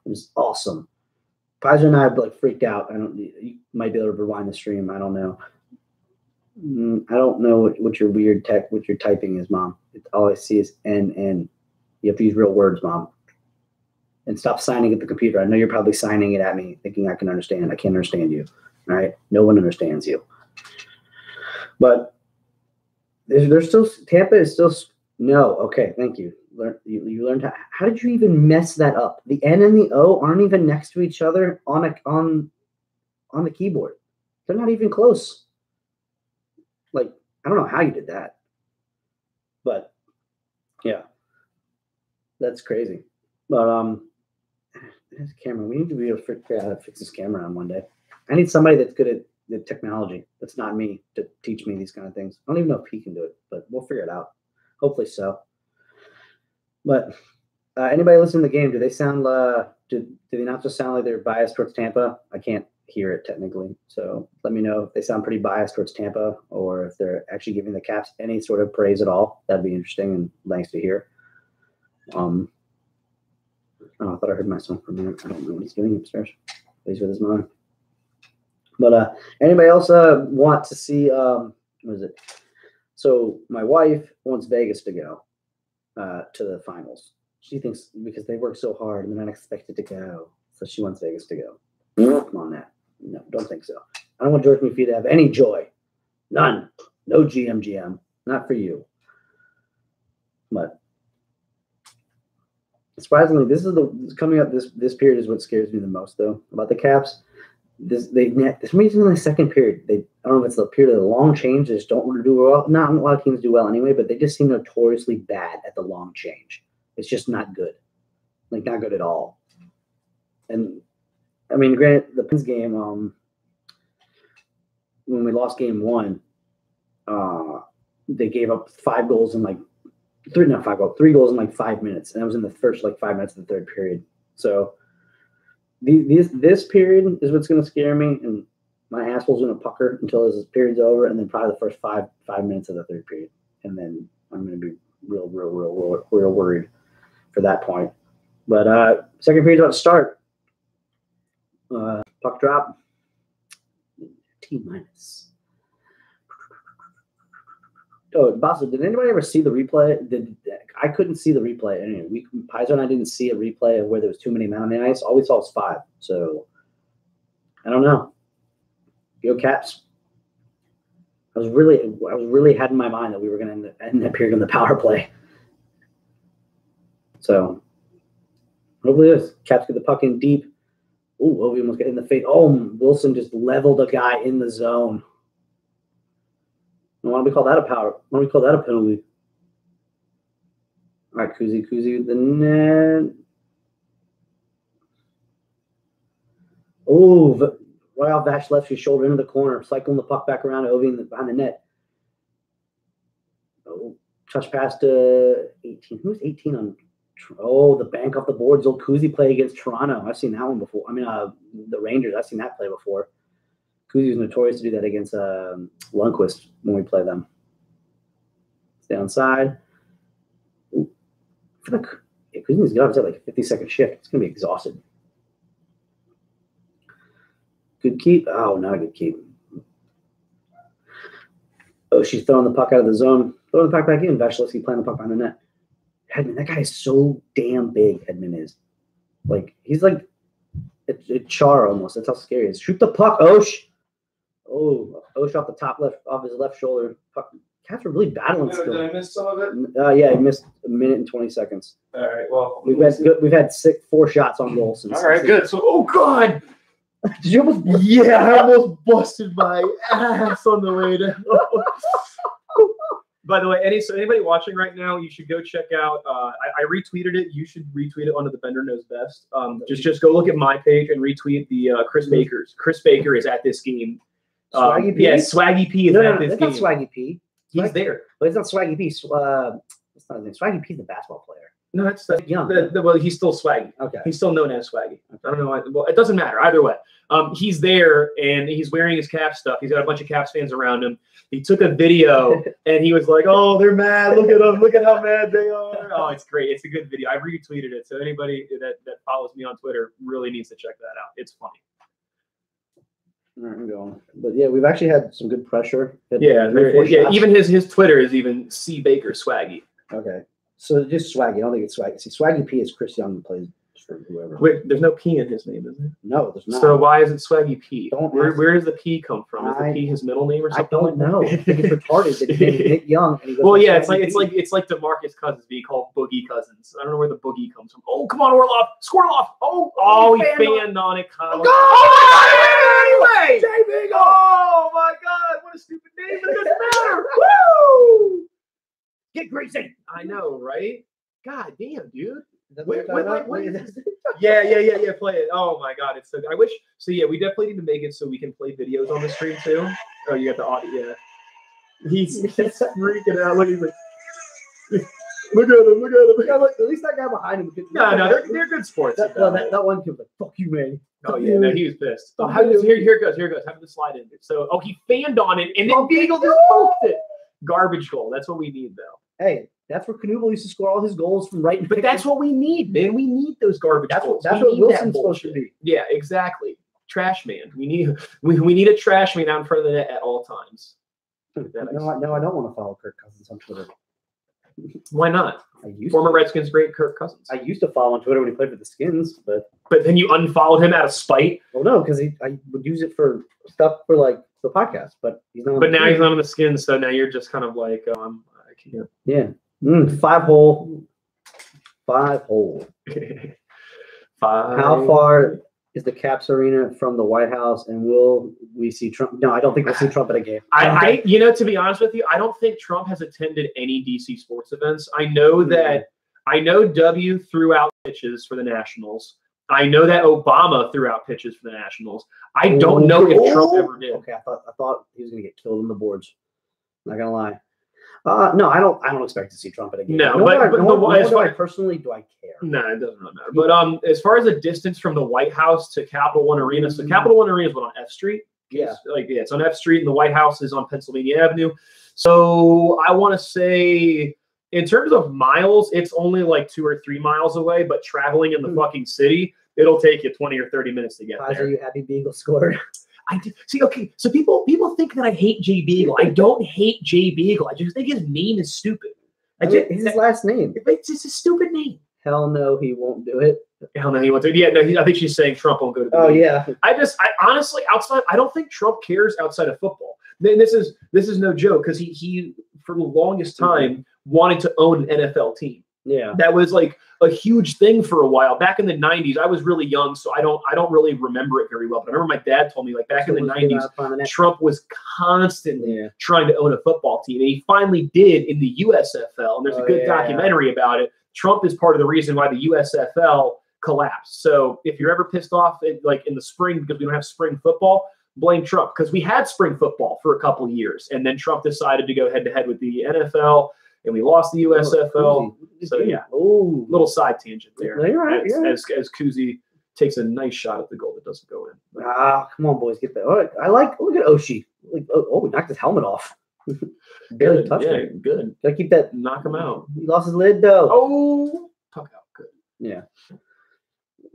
Speaker 2: It was awesome. Pizer and I freaked out. You might be able to rewind the stream. I don't know. I don't know what your weird what your typing is, Mom. All I see is N. You have to use real words, Mom. And stop signing at the computer. I know you're probably signing it at me, thinking I can understand. I can't understand you. All right? No one understands you. But there's still Tampa is still. No, okay, thank you. You learned how did you even mess that up? The N and the O aren't even next to each other on the keyboard. They're not even close. Like, I don't know how you did that. But yeah. That's crazy. But there's a camera. We need to be able to figure out how to fix this camera on one day. I need somebody that's good at the technology. That's not me to teach me these kind of things. I don't even know if he can do it, but we'll figure it out. Hopefully so. But anybody listening to the game, do they sound? Do they not just sound like they're biased towards Tampa? I can't hear it technically, so let me know if they sound pretty biased towards Tampa, or if they're actually giving the Caps any sort of praise at all. That'd be interesting and nice to hear. I thought I heard my son for a minute. I don't know what he's doing upstairs. He's with his mom. But anybody else want to see? What is it? So my wife wants Vegas to go to the finals. She thinks because they work so hard and they're not expected to go, so she wants Vegas to go. Come on, that. No, don't think so. I don't want George McPhee to have any joy. None. No GM. Not for you. But surprisingly, this is coming up. This period is what scares me the most, though, about the Caps. This reason in the second period, I don't know if it's the period of the long change. They just don't do well. Not a lot of teams do well anyway, but they just seem notoriously bad at the long change. It's just not good, like not good at all. And I mean, granted, the Pens game, when we lost game 1, they gave up 5 goals in like 3 goals in like 5 minutes, and that was in the first like 5 minutes of the third period. So. This period is what's going to scare me, and my asshole's going to pucker until this period's over, and then probably the first five minutes of the third period, and then I'm going to be real worried for that point. But second period's about to start. Puck drop. T-. Oh, Basso, did anybody ever see the replay? I couldn't see the replay. Anyway, Pizer and I didn't see a replay of where there was too many men on the ice. All we saw was 5. So I don't know. Go Caps. I was really had in my mind that we were going to end that period on the power play. So hopefully this Caps get the puck in deep. Ooh, Ovi almost got in the face. Oh, Wilson just leveled a guy in the zone. Why don't we call that a power? Why don't we call that a penalty? All right, Kuzi with the net. Oh, right off Vash left his shoulder into the corner, cycling the puck back around to Ovi behind the net. Oh, touch pass to 18. Who's 18 on? Oh, the bank off the boards. Old Kuzi play against Toronto. I've seen that one before. I mean, the Rangers. I've seen that play before. Kuzi was notorious to do that against Lundqvist when we play them. Stay on side. Ooh. I feel like Kuzi's got to like a 50-second shift. It's going to be exhausted. Good keep. Oh, not a good keep. Oh, she's throwing the puck out of the zone. Throwing the puck back in. Vasilevsky playing the puck behind the net. Hedman, that guy is so damn big, Hedman is. Like, he's like a Char almost. That's how scary he is. Shoot the puck, Osh. Oh, Osh off the top left, off his left shoulder. Cats are really battling still.
Speaker 1: Did I miss some of it?
Speaker 2: Yeah, I missed a minute and 20 seconds.
Speaker 1: All right, well.
Speaker 2: We've had 4 shots on goal since.
Speaker 1: All right, good. So, oh, God.
Speaker 2: Did you almost?
Speaker 1: Yeah, I almost busted my ass on the way down. By the way, anybody watching right now, you should go check out. I retweeted it. You should retweet it onto the Bender Knows Best. Just go look at my page and retweet the Chris Baker's. Chris Baker is at this game.
Speaker 2: Swaggy P?
Speaker 1: Yeah, Swaggy P is at this game.
Speaker 2: That's not Swaggy P.
Speaker 1: He's there.
Speaker 2: But it's not Swaggy P. It's not his name. Swaggy P is the basketball player.
Speaker 1: No, that's
Speaker 2: Young.
Speaker 1: Well, he's still Swaggy.
Speaker 2: Okay.
Speaker 1: He's still known as Swaggy. I don't know why. Well, it doesn't matter. Either way. He's there, and he's wearing his Caps stuff. He's got a bunch of Caps fans around him. He took a video, and he was like, oh, they're mad. Look at them. Look at how mad they are. Oh, it's great. It's a good video. I retweeted it, so anybody that follows me on Twitter really needs to check that out. It's funny.
Speaker 2: All right, I'm going. But, yeah, we've actually had some good pressure.
Speaker 1: Yeah, even his Twitter is even C. Baker Swaggy.
Speaker 2: Okay. So just Swaggy. I don't think it's Swaggy. See, Swaggy P is Chris Young who plays for whoever.
Speaker 1: Wait, there's no P in his name, is there?
Speaker 2: No, there's not.
Speaker 1: So why is it Swaggy P? Where does the P come from? Is the P his middle name or something?
Speaker 2: I don't know. I think it's retarded. That his name is Nick Young. And he goes,
Speaker 1: well, yeah, it's like DeMarcus Cousins being called Boogie Cousins. I don't know where the Boogie comes from. Oh, come on, Orlov, score off! Oh, he fanned on it. Go! Anyway, JB, oh my God, what a stupid name! But it doesn't matter. Woo!
Speaker 2: Get Greasy.
Speaker 1: I know, right? God damn, dude.
Speaker 2: Wait,
Speaker 1: Yeah. Play it. Oh my God, it's so good. I wish. So yeah, we definitely need to make it so we can play videos on the stream too. Oh, you got the audio. Yeah. He's freaking out. Look, he's like, look at him.
Speaker 2: Yeah, look, at least that guy behind him.
Speaker 1: No, they're good sports.
Speaker 2: That one kid was like, "Fuck you, man."
Speaker 1: Oh yeah, no, he was pissed. Oh, here it goes. Have the slide in. So, he fanned on it, and then Beagle just poked it. Garbage goal. That's what we need, though.
Speaker 2: Hey, that's where Knuble used to score all his goals from right.
Speaker 1: But that's what we need, man. We need those garbage goals.
Speaker 2: That's what Wilson's supposed to be.
Speaker 1: Yeah, exactly. Trash man. We need a trash man out in front of the net at all times.
Speaker 2: No, I don't want to follow Kirk Cousins on Twitter.
Speaker 1: Why not?
Speaker 2: I
Speaker 1: Former Redskins great Kirk Cousins.
Speaker 2: used to follow on Twitter when he played for the Skins, but
Speaker 1: then you unfollowed him out of spite.
Speaker 2: well, no, because I would use it for stuff for like the podcast, but he's not.
Speaker 1: But now he's not on the Skins, so now you're just kind of like, I can't.
Speaker 2: Yeah, 5 hole. 5 hole.
Speaker 1: 5.
Speaker 2: How far is the Caps Arena from the White House, and will we see Trump? No, I don't think we'll see Trump at a game.
Speaker 1: To be honest with you, I don't think Trump has attended any DC sports events. I know W threw out pitches for the Nationals. I know that Obama threw out pitches for the Nationals. I don't know if Trump ever did.
Speaker 2: Okay, I thought he was going to get killed on the boards. Not gonna lie. No, I don't expect to see Trump at a game.
Speaker 1: No,
Speaker 2: Personally, do I care?
Speaker 1: No, it doesn't really matter. But as far as the distance from the White House to Capital One Arena, so Capital One Arena is on F Street.
Speaker 2: Yeah,
Speaker 1: it's on F Street, and the White House is on Pennsylvania Avenue. So I want to say, in terms of miles, it's only like 2 or 3 miles away. But traveling in the fucking city, it'll take you 20 or 30 minutes to get there.
Speaker 2: Are you happy Beagle scored?
Speaker 1: I do. See, okay, so people think that I hate Jay Beagle. I don't hate Jay Beagle. I just think his name is stupid.
Speaker 2: It's his last name.
Speaker 1: It's just a stupid name.
Speaker 2: Hell no, he won't do it.
Speaker 1: Hell no, he won't do it. Yeah, no, I think she's saying Trump won't go to the game.
Speaker 2: Yeah.
Speaker 1: I honestly, I don't think Trump cares outside of football. Then this is no joke, because he for the longest time wanted to own an NFL team.
Speaker 2: Yeah.
Speaker 1: That was like a huge thing for a while. Back in the 90s, I was really young, so I don't really remember it very well. But I remember my dad told me, like, back in the 90s, Trump was constantly trying to own a football team. And he finally did in the USFL. And there's a good documentary about it. Trump is part of the reason why the USFL collapsed. So if you're ever pissed off in the spring because we don't have spring football, blame Trump, because we had spring football for a couple of years. And then Trump decided to go head-to-head with the NFL. And we lost the USFL. So yeah, little side tangent there. As Kuzi takes a nice shot at the goal that doesn't go in.
Speaker 2: Come on, boys, get that. Look at Oshie. We knocked his helmet off. Barely touched it.
Speaker 1: Good.
Speaker 2: Gotta keep that.
Speaker 1: Knock him out.
Speaker 2: He lost his lid though.
Speaker 1: Oh, tuck out. Good.
Speaker 2: Yeah.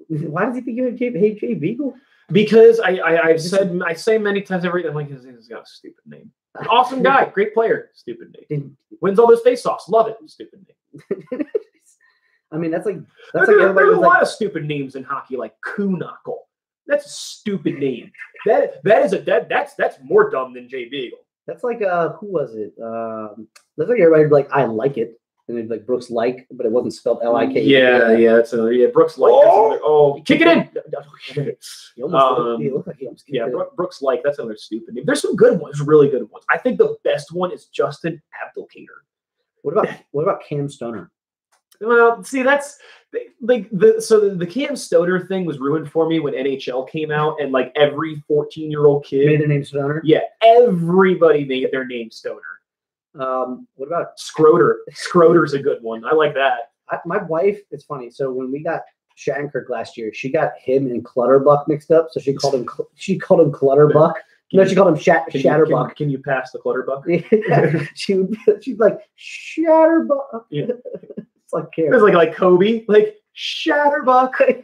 Speaker 2: Why does he think you hate Jay Beagle?
Speaker 1: Because I say many times I'm like, he's got a stupid name. Awesome guy, great player, stupid name. Wins all those face-offs, love it, stupid name.
Speaker 2: I mean, there's
Speaker 1: a lot of stupid names in hockey, like Kuhnackel. That's a stupid name. That's more dumb than Jay Beagle.
Speaker 2: That's like who was it? That's like everybody like I like it. And it'd be like Brooks like, but it wasn't spelled L-I-K.
Speaker 1: Yeah, Brooks like. Kick it in.
Speaker 2: He looked like he almost kicked it.
Speaker 1: Brooks like, that's another stupid name. There's some good ones, really good ones. I think the best one is Justin Abdelkader.
Speaker 2: What about Cam Stoner?
Speaker 1: Well, see, that's like the Cam Stoner thing was ruined for me when NHL came out, and like every 14-year-old kid
Speaker 2: made their name Stoner.
Speaker 1: Yeah, everybody made their name Stoner.
Speaker 2: What about
Speaker 1: Scroder? Scroder's a good one. I like that.
Speaker 2: My wife, it's funny. So when we got Shattenkirk last year, she got him and Clutterbuck mixed up. So she called him Clutterbuck. No, she called him Shatterbuck.
Speaker 1: Can you pass the Clutterbuck?
Speaker 2: Yeah. She's like Shatterbuck.
Speaker 1: Yeah.
Speaker 2: It's like
Speaker 1: It's like Kobe, like Shatterbuck.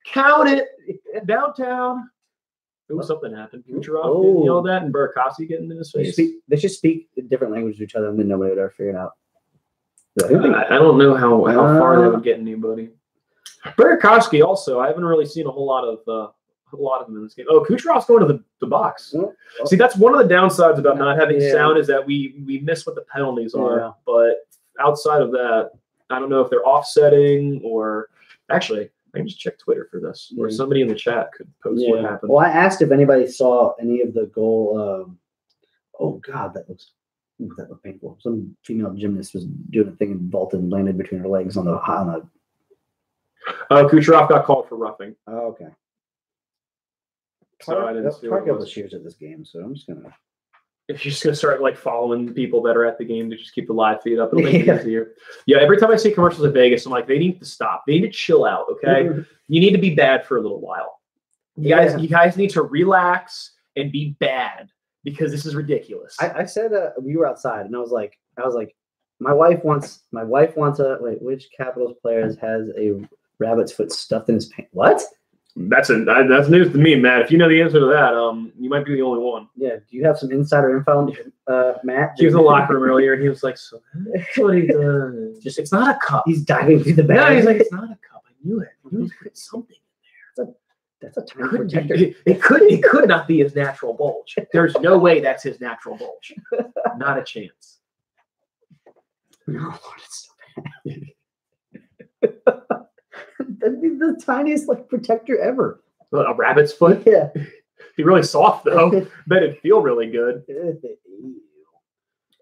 Speaker 1: Count it downtown. Ooh, something happened. Kucherov getting yelled at and Burakovsky getting in his face.
Speaker 2: They should speak a different language to each other, and then nobody would ever figure it out.
Speaker 1: I don't know how far they would get anybody. Burakovsky also, I haven't really seen a whole lot of them in this game. Oh, Kucherov's going to the box. Oh. See, that's one of the downsides about not having sound is that we miss what the penalties are. Yeah. But outside of that, I don't know if they're offsetting or actually. I can just check Twitter for this, or somebody in the chat could post what happened.
Speaker 2: Well, I asked if anybody saw any of the goal. Oh God, that looked painful. Some female gymnast was doing a thing and vaulted and landed between her legs on the.
Speaker 1: Kucherov got called for roughing.
Speaker 2: Oh, okay.
Speaker 1: So I didn't see
Speaker 2: Target was cheers at this game, so I'm just gonna.
Speaker 1: If you're just gonna start like following people that are at the game to just keep the live feed up, it'll make it easier. Yeah, every time I see commercials at Vegas, I'm like, they need to stop. They need to chill out. Okay, you need to be bad for a little while. You guys need to relax and be bad because this is ridiculous.
Speaker 2: I said we were outside, and I was like, my wife wants a which Capitals player has a rabbit's foot stuffed in his pants? What?
Speaker 1: That's news to me, Matt. If you know the answer to that, you might be the only one.
Speaker 2: Yeah. Do you have some insider info, Matt?
Speaker 1: He was in the locker room earlier, and he was like, "So that's what he does. Just it's not a cup."
Speaker 2: He's diving through the
Speaker 1: No,
Speaker 2: bag.
Speaker 1: he's like, "It's not a cup. I knew it. I knew he put something."
Speaker 2: That's a tiny protector.
Speaker 1: It could not be his natural bulge. There's no way that's his natural bulge. Not a chance.
Speaker 2: No, Lord, it's so bad. That'd be the tiniest protector ever.
Speaker 1: A rabbit's foot.
Speaker 2: Yeah.
Speaker 1: Be really soft though. Bet it'd feel really good.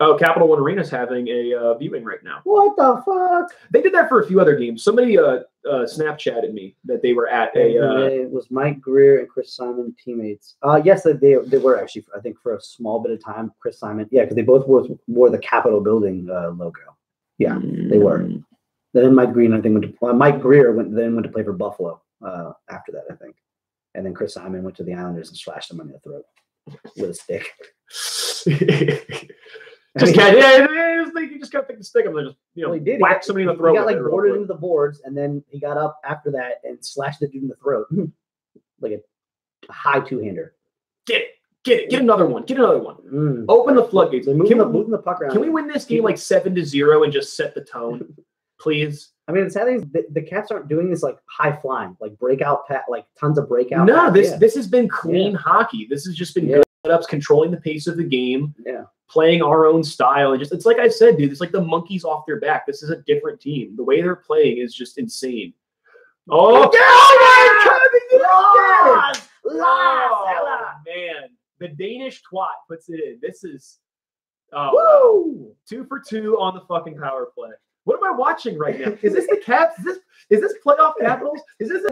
Speaker 1: Oh, Capital One Arena's having a viewing right now.
Speaker 2: What the fuck?
Speaker 1: They did that for a few other games. Somebody Snapchatted me that they were at
Speaker 2: It was Mike Greer and Chris Simon teammates. Yes, they were actually. I think for a small bit of time, Chris Simon. Yeah, because they both wore the Capitol Building logo. Yeah, they were. Then Mike Greer went to play for Buffalo after that, I think. And then Chris Simon went to the Islanders and slashed him on the throat with a stick.
Speaker 1: You just got to pick the stick up and just whack somebody in the throat.
Speaker 2: He got boarded into the boards, and then he got up after that and slashed the dude in the throat like a high two-hander.
Speaker 1: Get another one. Open the floodgates.
Speaker 2: Moving the puck around.
Speaker 1: Can we win this game 7-0 and just set the tone, please?
Speaker 2: I mean, the sad thing is the Caps aren't doing this high flying, breakout tons of breakout.
Speaker 1: No, this has been clean hockey. This has just been good setups, controlling the pace of the game.
Speaker 2: Yeah.
Speaker 1: Playing our own style. It's like I said, dude, it's like the monkeys off their back. This is a different team. The way they're playing is just insane. Oh, man. The Danish twat puts it in. This is 2 for 2 on the fucking power play. What am I watching right now? Is this the Caps? Is this playoff Capitals? Is this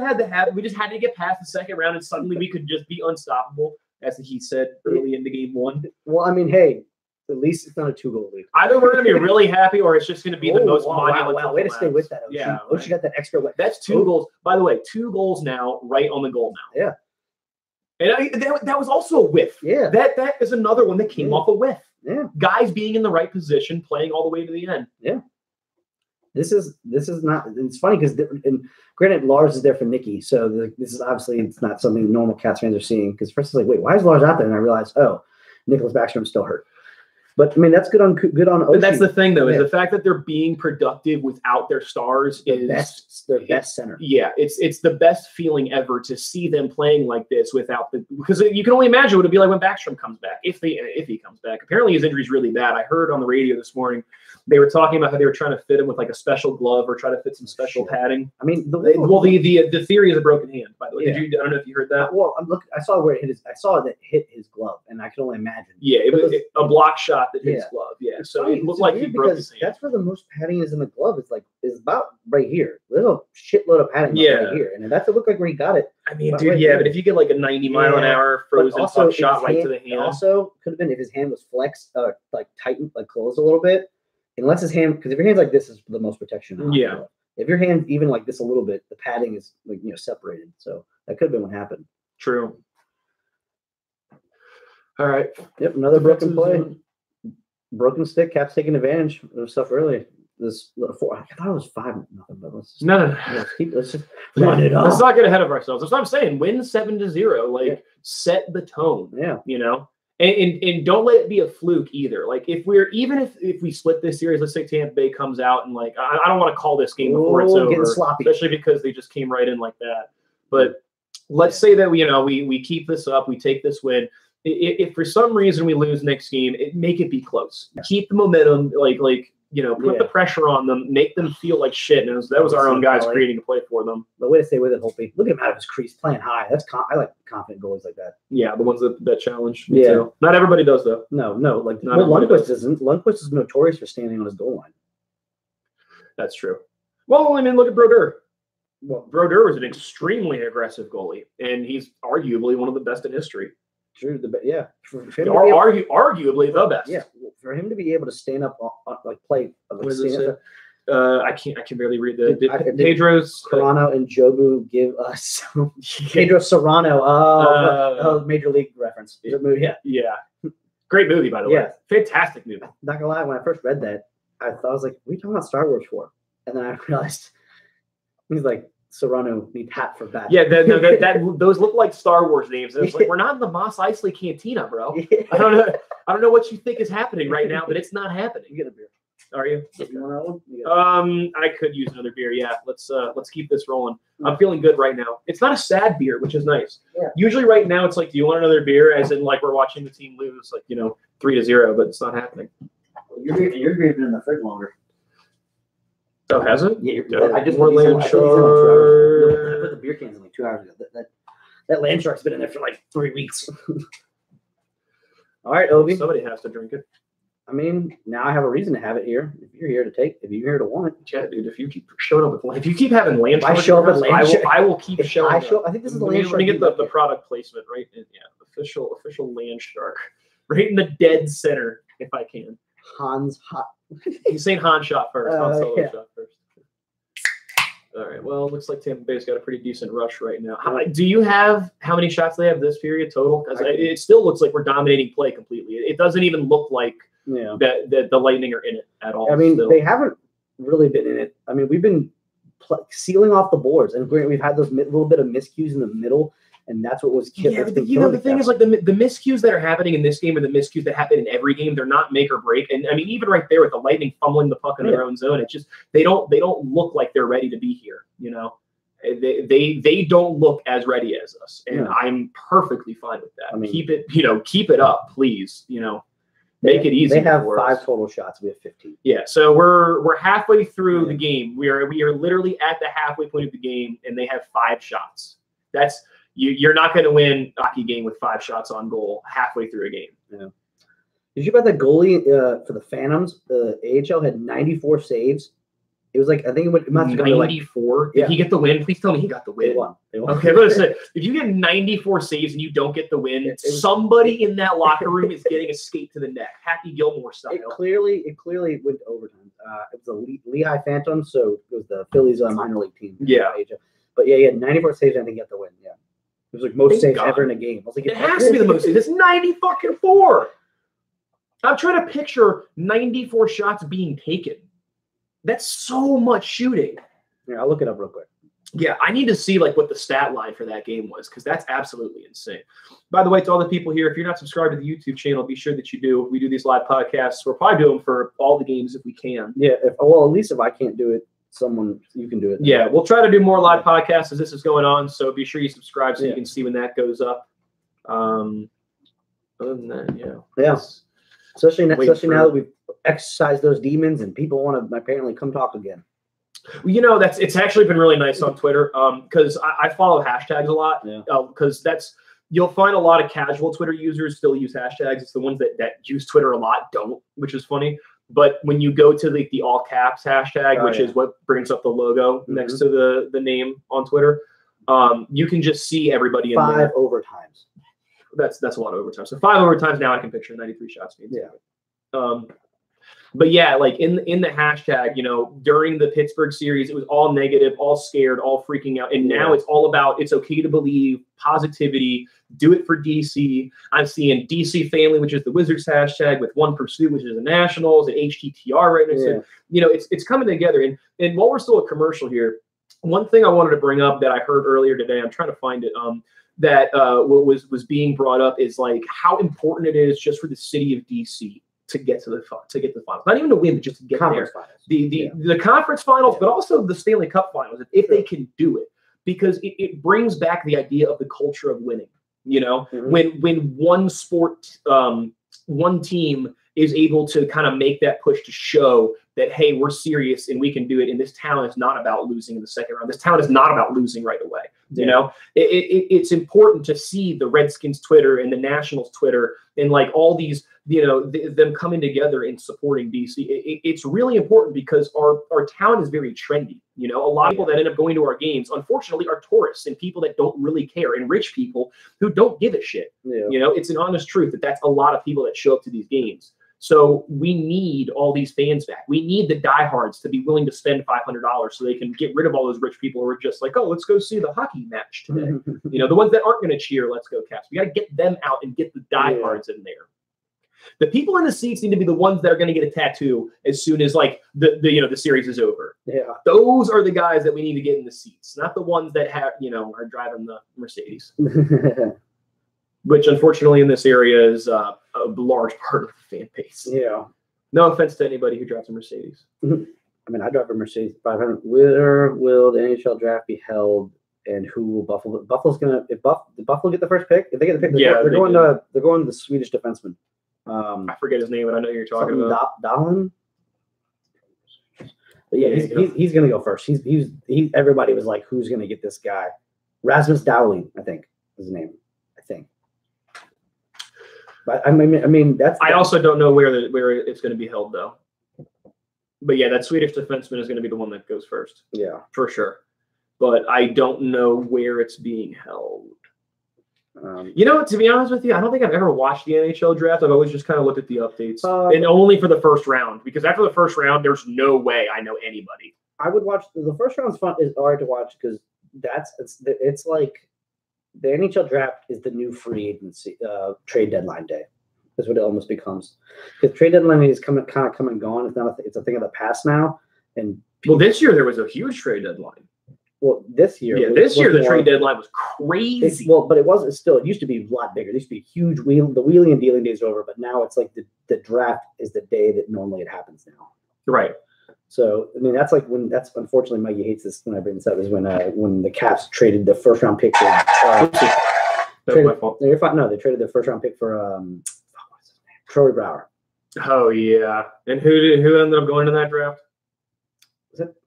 Speaker 1: we just had to get past the second round and suddenly we could just be unstoppable, as he said early into game 1?
Speaker 2: Well, I mean, hey, at least it's not a 2-goal lead.
Speaker 1: Either we're going to be really happy or it's just going to be the most monumental.
Speaker 2: Wow. Way to stay with that, Oshie.
Speaker 1: Yeah,
Speaker 2: Oshie got that extra.
Speaker 1: That's 2 goals. By the way, 2 goals now, right on the goal now.
Speaker 2: Yeah.
Speaker 1: And that was also a whiff.
Speaker 2: Yeah.
Speaker 1: That is another one that came off a whiff.
Speaker 2: Yeah.
Speaker 1: Guys being in the right position, playing all the way to the end.
Speaker 2: Yeah. This is not. It's funny because, granted, Lars is there for Nikki, so this is obviously it's not something normal Cats fans are seeing. Because first it's like, wait, why is Lars out there? And I realized, Nicholas Backstrom's still hurt. But I mean, that's good on Oshie.
Speaker 1: But that's the thing, though, is the fact that they're being productive without their stars
Speaker 2: their best center.
Speaker 1: Yeah, it's the best feeling ever to see them playing like this without because you can only imagine what it'd be like when Backstrom comes back if he comes back. Apparently, his injury's really bad. I heard on the radio this morning they were talking about how they were trying to fit him with a special glove or try to fit some special padding.
Speaker 2: I mean,
Speaker 1: the theory is a broken hand. By the way, I don't know if you heard that.
Speaker 2: Well, I saw where it hit I saw that hit his glove, and I can only imagine.
Speaker 1: Yeah, it was a block shot that hit his glove. Yeah, so it looked like he broke his hand.
Speaker 2: That's where the most padding is in the glove. Is about right here. There's a shitload of padding right here, and that's it looked like where he got it.
Speaker 1: I mean, dude, but if you get a 90-mile-an-hour frozen puck shot right to the hand,
Speaker 2: also could have been if his hand was flexed, tightened, closed a little bit. Unless his hand, because if your hand's like this, is the most protection.
Speaker 1: Yeah.
Speaker 2: If your hand even like this a little bit, the padding is separated. So that could have been what happened.
Speaker 1: True. All right.
Speaker 2: Yep. Another broken play. Broken stick. Caps taking advantage of stuff early. I thought it was 5-0, but let's just, let's just run it up.
Speaker 1: Let's not get ahead of ourselves. That's what I'm saying. Win 7-0. Set the tone.
Speaker 2: Yeah.
Speaker 1: And don't let it be a fluke either. If we split this series, let's say Tampa Bay comes out and I don't want to call this game before it's over,
Speaker 2: sloppy.
Speaker 1: especially because they just came right in like that. But let's say that we keep this up, we take this win. If for some reason we lose next game, make it be close. Keep the momentum, put the pressure on them, make them feel like shit. And that was our own guys creating a play for them.
Speaker 2: The way to stay with it, Holtby. Look at him out of his crease, playing high. I like confident goalies like that.
Speaker 1: Yeah, the ones that challenge. Me too. Not everybody does though.
Speaker 2: No. Lundqvist isn't. Lundqvist is notorious for standing on his goal line.
Speaker 1: That's true. Well, I mean, look at Brodeur. Well, Brodeur was an extremely aggressive goalie, and he's arguably one of the best in history.
Speaker 2: True.
Speaker 1: Arguably the best.
Speaker 2: Yeah. For him to be able to stand up, play.
Speaker 1: I can barely read Pedro's
Speaker 2: Serrano and Jobu give us Pedro Serrano. Major League reference.
Speaker 1: Yeah. Great movie, by the way.
Speaker 2: Yeah.
Speaker 1: Fantastic movie.
Speaker 2: Not gonna lie, when I first read that, I was like, "What are you talking about Star Wars for?" And then I realized he's like, Serrano need hat for bat.
Speaker 1: Yeah, those look like Star Wars names. And it's like, we're not in the Mos Eisley Cantina, bro.
Speaker 2: Yeah.
Speaker 1: I don't know what you think is happening right now, but it's not happening.
Speaker 2: You get a beer.
Speaker 1: Are you?
Speaker 2: You want another one? You got
Speaker 1: I could use another beer. Yeah, let's keep this rolling. I'm feeling good right now. It's not a sad beer, which is nice.
Speaker 2: Yeah.
Speaker 1: Usually, right now, it's like, do you want another beer? As in, like, we're watching the team lose, like, 3-0, but it's not happening.
Speaker 2: Your beer's been in the fridge longer.
Speaker 1: Oh, has it?
Speaker 2: Yeah,
Speaker 1: I
Speaker 2: just
Speaker 1: more
Speaker 2: put these in
Speaker 1: land
Speaker 2: like 2
Speaker 1: shark.
Speaker 2: hours ago. I put the beer cans in like 2 hours ago. That land shark's been in there for like 3 weeks. All right, Obi.
Speaker 1: Somebody has to drink it.
Speaker 2: I mean, now I have a reason to have it here. If you're here to want it.
Speaker 1: Yeah, dude. If you keep showing up if you keep having land
Speaker 2: If I
Speaker 1: shark,
Speaker 2: show up with land shark,
Speaker 1: I will keep showing up.
Speaker 2: I think this is the
Speaker 1: Let
Speaker 2: land
Speaker 1: me
Speaker 2: shark.
Speaker 1: get the product placement right in. Yeah, official land shark, right in the dead center, if I can.
Speaker 2: Hans Hot.
Speaker 1: He's saying Han shot first. Han Solo
Speaker 2: yeah.
Speaker 1: shot first. All right. Well, it looks like Tampa Bay's got a pretty decent rush right now. Do you have how many shots they have this period total? Because it still looks like we're dominating play completely. It doesn't even look like that the Lightning are in it at all.
Speaker 2: I mean,
Speaker 1: still.
Speaker 2: they haven't really been in it. I mean, we've been sealing off the boards, and we've had those little bit of miscues in the middle, and that's what was
Speaker 1: yeah. The thing is, like the miscues that are happening in this game are the miscues that happen in every game. They're not make or break. And I mean, even right there with the Lightning fumbling the puck in their own zone, it's just they don't look like they're ready to be here. They don't look as ready as us, and I'm perfectly fine with that. I mean, keep it up, please. Make it easy.
Speaker 2: They have 5 total shots. We have 15.
Speaker 1: Yeah, so we're halfway through the game. We are literally at the halfway point of the game, and they have 5 shots. That's you're not going to win a hockey game with 5 shots on goal halfway through a game.
Speaker 2: Yeah. Did you bet that goalie for the Phantoms? The AHL had 94 saves. It was like, I think it must have been
Speaker 1: 94. Did he get the win? Please tell me he got the win.
Speaker 2: They won.
Speaker 1: Okay, listen. If you get 94 saves and you don't get the win, somebody in that locker room is getting a skate to the neck, Happy Gilmore style.
Speaker 2: It clearly went to overtime. It was the Lehigh Phantoms, so it was the Phillies minor league team.
Speaker 1: Yeah.
Speaker 2: But yeah, he had 94 saves and I think he got the win. Yeah. It was like most saves ever in a game. I was like,
Speaker 1: it has to be the most saves. It's 94. I'm trying to picture 94 shots being taken. That's so much shooting.
Speaker 2: Yeah, I'll look it up real quick.
Speaker 1: Yeah, I need to see like what the stat line for that game was, because that's absolutely insane. By the way, to all the people here, if you're not subscribed to the YouTube channel, be sure that you do. We do these live podcasts. We're probably doing them for all the games if we can.
Speaker 2: Yeah, at least if I can't do it, you can do it.
Speaker 1: Yeah, we'll try to do more live podcasts as this is going on. So be sure you subscribe so you can see when that goes up. Other than that,
Speaker 2: yeah. Especially now that we've exercised those demons and people want to apparently come talk again.
Speaker 1: Well, it's actually been really nice on Twitter because I follow hashtags a lot because you'll find a lot of casual Twitter users still use hashtags. It's the ones that use Twitter a lot don't, which is funny. But when you go to the all caps hashtag, which is what brings up the logo next to the name on Twitter, you can just see everybody in
Speaker 2: 5 overtimes.
Speaker 1: That's a lot of overtime. So 5 overtimes now I can picture 93 shots.
Speaker 2: Yeah.
Speaker 1: But yeah, like in the hashtag, during the Pittsburgh series, it was all negative, all scared, all freaking out. And now it's all about it's okay to believe, positivity, do it for DC. I'm seeing DC Family, which is the Wizards hashtag, with One Pursuit, which is the Nationals, and HTTR right next to it. It's coming together. And while we're still a commercial here, one thing I wanted to bring up that I heard earlier today, I'm trying to find it, that was being brought up is like how important it is just for the city of DC to get to the finals. Not even to win, but just to get
Speaker 2: conference
Speaker 1: there.
Speaker 2: Finals.
Speaker 1: The conference finals, but also the Stanley Cup finals, if they can do it, because it brings back the idea of the culture of winning. When one sport, one team is able to kind of make that push to show that, hey, we're serious and we can do it. And this town is not about losing in the second round. This town is not about losing right away. It's important to see the Redskins Twitter and the Nationals Twitter and like all these, them coming together and supporting DC. It's really important because our town is very trendy. A lot of people that end up going to our games, unfortunately, are tourists and people that don't really care, and rich people who don't give a shit. It's an honest truth that's a lot of people that show up to these games. So we need all these fans back. We need the diehards to be willing to spend $500 so they can get rid of all those rich people who are just like, oh, let's go see the hockey match today. The ones that aren't going to cheer, let's go Caps. We got to get them out and get the diehards in there.
Speaker 4: The people in the seats need to be the ones that are going to get a tattoo as soon as like the series is over.
Speaker 2: Yeah.
Speaker 4: Those are the guys that we need to get in the seats, not the ones that have are driving the Mercedes, which unfortunately in this area is a large part of the fan base.
Speaker 2: Yeah.
Speaker 4: No offense to anybody who drives a Mercedes.
Speaker 2: I mean, I drive a Mercedes 500. Where will the NHL draft be held, and who will Buffalo? Buffalo's gonna. Did Buffalo get the first pick? If they get the pick, they're going to the Swedish defenseman.
Speaker 4: I forget his name, but I know who you're talking about.
Speaker 2: Dahlin. But yeah, he's gonna go first. Everybody was like, who's gonna get this guy? Rasmus Dahlin, I think is his name. I think. But I mean that's.
Speaker 4: I also don't know where it's going to be held though. But yeah, that Swedish defenseman is going to be the one that goes first.
Speaker 2: Yeah,
Speaker 4: for sure. But I don't know where it's being held. To be honest with you, I don't think I've ever watched the NHL draft. I've always just kind of looked at the updates, and only for the first round. Because after the first round, there's no way I know anybody.
Speaker 2: I would watch the first round's fun. Is hard to watch because it's like the NHL draft is the new free agency trade deadline day. That's what it almost becomes. Because trade deadline is come and gone. It's a thing of the past now. And
Speaker 4: this year there was a huge trade deadline.
Speaker 2: Well, this year,
Speaker 4: the trade deadline was crazy.
Speaker 2: But it wasn't still. It used to be a lot bigger. It used to be huge. The wheeling and dealing days are over, but now it's like the draft is the day that normally it happens now.
Speaker 4: Right.
Speaker 2: So I mean, that's unfortunately Mikey hates this when I bring this up is when the Caps traded the first round pick for.
Speaker 4: That's my fault.
Speaker 2: No, you're fine. No, they traded the first round pick for Troy Brouwer.
Speaker 4: Oh yeah, and who ended up going to that draft?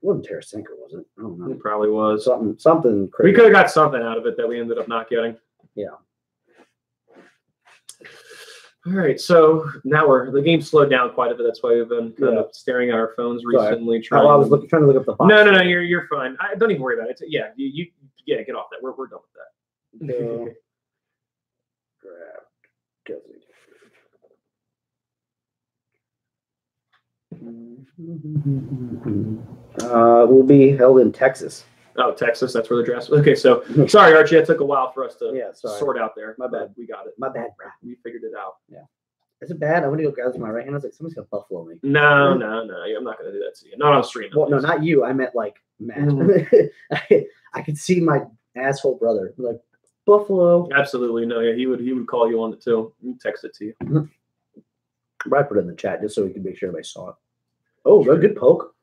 Speaker 2: Wasn't Tarasenko, was it? I don't know.
Speaker 4: It probably was.
Speaker 2: Something crazy.
Speaker 4: We could have got something out of it that we ended up not getting.
Speaker 2: Yeah.
Speaker 4: All right, so now the game slowed down quite a bit. That's why we've been kind of staring at our phones recently.
Speaker 2: I was trying to look up the box.
Speaker 4: No, you're fine. Don't even worry about it. You get off that. We're done with that.
Speaker 2: No. Draft. Will be held in Texas.
Speaker 4: Oh, Texas. That's where the draft. Okay, so sorry, Archie. It took a while for us to sort out there.
Speaker 2: My bad.
Speaker 4: We got it.
Speaker 2: My bad, bro.
Speaker 4: We figured it out.
Speaker 2: Yeah. Is it bad? I went to go grab my right hand. I was like, somebody's gonna buffalo me.
Speaker 4: No. I'm not gonna do that to you. Not on stream.
Speaker 2: Well, no, not you. I meant like Matt. I could see my asshole brother like Buffalo.
Speaker 4: Absolutely no. Yeah, he would call you on it too. Text it to you.
Speaker 2: I put it in the chat just so we can make sure everybody saw it. Oh, good poke.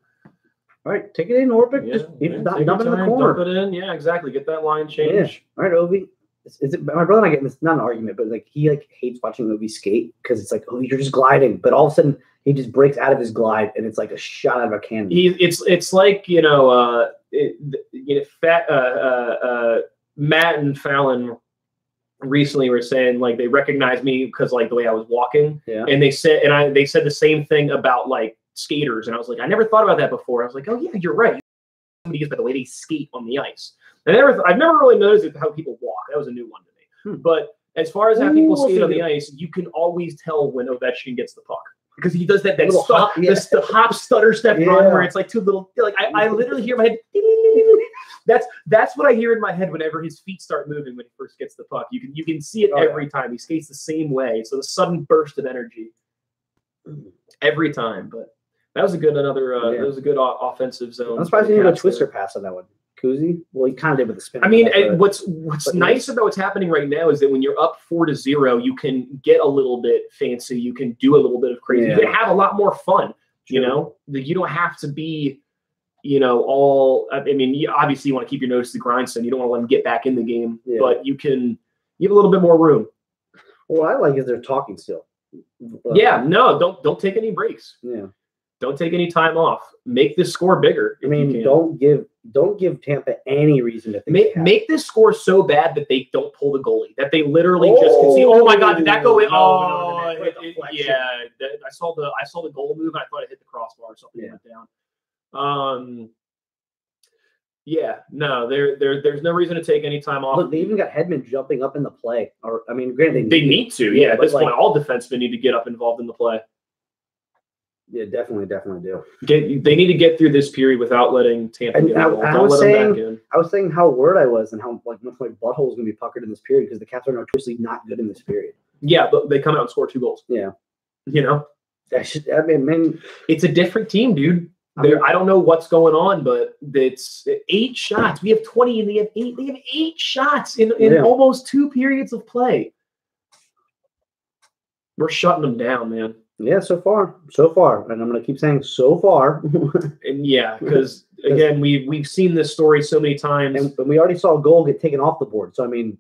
Speaker 2: All right, take it in orbit.
Speaker 4: Yeah,
Speaker 2: just dump it in the corner.
Speaker 4: Dump it in. Yeah, exactly. Get that line change.
Speaker 2: Yeah. All right, Ovi. Is it my brother and I getting this? Not an argument, but like he hates watching Ovi skate because it's like, oh, you're just gliding, but all of a sudden he just breaks out of his glide and it's like a shot out of a cannon.
Speaker 4: It's like Matt and Fallon recently were saying like they recognized me because like the way I was walking, and they said the same thing about like skaters, and I was like, I never thought about that before. I was like, oh yeah, you're right. Somebody is by the way they skate on the ice. I've never really noticed how people walk. That was a new one to me. But as far as how people skate on the ice, you can always tell when Ovechkin gets the puck because he does that hop, the hop, stutter, step run where it's like two little. Like I literally hear my head. That's what I hear in my head whenever his feet start moving when he first gets the puck. You can see it every time. He skates the same way. So the sudden burst of energy every time. But that was a good that was a good offensive zone.
Speaker 2: I'm surprised he didn't go twister pass on that one. Kuzi? Well, he kind of did with the spin.
Speaker 4: I mean, what's nice about what's happening right now is that when you're up 4-0, you can get a little bit fancy. You can do a little bit of crazy. You can have a lot more fun. You know, you don't have to be. All. I mean, obviously you want to keep your nose to the grindstone. You don't want to let them get back in the game, but you have a little bit more room.
Speaker 2: What I like is they're talking still.
Speaker 4: No, don't take any breaks.
Speaker 2: Yeah,
Speaker 4: don't take any time off. Make this score bigger.
Speaker 2: I mean, don't give Tampa any reason to think
Speaker 4: make this score so bad that they don't pull the goalie. That they literally just can see. Oh my God, did that go in? I saw the goal move. And I thought it hit the crossbar or something went down. There's no reason to take any time off.
Speaker 2: Look, they even got Hedman jumping up in the play. Or I mean, granted,
Speaker 4: they need to. Yeah, at this point, all defensemen need to get up involved in the play.
Speaker 2: Yeah, definitely do.
Speaker 4: They need to get through this period without letting Tampa get involved.
Speaker 2: I was saying how worried I was and how much my butthole was going to be puckered in this period because the Caps are notoriously not good in this period.
Speaker 4: Yeah, but they come out and score 2 goals.
Speaker 2: Yeah,
Speaker 4: You know,
Speaker 2: I mean,
Speaker 4: it's a different team, dude. I don't know what's going on, but it's 8 shots. We have 20, and they have 8. They have 8 shots in almost 2 periods of play. We're shutting them down, man.
Speaker 2: Yeah, so far, and I'm gonna keep saying so far.
Speaker 4: And yeah, because again, we've seen this story so many times,
Speaker 2: and we already saw a goal get taken off the board. So I mean,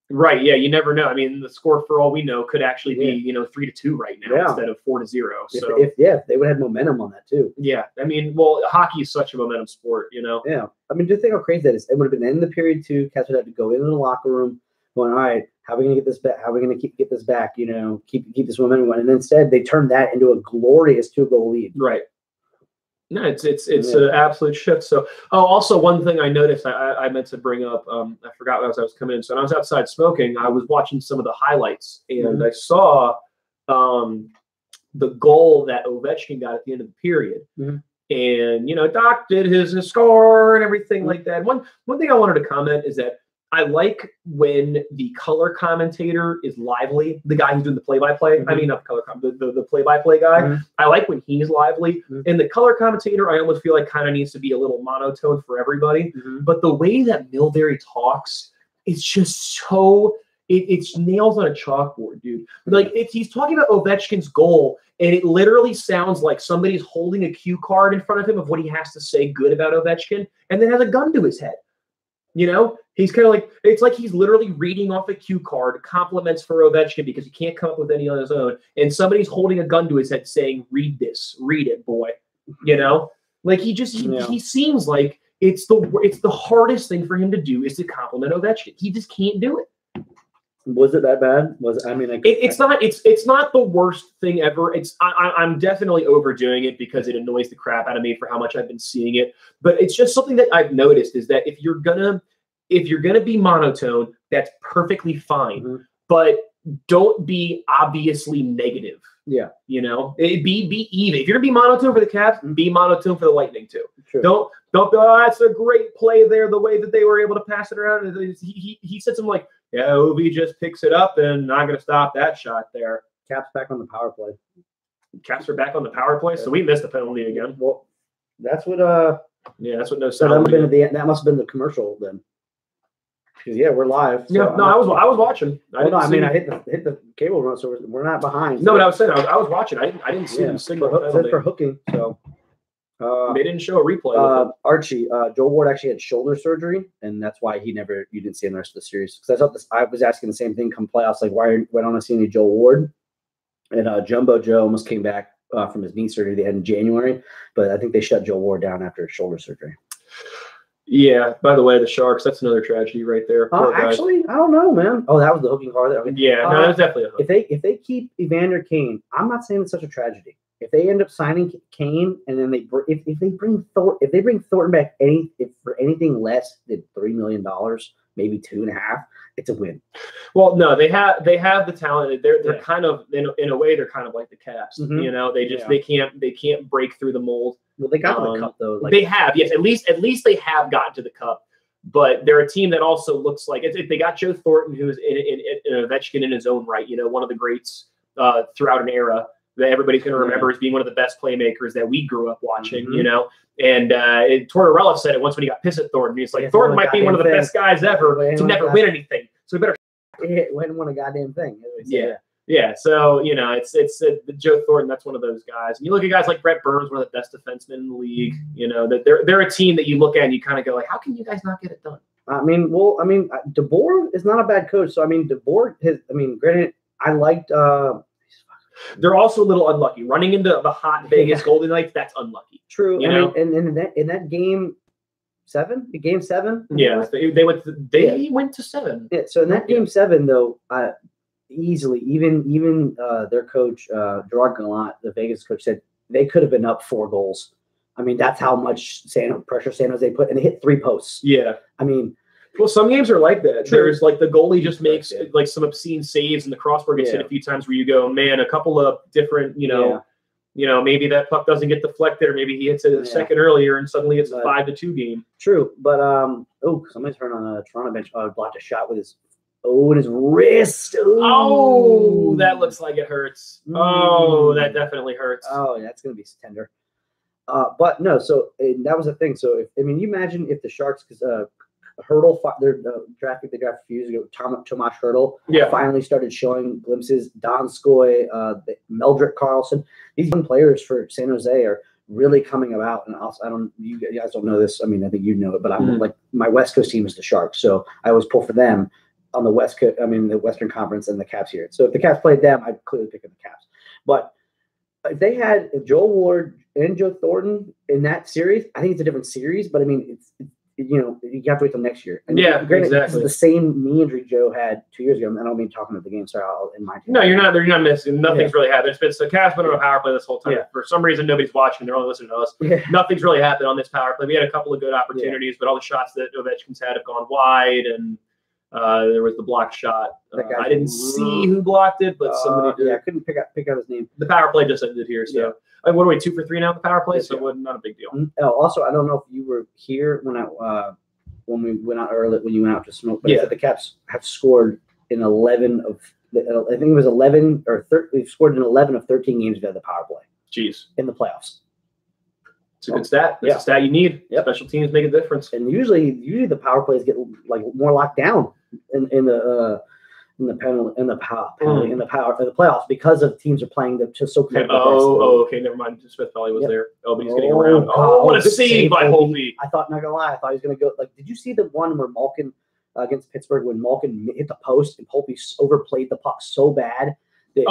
Speaker 4: right? Yeah, you never know. I mean, the score for all we know could actually be 3-2 right now instead of 4-0. So
Speaker 2: if they would have momentum on that too.
Speaker 4: Yeah, I mean, well, hockey is such a momentum sport, you know.
Speaker 2: Yeah, I mean, just think how crazy that is. It would have been in the period 2. Cats would have to go into the locker room, going, all right, how are we gonna get this back? How are we gonna get this back? You know, keep this momentum going. And instead, they turned that into a glorious 2-goal lead.
Speaker 4: Right. No, it's an absolute shift. So, also one thing I noticed, I meant to bring up. I forgot as I was coming in. So when I was outside smoking, I was watching some of the highlights, and I saw the goal that Ovechkin got at the end of the period. And Doc did his score and everything like that. One thing I wanted to comment is that I like when the color commentator is lively, the guy who's doing the play-by-play. I mean, not the color the play-by-play guy. I like when he's lively. And the color commentator, I almost feel like kind of needs to be a little monotone for everybody. But the way that Milbury talks, it's just so it's nails on a chalkboard, dude. Like he's talking about Ovechkin's goal, and it literally sounds like somebody's holding a cue card in front of him of what he has to say good about Ovechkin, and then has a gun to his head. He's kind of like, it's like he's literally reading off a cue card, compliments for Ovechkin because he can't come up with any on his own. And somebody's holding a gun to his head saying, read this, read it, boy. Like he seems like it's the hardest thing for him to do is to compliment Ovechkin. He just can't do it.
Speaker 2: Was it that bad?
Speaker 4: It's not the worst thing ever. I'm definitely overdoing it because it annoys the crap out of me for how much I've been seeing it. But it's just something that I've noticed is that if you're gonna be monotone, that's perfectly fine. But don't be obviously negative.
Speaker 2: Yeah.
Speaker 4: Be even. If you're gonna be monotone for the Caps, be monotone for the Lightning too.
Speaker 2: Sure.
Speaker 4: Don't be, that's a great play there, the way that they were able to pass it around. He said something like, yeah, Ovi just picks it up and not going to stop that shot there.
Speaker 2: Caps back on the power play.
Speaker 4: Caps are back on the power play, so we missed the penalty again.
Speaker 2: Well, that's what.
Speaker 4: That's what no
Speaker 2: So
Speaker 4: sound.
Speaker 2: that must have been the commercial then. Because we're live. So
Speaker 4: I was watching.
Speaker 2: I hit the cable run, so we're not behind.
Speaker 4: No, but I was saying I was watching. I didn't see them signal
Speaker 2: for hooking. So
Speaker 4: they didn't show a replay.
Speaker 2: Archie, Joe Ward actually had shoulder surgery, and that's why you didn't see him the rest of the series. Because I was asking the same thing come playoffs, like why don't I see any Joe Ward? And Jumbo Joe almost came back from his knee surgery they had in January, but I think they shut Joe Ward down after his shoulder surgery.
Speaker 4: Yeah. By the way, the Sharks, that's another tragedy right there.
Speaker 2: Actually, I don't know, man. Oh, that was the hooking card.
Speaker 4: Yeah, no, that's definitely a hook.
Speaker 2: If they keep Evander Kane, I'm not saying it's such a tragedy. If they end up signing Kane and then if they bring Thornton back for anything less than $3 million, maybe 2.5, it's a win.
Speaker 4: Well, no, they have the talent. They're kind of in a way they're kind of like the Caps. They can't break through the mold.
Speaker 2: Well, they got to the cup though.
Speaker 4: They have, yes. At least they have gotten to the cup. But they're a team that also looks like they got Joe Thornton, who is in Ovechkin in his own right. One of the greats throughout an era that everybody's going to remember as being one of the best playmakers that we grew up watching. And Tortorella said it once when he got pissed at Thornton. He's like, Thornton might be one of the best guys ever to never win anything. So we better.
Speaker 2: He hadn't won a goddamn thing.
Speaker 4: Yeah. So it's Joe Thornton. That's one of those guys. And you look at guys like Brett Burns, one of the best defensemen in the league. That they're a team that you look at and you kind of go like, how can you guys not get it done?
Speaker 2: DeBoer is not a bad coach. So DeBoer, granted, I liked.
Speaker 4: They're also a little unlucky. Running into the hot Vegas Golden Knights, that's unlucky.
Speaker 2: True. And in that game 7, game 7.
Speaker 4: Yeah, they went to 7.
Speaker 2: Yeah. So in that game 7, though, easily even their coach Gerard Gallant, the Vegas coach, said they could have been up 4 goals. That's how much pressure San Jose put, and they hit 3 posts.
Speaker 4: Yeah. Well, some games are like that. True. There's like the goalie just makes like some obscene saves, and the crossbar gets hit a few times where you go, man, a couple of different, maybe that puck doesn't get deflected, or maybe he hits it a second earlier, and suddenly it's a 5-2 game.
Speaker 2: True, but somebody's turned on a Toronto bench. Blocked a shot with his Oh, and his wrist.
Speaker 4: Oh, that looks like it hurts. Oh, that definitely hurts.
Speaker 2: Oh, that's gonna be tender. But no, so that was the thing. So you imagine if the Sharks, because Hurdle, their draft pick they drafted a few years ago, Tomas Hurdle, finally started showing glimpses. Donskoy, Meldrick Carlson, these young players for San Jose are really coming about. And also, you guys don't know this. I mean, I think you know it, but I'm like, my West Coast team is the Sharks, so I always pull for them on the West Coast. I mean, the Western Conference and the Caps here. So if the Caps played them, I'd clearly pick up the Caps. But if they had Joel Ward and Joe Thornton in that series, I think it's a different series. But I mean, it's you have to wait till next year. And granted, exactly. This is the same knee injury Joe had 2 years ago. I don't mean talking about the game. Sorry, in my team.
Speaker 4: No, you're not. You're not missing. Nothing's really happened. It's been the Caps been on a power play this whole time. For some reason, nobody's watching. They're only listening to us. Nothing's really happened on this power play. We had a couple of good opportunities, but all the shots that Ovechkin's had have gone wide, and there was the blocked shot. I didn't see who blocked it, but somebody did.
Speaker 2: Yeah, I couldn't pick out his name.
Speaker 4: The power play just ended here, so. What are we, 2 for 3 now at the power play? So not a big deal.
Speaker 2: Also, I don't know if you were here when we went out early, when you went out to smoke, but the Caps have scored in 11 of, I think it was 11 or 13. We've scored in 11 of 13 games via the power play.
Speaker 4: Jeez.
Speaker 2: In the playoffs.
Speaker 4: It's a good stat. It's a stat you need. Special teams make a difference.
Speaker 2: And usually the power plays get like more locked down in the playoffs because of teams are playing just so close.
Speaker 4: Okay, never mind. Smith Valley was there. Oh, but he's getting around. Oh, what a save by Holtby.
Speaker 2: I thought, not gonna lie, I thought he was gonna go. Like, did you see the one where Malkin against Pittsburgh when Malkin hit the post and Holtby overplayed the puck so bad?
Speaker 4: He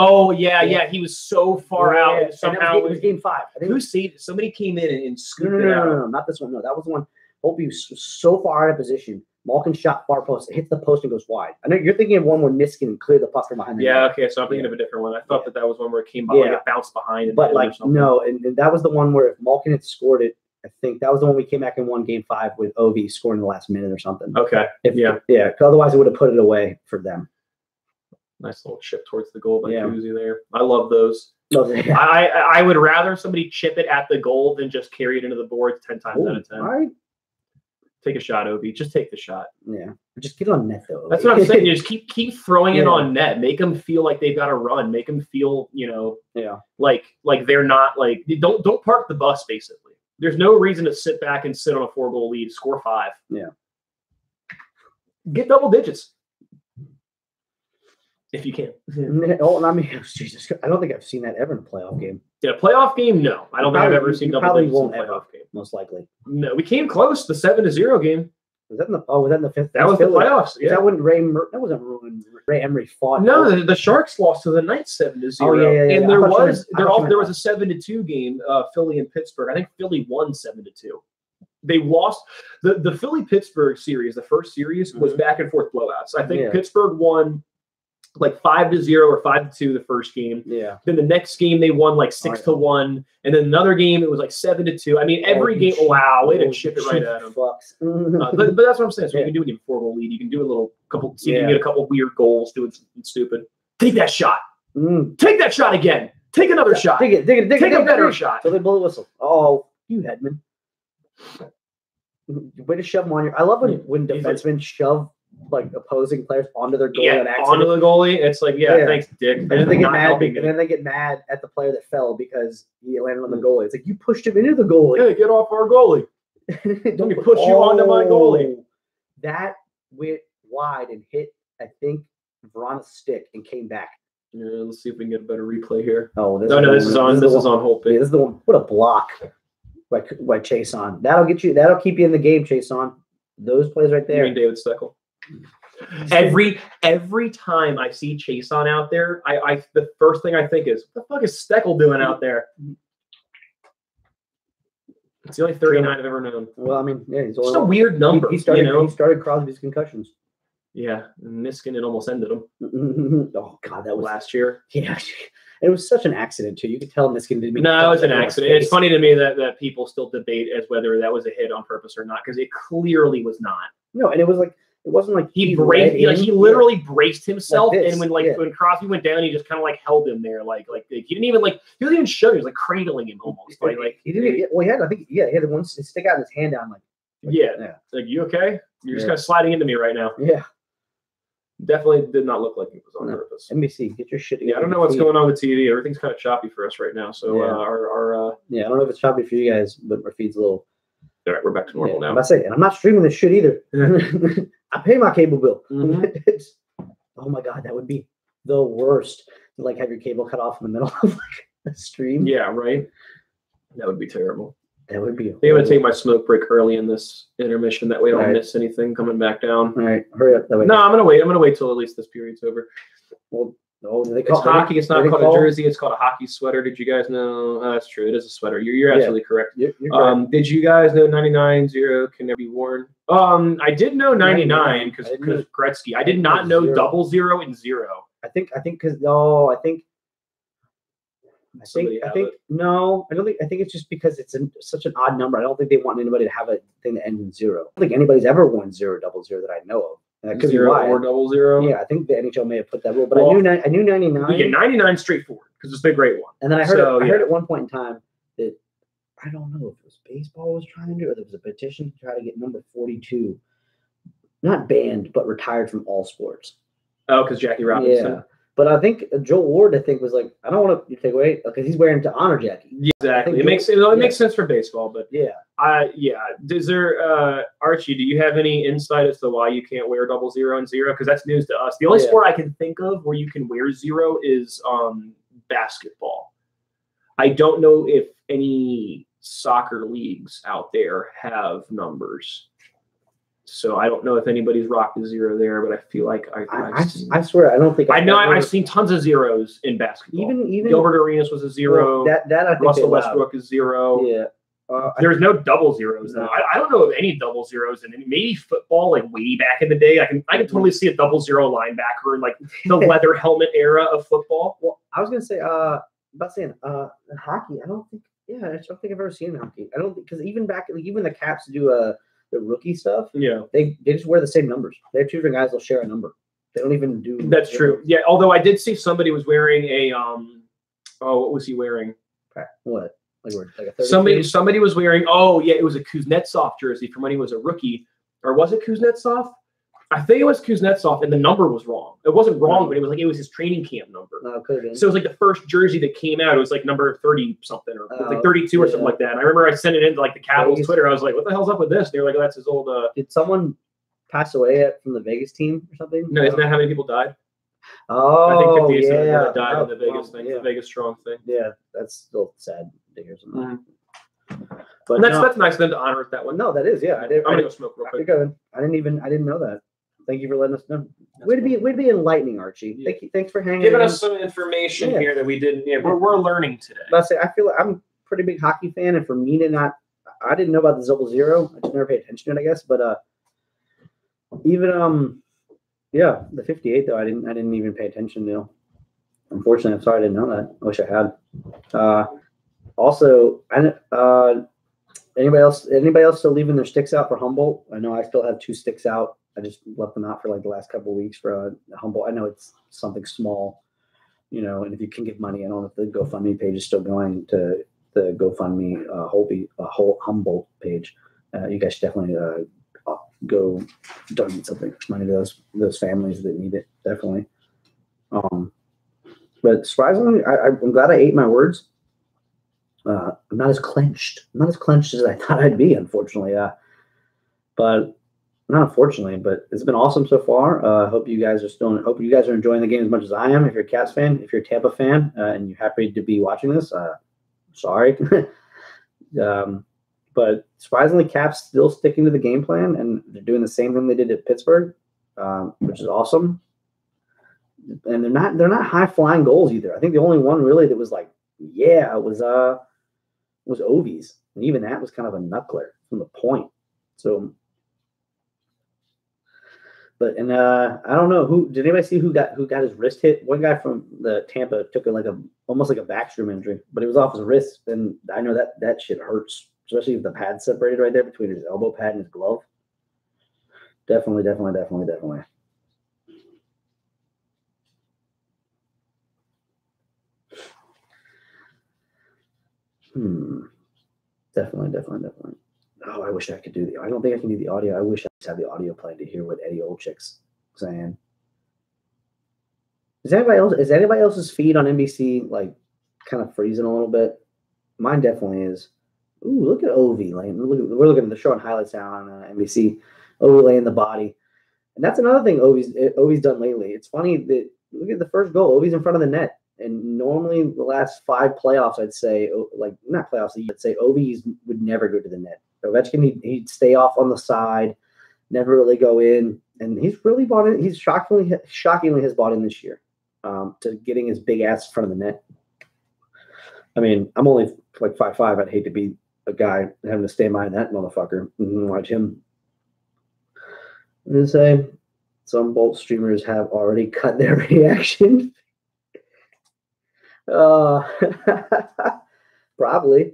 Speaker 4: was so far out. Somehow
Speaker 2: it was game 5. I think
Speaker 4: who saved? Somebody came in and scooped it out.
Speaker 2: No, not this one. No, that was the one. Holtby was so far out of position. Malkin shot far post, it hits the post and goes wide. I know you're thinking of one where Niskin cleared the puck from behind the net.
Speaker 4: Okay, so I'm thinking of a different one. I thought that was one where it came by, like it bounced behind.
Speaker 2: But like, no, and that was the one where if Malkin had scored it, I think that was the one we came back and won game 5 with Ovi scoring in the last minute or something.
Speaker 4: Okay.
Speaker 2: Otherwise, it would have put it away for them.
Speaker 4: Nice little chip towards the goal by Kuzi there. I love those.
Speaker 2: Yeah.
Speaker 4: I would rather somebody chip it at the goal than just carry it into the boards 10 times out of 10.
Speaker 2: All right.
Speaker 4: Take a shot, Ovi. Just take the shot.
Speaker 2: Yeah. Just get it on net, though.
Speaker 4: That's what I'm saying. You just keep throwing it on net. Make them feel like they've got to run. Make them feel, like they're not like don't park the bus. Basically, there's no reason to sit back and sit on a 4-goal lead. Score 5.
Speaker 2: Yeah.
Speaker 4: Get double digits if you can.
Speaker 2: Oh, I mean, Jesus, I don't think I've seen that ever in a playoff game.
Speaker 4: Yeah, playoff game, no. I don't think I've ever seen double digits in a playoff game.
Speaker 2: Most likely.
Speaker 4: No, we came close. The 7-0 game.
Speaker 2: Was that in the fifth?
Speaker 4: That was the playoffs. Yeah.
Speaker 2: That wasn't when Ray Emery fought.
Speaker 4: No, the Sharks lost to the Knights 7-0.
Speaker 2: Oh, yeah.
Speaker 4: And there was a 7-2 game, Philly and Pittsburgh. I think Philly won 7-2. They lost the Philly-Pittsburgh series. The first series was back and forth blowouts. I think Pittsburgh won like 5-0 or 5-2 the first game.
Speaker 2: Yeah.
Speaker 4: Then the next game they won like 6-1, and then another game it was like 7-2. I mean, every game. Wow, way to chip it right at them. But that's what I'm saying. So you can do it in a 4-goal lead. You can do a couple. See if you can get a couple weird goals. Do it stupid. Take that shot. Take that shot again. Take another shot.
Speaker 2: Take a better
Speaker 4: shot.
Speaker 2: So they blow the whistle. Oh, you Hedman. Way to shove them on your. I love when defensemen shove like opposing players onto their goalie on accident.
Speaker 4: Onto the goalie. It's like, thanks, Dick.
Speaker 2: And then they get mad. And then they get mad at the player that fell because he landed on the goalie. It's like you pushed him into the goalie.
Speaker 4: Hey, get off our goalie. Let me push you onto my goalie.
Speaker 2: That went wide and hit, I think, Veroni's stick and came back.
Speaker 4: Yeah, let's see if we can get a better replay here.
Speaker 2: This
Speaker 4: is on Holtby.
Speaker 2: This is the one. What a block by Chase on. That'll keep you in the game, Chase on. Those plays right there.
Speaker 4: You mean David Steckel? Every time I see Chase on out there, I the first thing I think is, what the fuck is Steckel doing out there? It's the only 39 I've ever known.
Speaker 2: Well, I mean, he's
Speaker 4: just a weird number.
Speaker 2: He started Crosby's concussions.
Speaker 4: Yeah, Niskin, it almost ended him.
Speaker 2: Oh God, that was
Speaker 4: last year.
Speaker 2: Yeah, it was such an accident too. You could tell Niskin didn't mean.
Speaker 4: No, it was an accident. It's funny to me that people still debate as whether that was a hit on purpose or not, because it clearly was not.
Speaker 2: No, and it wasn't like
Speaker 4: he literally braced himself, like and when Crosby went down, he just kind of like held him there, like he didn't even show. He was like cradling him almost,
Speaker 2: he didn't. Well, he had one stick out his hand down,
Speaker 4: like you okay? You're just kind of sliding into me right now.
Speaker 2: Yeah.
Speaker 4: Definitely did not look like it was on purpose.
Speaker 2: NBC, get your shit.
Speaker 4: Yeah, I don't know what's going on with TV. Everything's kind of choppy for us right now. So
Speaker 2: Yeah.
Speaker 4: our
Speaker 2: I don't know if it's choppy for you guys, but our feed's a little.
Speaker 4: all right, we're back to normal now.
Speaker 2: I'm about to say, and I'm not streaming this shit either. I pay my cable bill. Oh my god, that would be the worst. To, like, have your cable cut off in the middle of like a stream.
Speaker 4: Yeah, right. That would be terrible.
Speaker 2: That would be.
Speaker 4: I'm going to take my smoke break early in this intermission. That way I don't miss anything coming back down.
Speaker 2: All right, hurry up.
Speaker 4: No, I'm going to wait. I'm going to wait till at least this period's over.
Speaker 2: Well,
Speaker 4: it's hockey. It's not called a jersey. It's called a hockey sweater. Did you guys know? That's true. It is a sweater. You're absolutely correct.
Speaker 2: You're correct.
Speaker 4: Did you guys know 99-0 can never be worn? I did know 99 because Gretzky. I did not know 00 and 0.
Speaker 2: I think because no, I think no, I don't think. I think it's just because it's such an odd number. I don't think they want anybody to have a thing that ends in 0. I don't think anybody's ever won 000 that I know of. And that could be why.
Speaker 4: 0 or 00.
Speaker 2: Yeah, I think the NHL may have put that rule, but I knew 99.
Speaker 4: Yeah, 99 straightforward because it's the great one.
Speaker 2: And then I heard at one point in time that I don't know if it was baseball was trying to, or there was a petition to try to get number 42, not banned but retired from all sports.
Speaker 4: Oh, because Jackie Robinson.
Speaker 2: Yeah. But I think Joel Ward, was like, I don't want to take away because he's wearing to honor Jackie.
Speaker 4: Yeah, exactly. It makes sense for baseball, but Is there Archie? Do you have any insight as to why you can't wear 00 and 0? Because that's news to us. The only sport I can think of where you can wear 0 is basketball. I don't know if any soccer leagues out there have numbers. So I don't know if anybody's rocked a 0 there, but I feel like
Speaker 2: I swear I don't think
Speaker 4: I've seen tons of 0s in basketball. Even Gilbert Arenas was a 0.
Speaker 2: Well, that I think
Speaker 4: Russell Westbrook is 0.
Speaker 2: Yeah.
Speaker 4: There's no 00s though. I don't know of any 00s, and maybe football like way back in the day. I can totally see a 00 linebacker in like the leather helmet era of football.
Speaker 2: Well, I was gonna say hockey. I don't think I've ever seen hockey. I don't think because even the Caps do the rookie stuff. Yeah, they just wear the same numbers. They're two different guys. They'll share a number. They don't even do.
Speaker 4: That's true. Yeah, although I did see somebody was wearing a what was he wearing?
Speaker 2: What? Like a
Speaker 4: 32? Somebody was wearing. Oh yeah, it was a Kuznetsov jersey from when he was a rookie, or was it Kuznetsov? I think it was Kuznetsov, and the number was wrong. It wasn't wrong, but it was his training camp number.
Speaker 2: Oh, could have been.
Speaker 4: So it was like the first jersey that came out. It was like number 30 something, or like 32 or something like that. And I remember I sent it into like the Capitals Twitter. I was like, "What the hell's up with this?" And they were like, oh, "That's his old."
Speaker 2: Did someone pass away from the Vegas team or something?
Speaker 4: No, isn't that how many people died?
Speaker 2: Oh,
Speaker 4: I think 50 died in the Vegas thing, the Vegas Strong thing.
Speaker 2: Yeah, that's still sad to hear something.
Speaker 4: But that's nice of them to honor it that way.
Speaker 2: No, that is, yeah.
Speaker 4: I'm gonna go smoke real quick.
Speaker 2: I didn't know that. Thank you for letting us know. Way to be enlightening, Archie. Yeah. Thanks for hanging.
Speaker 4: Giving us some information here that we didn't. Yeah, we're learning today.
Speaker 2: But I feel like I'm a pretty big hockey fan, and for me to I didn't know about the 00. I just never paid attention to it, I guess. But even the 58 though, I didn't even pay attention to. Unfortunately, I'm sorry I didn't know that. I wish I had. Also, anybody else still leaving their sticks out for Humboldt? I know I still have 2 sticks out. I just left them out for like the last couple of weeks for Humboldt. I know it's something small, and if you can give money, I don't know if the GoFundMe page is still going to the GoFundMe whole Humboldt page. You guys should definitely go donate something money to those families that need it. Definitely. But surprisingly, I'm glad I ate my words. I'm not as clenched. I'm not as clenched as I thought I'd be, unfortunately. But not unfortunately, but it's been awesome so far. Hope you guys are enjoying the game as much as I am. If you're a Cats fan, if you're a Tampa fan, and you're happy to be watching this, sorry. But surprisingly, Caps still sticking to the game plan, and they're doing the same thing they did at Pittsburgh, which is awesome. And they're not high flying goals either. I think the only one really that was like, was Ovi's, and even that was kind of a knuckler from the point. So. But I don't know who did anybody see who got his wrist hit? One guy from the Tampa took almost like a backstrom injury, but it was off his wrist, and I know that shit hurts, especially if the pad's separated right there between his elbow pad and his glove. Definitely. Definitely. Oh, I wish I could do I don't think I can do the audio. I wish I just had the audio playing to hear what Eddie Olczyk's saying. Is anybody else's feed on NBC like kind of freezing a little bit? Mine definitely is. Ooh, look at Ovi laying. We're looking at the short highlights now on NBC. Ovi laying the body, and that's another thing Ovi's done lately. It's funny that look at the first goal. Ovi's in front of the net, and normally the last 5 playoffs, I'd say, like not playoffs, I'd say Ovi would never go to the net. Ovechkin, he'd stay off on the side, never really go in, and he's really bought in. He's shockingly has bought in this year to getting his big ass in front of the net. I mean, I'm only like 5'5". I'd hate to be a guy having to stay behind that motherfucker and watch him. And say some Bolt streamers have already cut their reaction. Probably.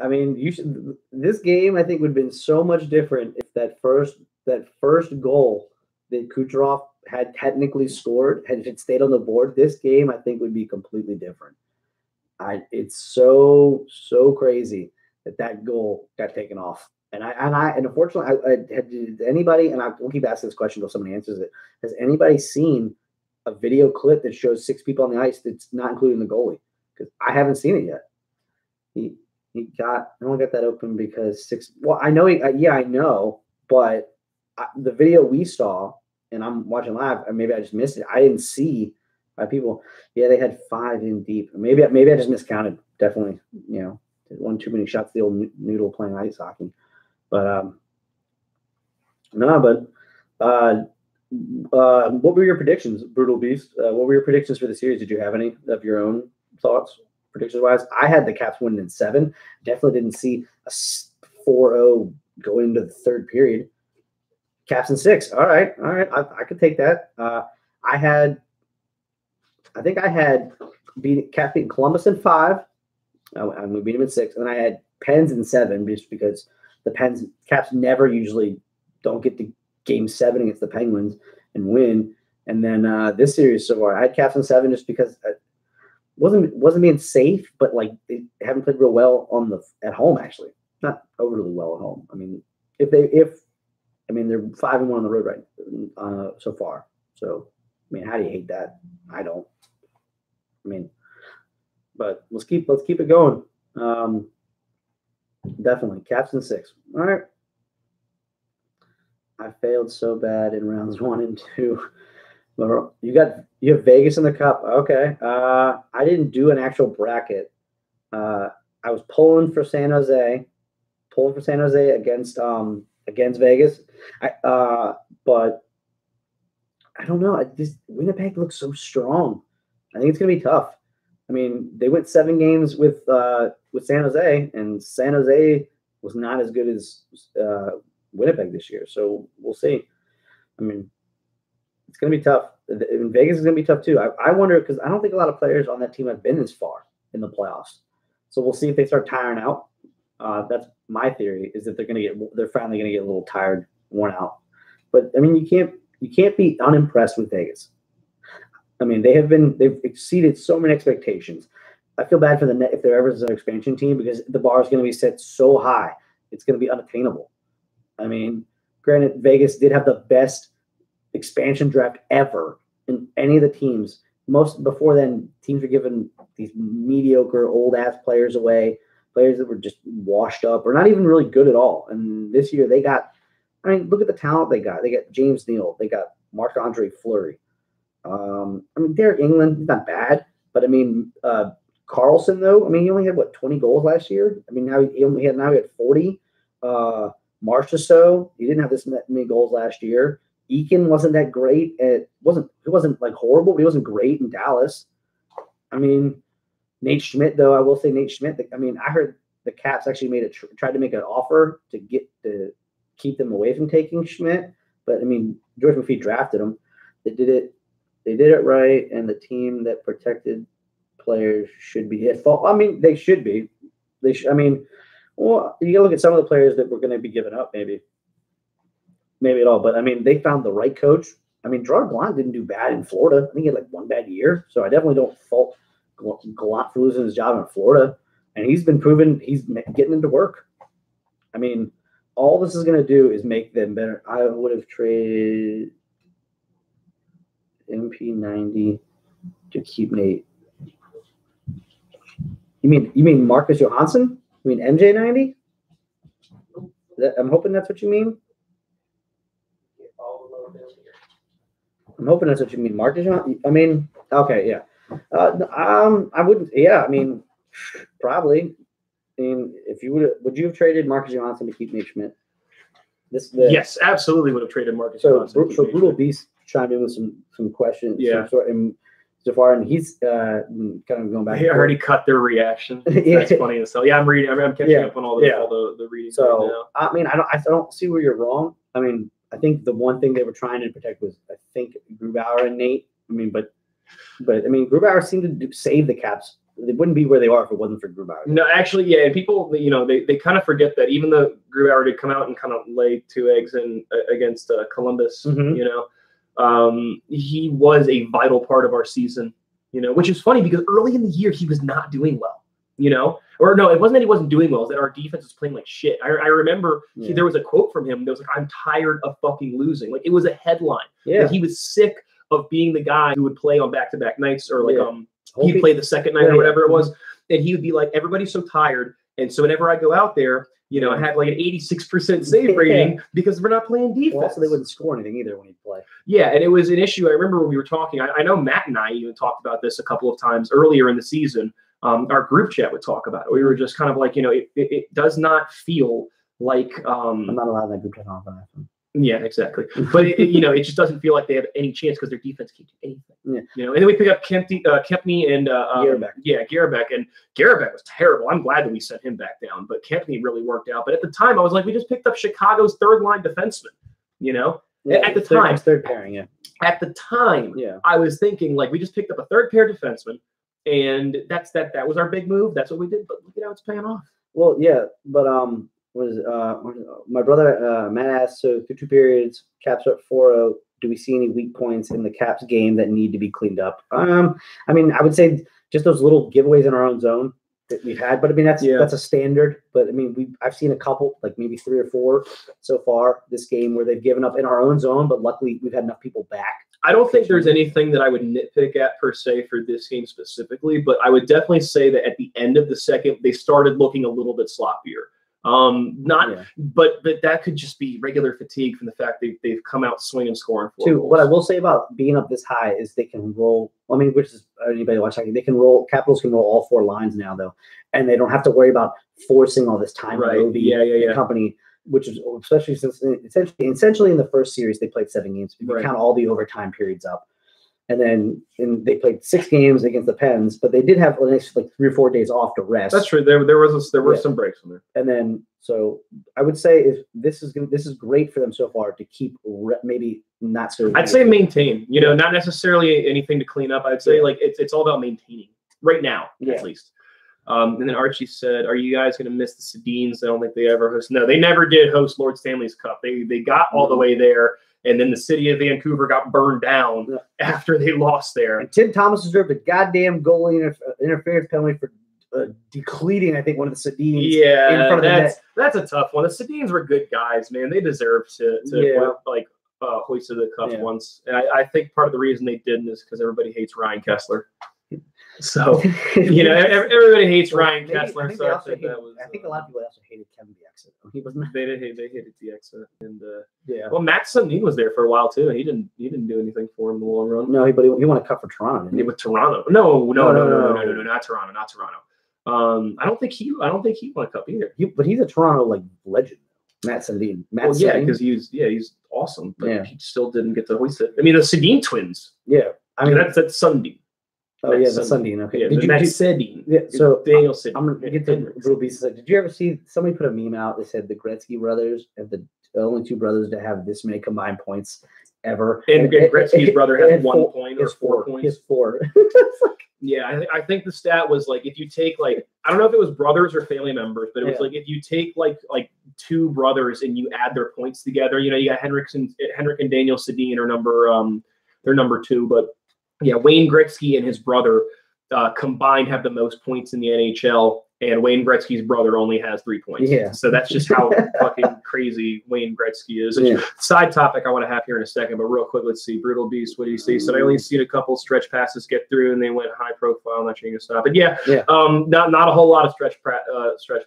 Speaker 2: I mean, this game I think would have been so much different if that first goal that Kucherov had technically scored had it stayed on the board. This game I think would be completely different. It's so crazy that goal got taken off. And unfortunately I had anybody, and we'll keep asking this question until somebody answers it. Has anybody seen a video clip that shows 6 people on the ice that's not including the goalie? Because I haven't seen it yet. I only got that open because 6. Well, I know. I know, but the video we saw, and I'm watching live, and maybe I just missed it. I didn't see 5 people. Yeah, they had 5 in deep. Maybe I just miscounted. Definitely, one too many shots. The old noodle playing ice hockey, but what were your predictions, Brutal Beast? What were your predictions for the series? Did you have any of your own thoughts? Predictions-wise, I had the Caps winning in 7. Definitely didn't see a 4-0 going into the third period. Caps in 6. All right. I could take that. I think I had Caps beating Columbus in 5. And we beat them in 6. And then I had Pens in 7, just because the Caps never usually don't get to Game 7 against the Penguins and win. And then this series so far, I had Caps in 7 just because wasn't being safe, but like they haven't played real well at home, actually. Not overly well at home. I mean, they're 5-1 on the road right so far. So I mean, how do you hate that? I don't. I mean, but let's keep it going. Definitely Caps in 6. All right. I failed so bad in rounds 1 and 2. You have Vegas in the Cup. Okay. I didn't do an actual bracket. I was pulling for San Jose against Vegas. But I don't know. Winnipeg looks so strong. I think it's gonna be tough. I mean, they went 7 games with San Jose, and San Jose was not as good as Winnipeg this year. So we'll see. I mean, it's going to be tough. In Vegas is going to be tough too. I wonder, because I don't think a lot of players on that team have been this far in the playoffs. So we'll see if they start tiring out. That's my theory, is that they're finally going to get a little tired, worn out. But I mean, you can't be unimpressed with Vegas. I mean, they've exceeded so many expectations. I feel bad for the net if there ever is an expansion team, because the bar is going to be set so high, it's going to be unattainable. I mean, granted, Vegas did have the best expansion draft ever in any of the teams. Before then, teams were giving these mediocre old ass players away, players that were just washed up or not even really good at all. And this year they got, I mean, look at the talent they got. They got James Neal, they got Marc-Andre Fleury. I mean, Derek England, he's not bad, but I mean, Carlson though, I mean, he only had 20 goals last year. I mean, now he had 40. Marchessault, he didn't have this many goals last year. Eakin wasn't that great. He wasn't like horrible, but he wasn't great in Dallas. I mean, Nate Schmidt though, I will say Nate Schmidt. I mean, I heard the Caps actually tried to make an offer to keep them away from taking Schmidt, but I mean, George McPhee drafted him. They did it right, and the team that protected players should be at fault. I mean, they should be. I mean, well, you gotta look at some of the players that were going to be given up, maybe at all. But I mean, they found the right coach. I mean, Gerard Gallant didn't do bad in Florida. I think he had like 1 bad year, so I definitely don't fault Gallant for losing his job in Florida. And he's been proven he's getting into work. I mean, all this is going to do is make them better. I would have traded MP90 to keep Nate. You mean Marcus Johansson? You mean MJ90? I'm hoping that's what you mean. I'm hoping that's what you mean, Marcus Johansson. I mean, okay, yeah. I wouldn't. Yeah, I mean, probably. I mean, if you would you have traded Marcus Johansson to keep Nate Schmidt?
Speaker 4: Yes, absolutely would have traded Marcus Johansson.
Speaker 2: So Brutal Beast chimed in with some questions.
Speaker 4: Yeah.
Speaker 2: So far, and he's kind of going back.
Speaker 4: He already cut their reaction.
Speaker 2: Yeah.
Speaker 4: That's funny as hell. Yeah, I'm reading. I'm catching up on all the reading.
Speaker 2: So
Speaker 4: right now.
Speaker 2: I mean, I don't see where you're wrong. I mean, I think the one thing they were trying to protect was I think Grubauer and Nate. I mean, but I mean, Grubauer seemed to save the Caps. They wouldn't be where they are if it wasn't for Grubauer.
Speaker 4: No, actually, yeah, and people, they kind of forget that even though Grubauer did come out and kind of lay 2 eggs against Columbus, he was a vital part of our season, which is funny because early in the year he was not doing well, or no, it wasn't that he wasn't doing well, it was that our defense was playing like shit. I remember there was a quote from him that was like, "I'm tired of fucking losing." Like it was a headline.
Speaker 2: Yeah,
Speaker 4: that he was sick of being the guy who would play on back-to-back nights or like he'd play the second night or whatever it was, and he would be like, "Everybody's so tired," and so whenever I go out there, I have like an 86% save rating because we're not playing defense.
Speaker 2: Well, also, they wouldn't score anything either when he'd play.
Speaker 4: Yeah, and it was an issue. I remember when we were talking. I know Matt and I even talked about this a couple of times earlier in the season. Our group chat would talk about it. We were just kind of like, it does not feel like
Speaker 2: I'm not allowed that group chat on.
Speaker 4: Yeah, exactly. But it just doesn't feel like they have any chance because their defense can't do anything.
Speaker 2: Yeah.
Speaker 4: And then we pick up Kempney and
Speaker 2: Garabek.
Speaker 4: Yeah, Garabek, and Garabek was terrible. I'm glad that we sent him back down, but Kempney really worked out. But at the time, I was like, we just picked up Chicago's third line defenseman.
Speaker 2: Yeah,
Speaker 4: at the time,
Speaker 2: third pairing. Yeah.
Speaker 4: At the time, I was thinking like we just picked up a third pair defenseman, and that was our big move. That's what we did. But look at how it's paying off.
Speaker 2: Well, yeah, but my brother Matt asked, so through 2 periods, Caps are 4-0. Do we see any weak points in the Caps game that need to be cleaned up? I mean, I would say just those little giveaways in our own zone that we've had, but I mean that's a standard. But I mean, I've seen a couple, like maybe 3 or 4 so far this game where they've given up in our own zone, but luckily we've had enough people back.
Speaker 4: I don't think there's anything that I would nitpick at per se for this game specifically, but I would definitely say that at the end of the second, they started looking a little bit sloppier. But that could just be regular fatigue from the fact they've come out swinging, scoring 4 goals.
Speaker 2: What I will say about being up this high is they can roll. I mean, which is anybody watching, they can roll. Capitals can roll all 4 lines now, though, and they don't have to worry about forcing all this time.
Speaker 4: Right?
Speaker 2: Company, which is especially since essentially in the first series they played 7 games. If you count all the overtime periods up. And then they played 6 games against the Pens, but they did have like 3 or 4 days off to rest.
Speaker 4: That's true. There were some breaks in there.
Speaker 2: And then, so I would say if this is great for them so far to keep maybe not so.
Speaker 4: I'd say maintain. Not necessarily anything to clean up. I'd say like it's all about maintaining right now at least. And then Archie said, "Are you guys going to miss the Sedins? I don't think they ever host. No, they never did host Lord Stanley's Cup. They got all the way there." And then the city of Vancouver got burned down after they lost there.
Speaker 2: And Tim Thomas deserved a goddamn goalie interference penalty for decleating, I think, one of the Sedins.
Speaker 4: Yeah,
Speaker 2: in front of the net.
Speaker 4: That's a tough one. The Sedins were good guys, man. They deserve to hoisted the cup once. And I think part of the reason they didn't is because everybody hates Ryan Kessler. So, everybody hates Ryan Kessler.
Speaker 2: I think a lot of people also hated Kevin Bieksa. He wasn't.
Speaker 4: They hated Bieksa, and well, Matt Sundin was there for a while too. He didn't do anything for him in the long run.
Speaker 2: No, but he won a cup for Toronto. Didn't he?
Speaker 4: With Toronto. No, not Toronto. I don't think he won a cup either.
Speaker 2: But he's a Toronto legend. Matt Sundin.
Speaker 4: Because he's awesome, but he still didn't get to hoist it. I mean, the Sedin twins.
Speaker 2: Yeah, I mean
Speaker 4: that's Sundin.
Speaker 2: Oh yeah, the Sundin. Okay.
Speaker 4: Yeah, Sedin.
Speaker 2: Yeah. So
Speaker 4: Daniel Sedin.
Speaker 2: I'm gonna get to Brutal Beast. Did you ever see somebody put a meme out that said the Gretzky brothers are the only 2 brothers to have this many combined points ever?
Speaker 4: And Gretzky's brother has 1 point or 4 points.
Speaker 2: He has 4.
Speaker 4: Yeah, I think the stat was like if you take I don't know if it was brothers or family members, but it was like if you take like 2 brothers and you add their points together, you got Henrik and Daniel Sedin are they're number 2, but yeah, Wayne Gretzky and his brother combined have the most points in the NHL, and Wayne Gretzky's brother only has 3 points.
Speaker 2: Yeah.
Speaker 4: So that's just how fucking crazy Wayne Gretzky is.
Speaker 2: Yeah.
Speaker 4: Side topic I want to have here in a second, but real quick, let's see. Brutal Beast, what do you see? So I only seen a couple stretch passes get through, and they went high profile. I'm not sure you can stop. But yeah, not a whole lot of stretch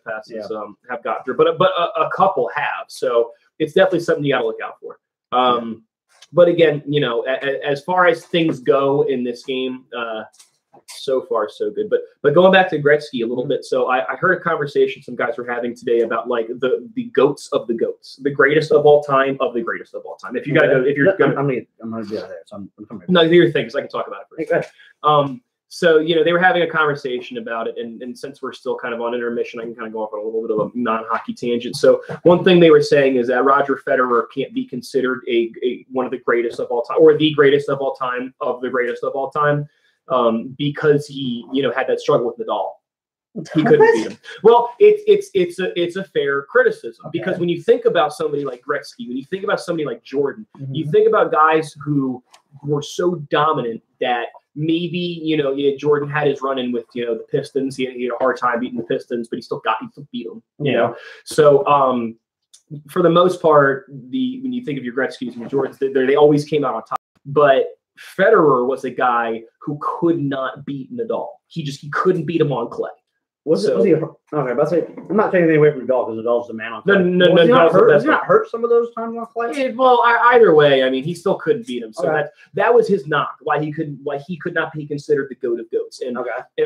Speaker 4: passes have got through, but a couple have. So it's definitely something you got to look out for. But again, you know, as far as things go in this game, so far so good. But going back to Gretzky a little bit, so I heard a conversation some guys were having today about like the goats of the goats, the greatest of all time of the greatest of all time. If you gotta go, if you're gonna,
Speaker 2: I'm gonna be out of there. So I'm coming.
Speaker 4: No, do your thing, so I can talk about it first. Okay. So, you know, they were having a conversation about it, and since we're still kind of on intermission, I can kind of go off on a little bit of a non-hockey tangent. So one thing they were saying is that Roger Federer can't be considered one of the greatest of all time, or the greatest of all time of the greatest of all time, because he, you know, had that struggle with Nadal. He couldn't beat him. Well, it's a fair criticism, because when you think about somebody like Gretzky, when you think about somebody like Jordan, you think about guys who were so dominant that maybe, you know, Jordan had his run in with, you know, the Pistons. He had a hard time beating the Pistons, but he still beat them. You know, so for the most part, when you think of your Gretzky's and your Jordans, they always came out on top. But Federer was a guy who could not beat Nadal. He couldn't beat him on clay.
Speaker 2: Was he? Okay, but I'm not taking anything away from Nadal, because Nadal's the man on clay.
Speaker 4: No.
Speaker 2: Was he not hurt some of those times on clay?
Speaker 4: Yeah, well, either way, I mean, he still couldn't beat him. So that was his knock. Why he could not be considered the GOAT of GOATs. And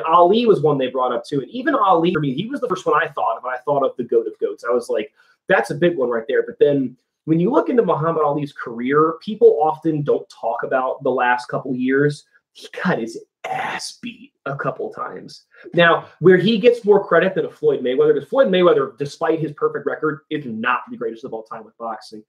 Speaker 4: Ali was one they brought up too. And even Ali, for me, he was the first one I thought of when I thought of the GOAT of GOATs. I was like, that's a big one right there. But then when you look into Muhammad Ali's career, people often don't talk about the last couple years. He got his ass beat a couple times. Now, where he gets more credit than a Floyd Mayweather, because Floyd Mayweather, despite his perfect record, is not the greatest of all time with boxing.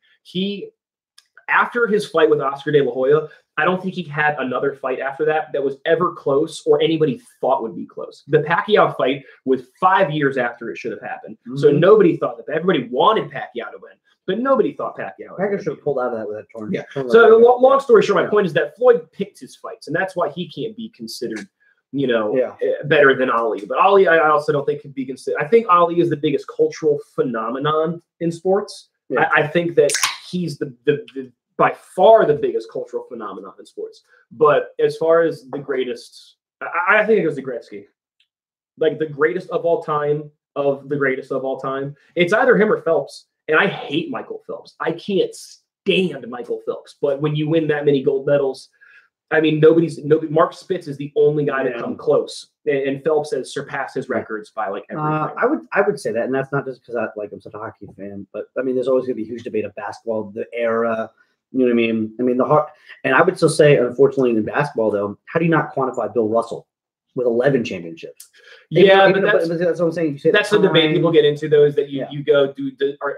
Speaker 4: After his fight with Oscar De La Hoya, I don't think he had another fight after that was ever close, or anybody thought would be close. The Pacquiao fight was 5 years after it should have happened. So nobody thought that. Everybody wanted Pacquiao to win, but nobody thought Pacquiao
Speaker 2: should have pulled out of that with that torn.
Speaker 4: Yeah. So long story short, my point is that Floyd picked his fights, and that's why he can't be considered, you know, better than Ali. But Ali, I also don't think can be considered. I think Ali is the biggest cultural phenomenon in sports. Yeah. I think that he's the by far the biggest cultural phenomenon in sports. But as far as the greatest, I think it was the Gretzky, like the greatest of all time of the greatest of all time. It's either him or Phelps. And I hate Michael Phelps. I can't stand Michael Phelps. But when you win that many gold medals, I mean, Mark Spitz is the only guy to come close, and Phelps has surpassed his records by like everything.
Speaker 2: I would say that, and that's not just because I'm such a hockey fan, but I mean, there's always going to be a huge debate of basketball, the era. You know what I mean? I mean, and I would still say, unfortunately, in basketball, though, how do you not quantify Bill Russell with 11 championships?
Speaker 4: Yeah,
Speaker 2: but that's what I'm saying.
Speaker 4: That's the debate people get into, though, is that you go,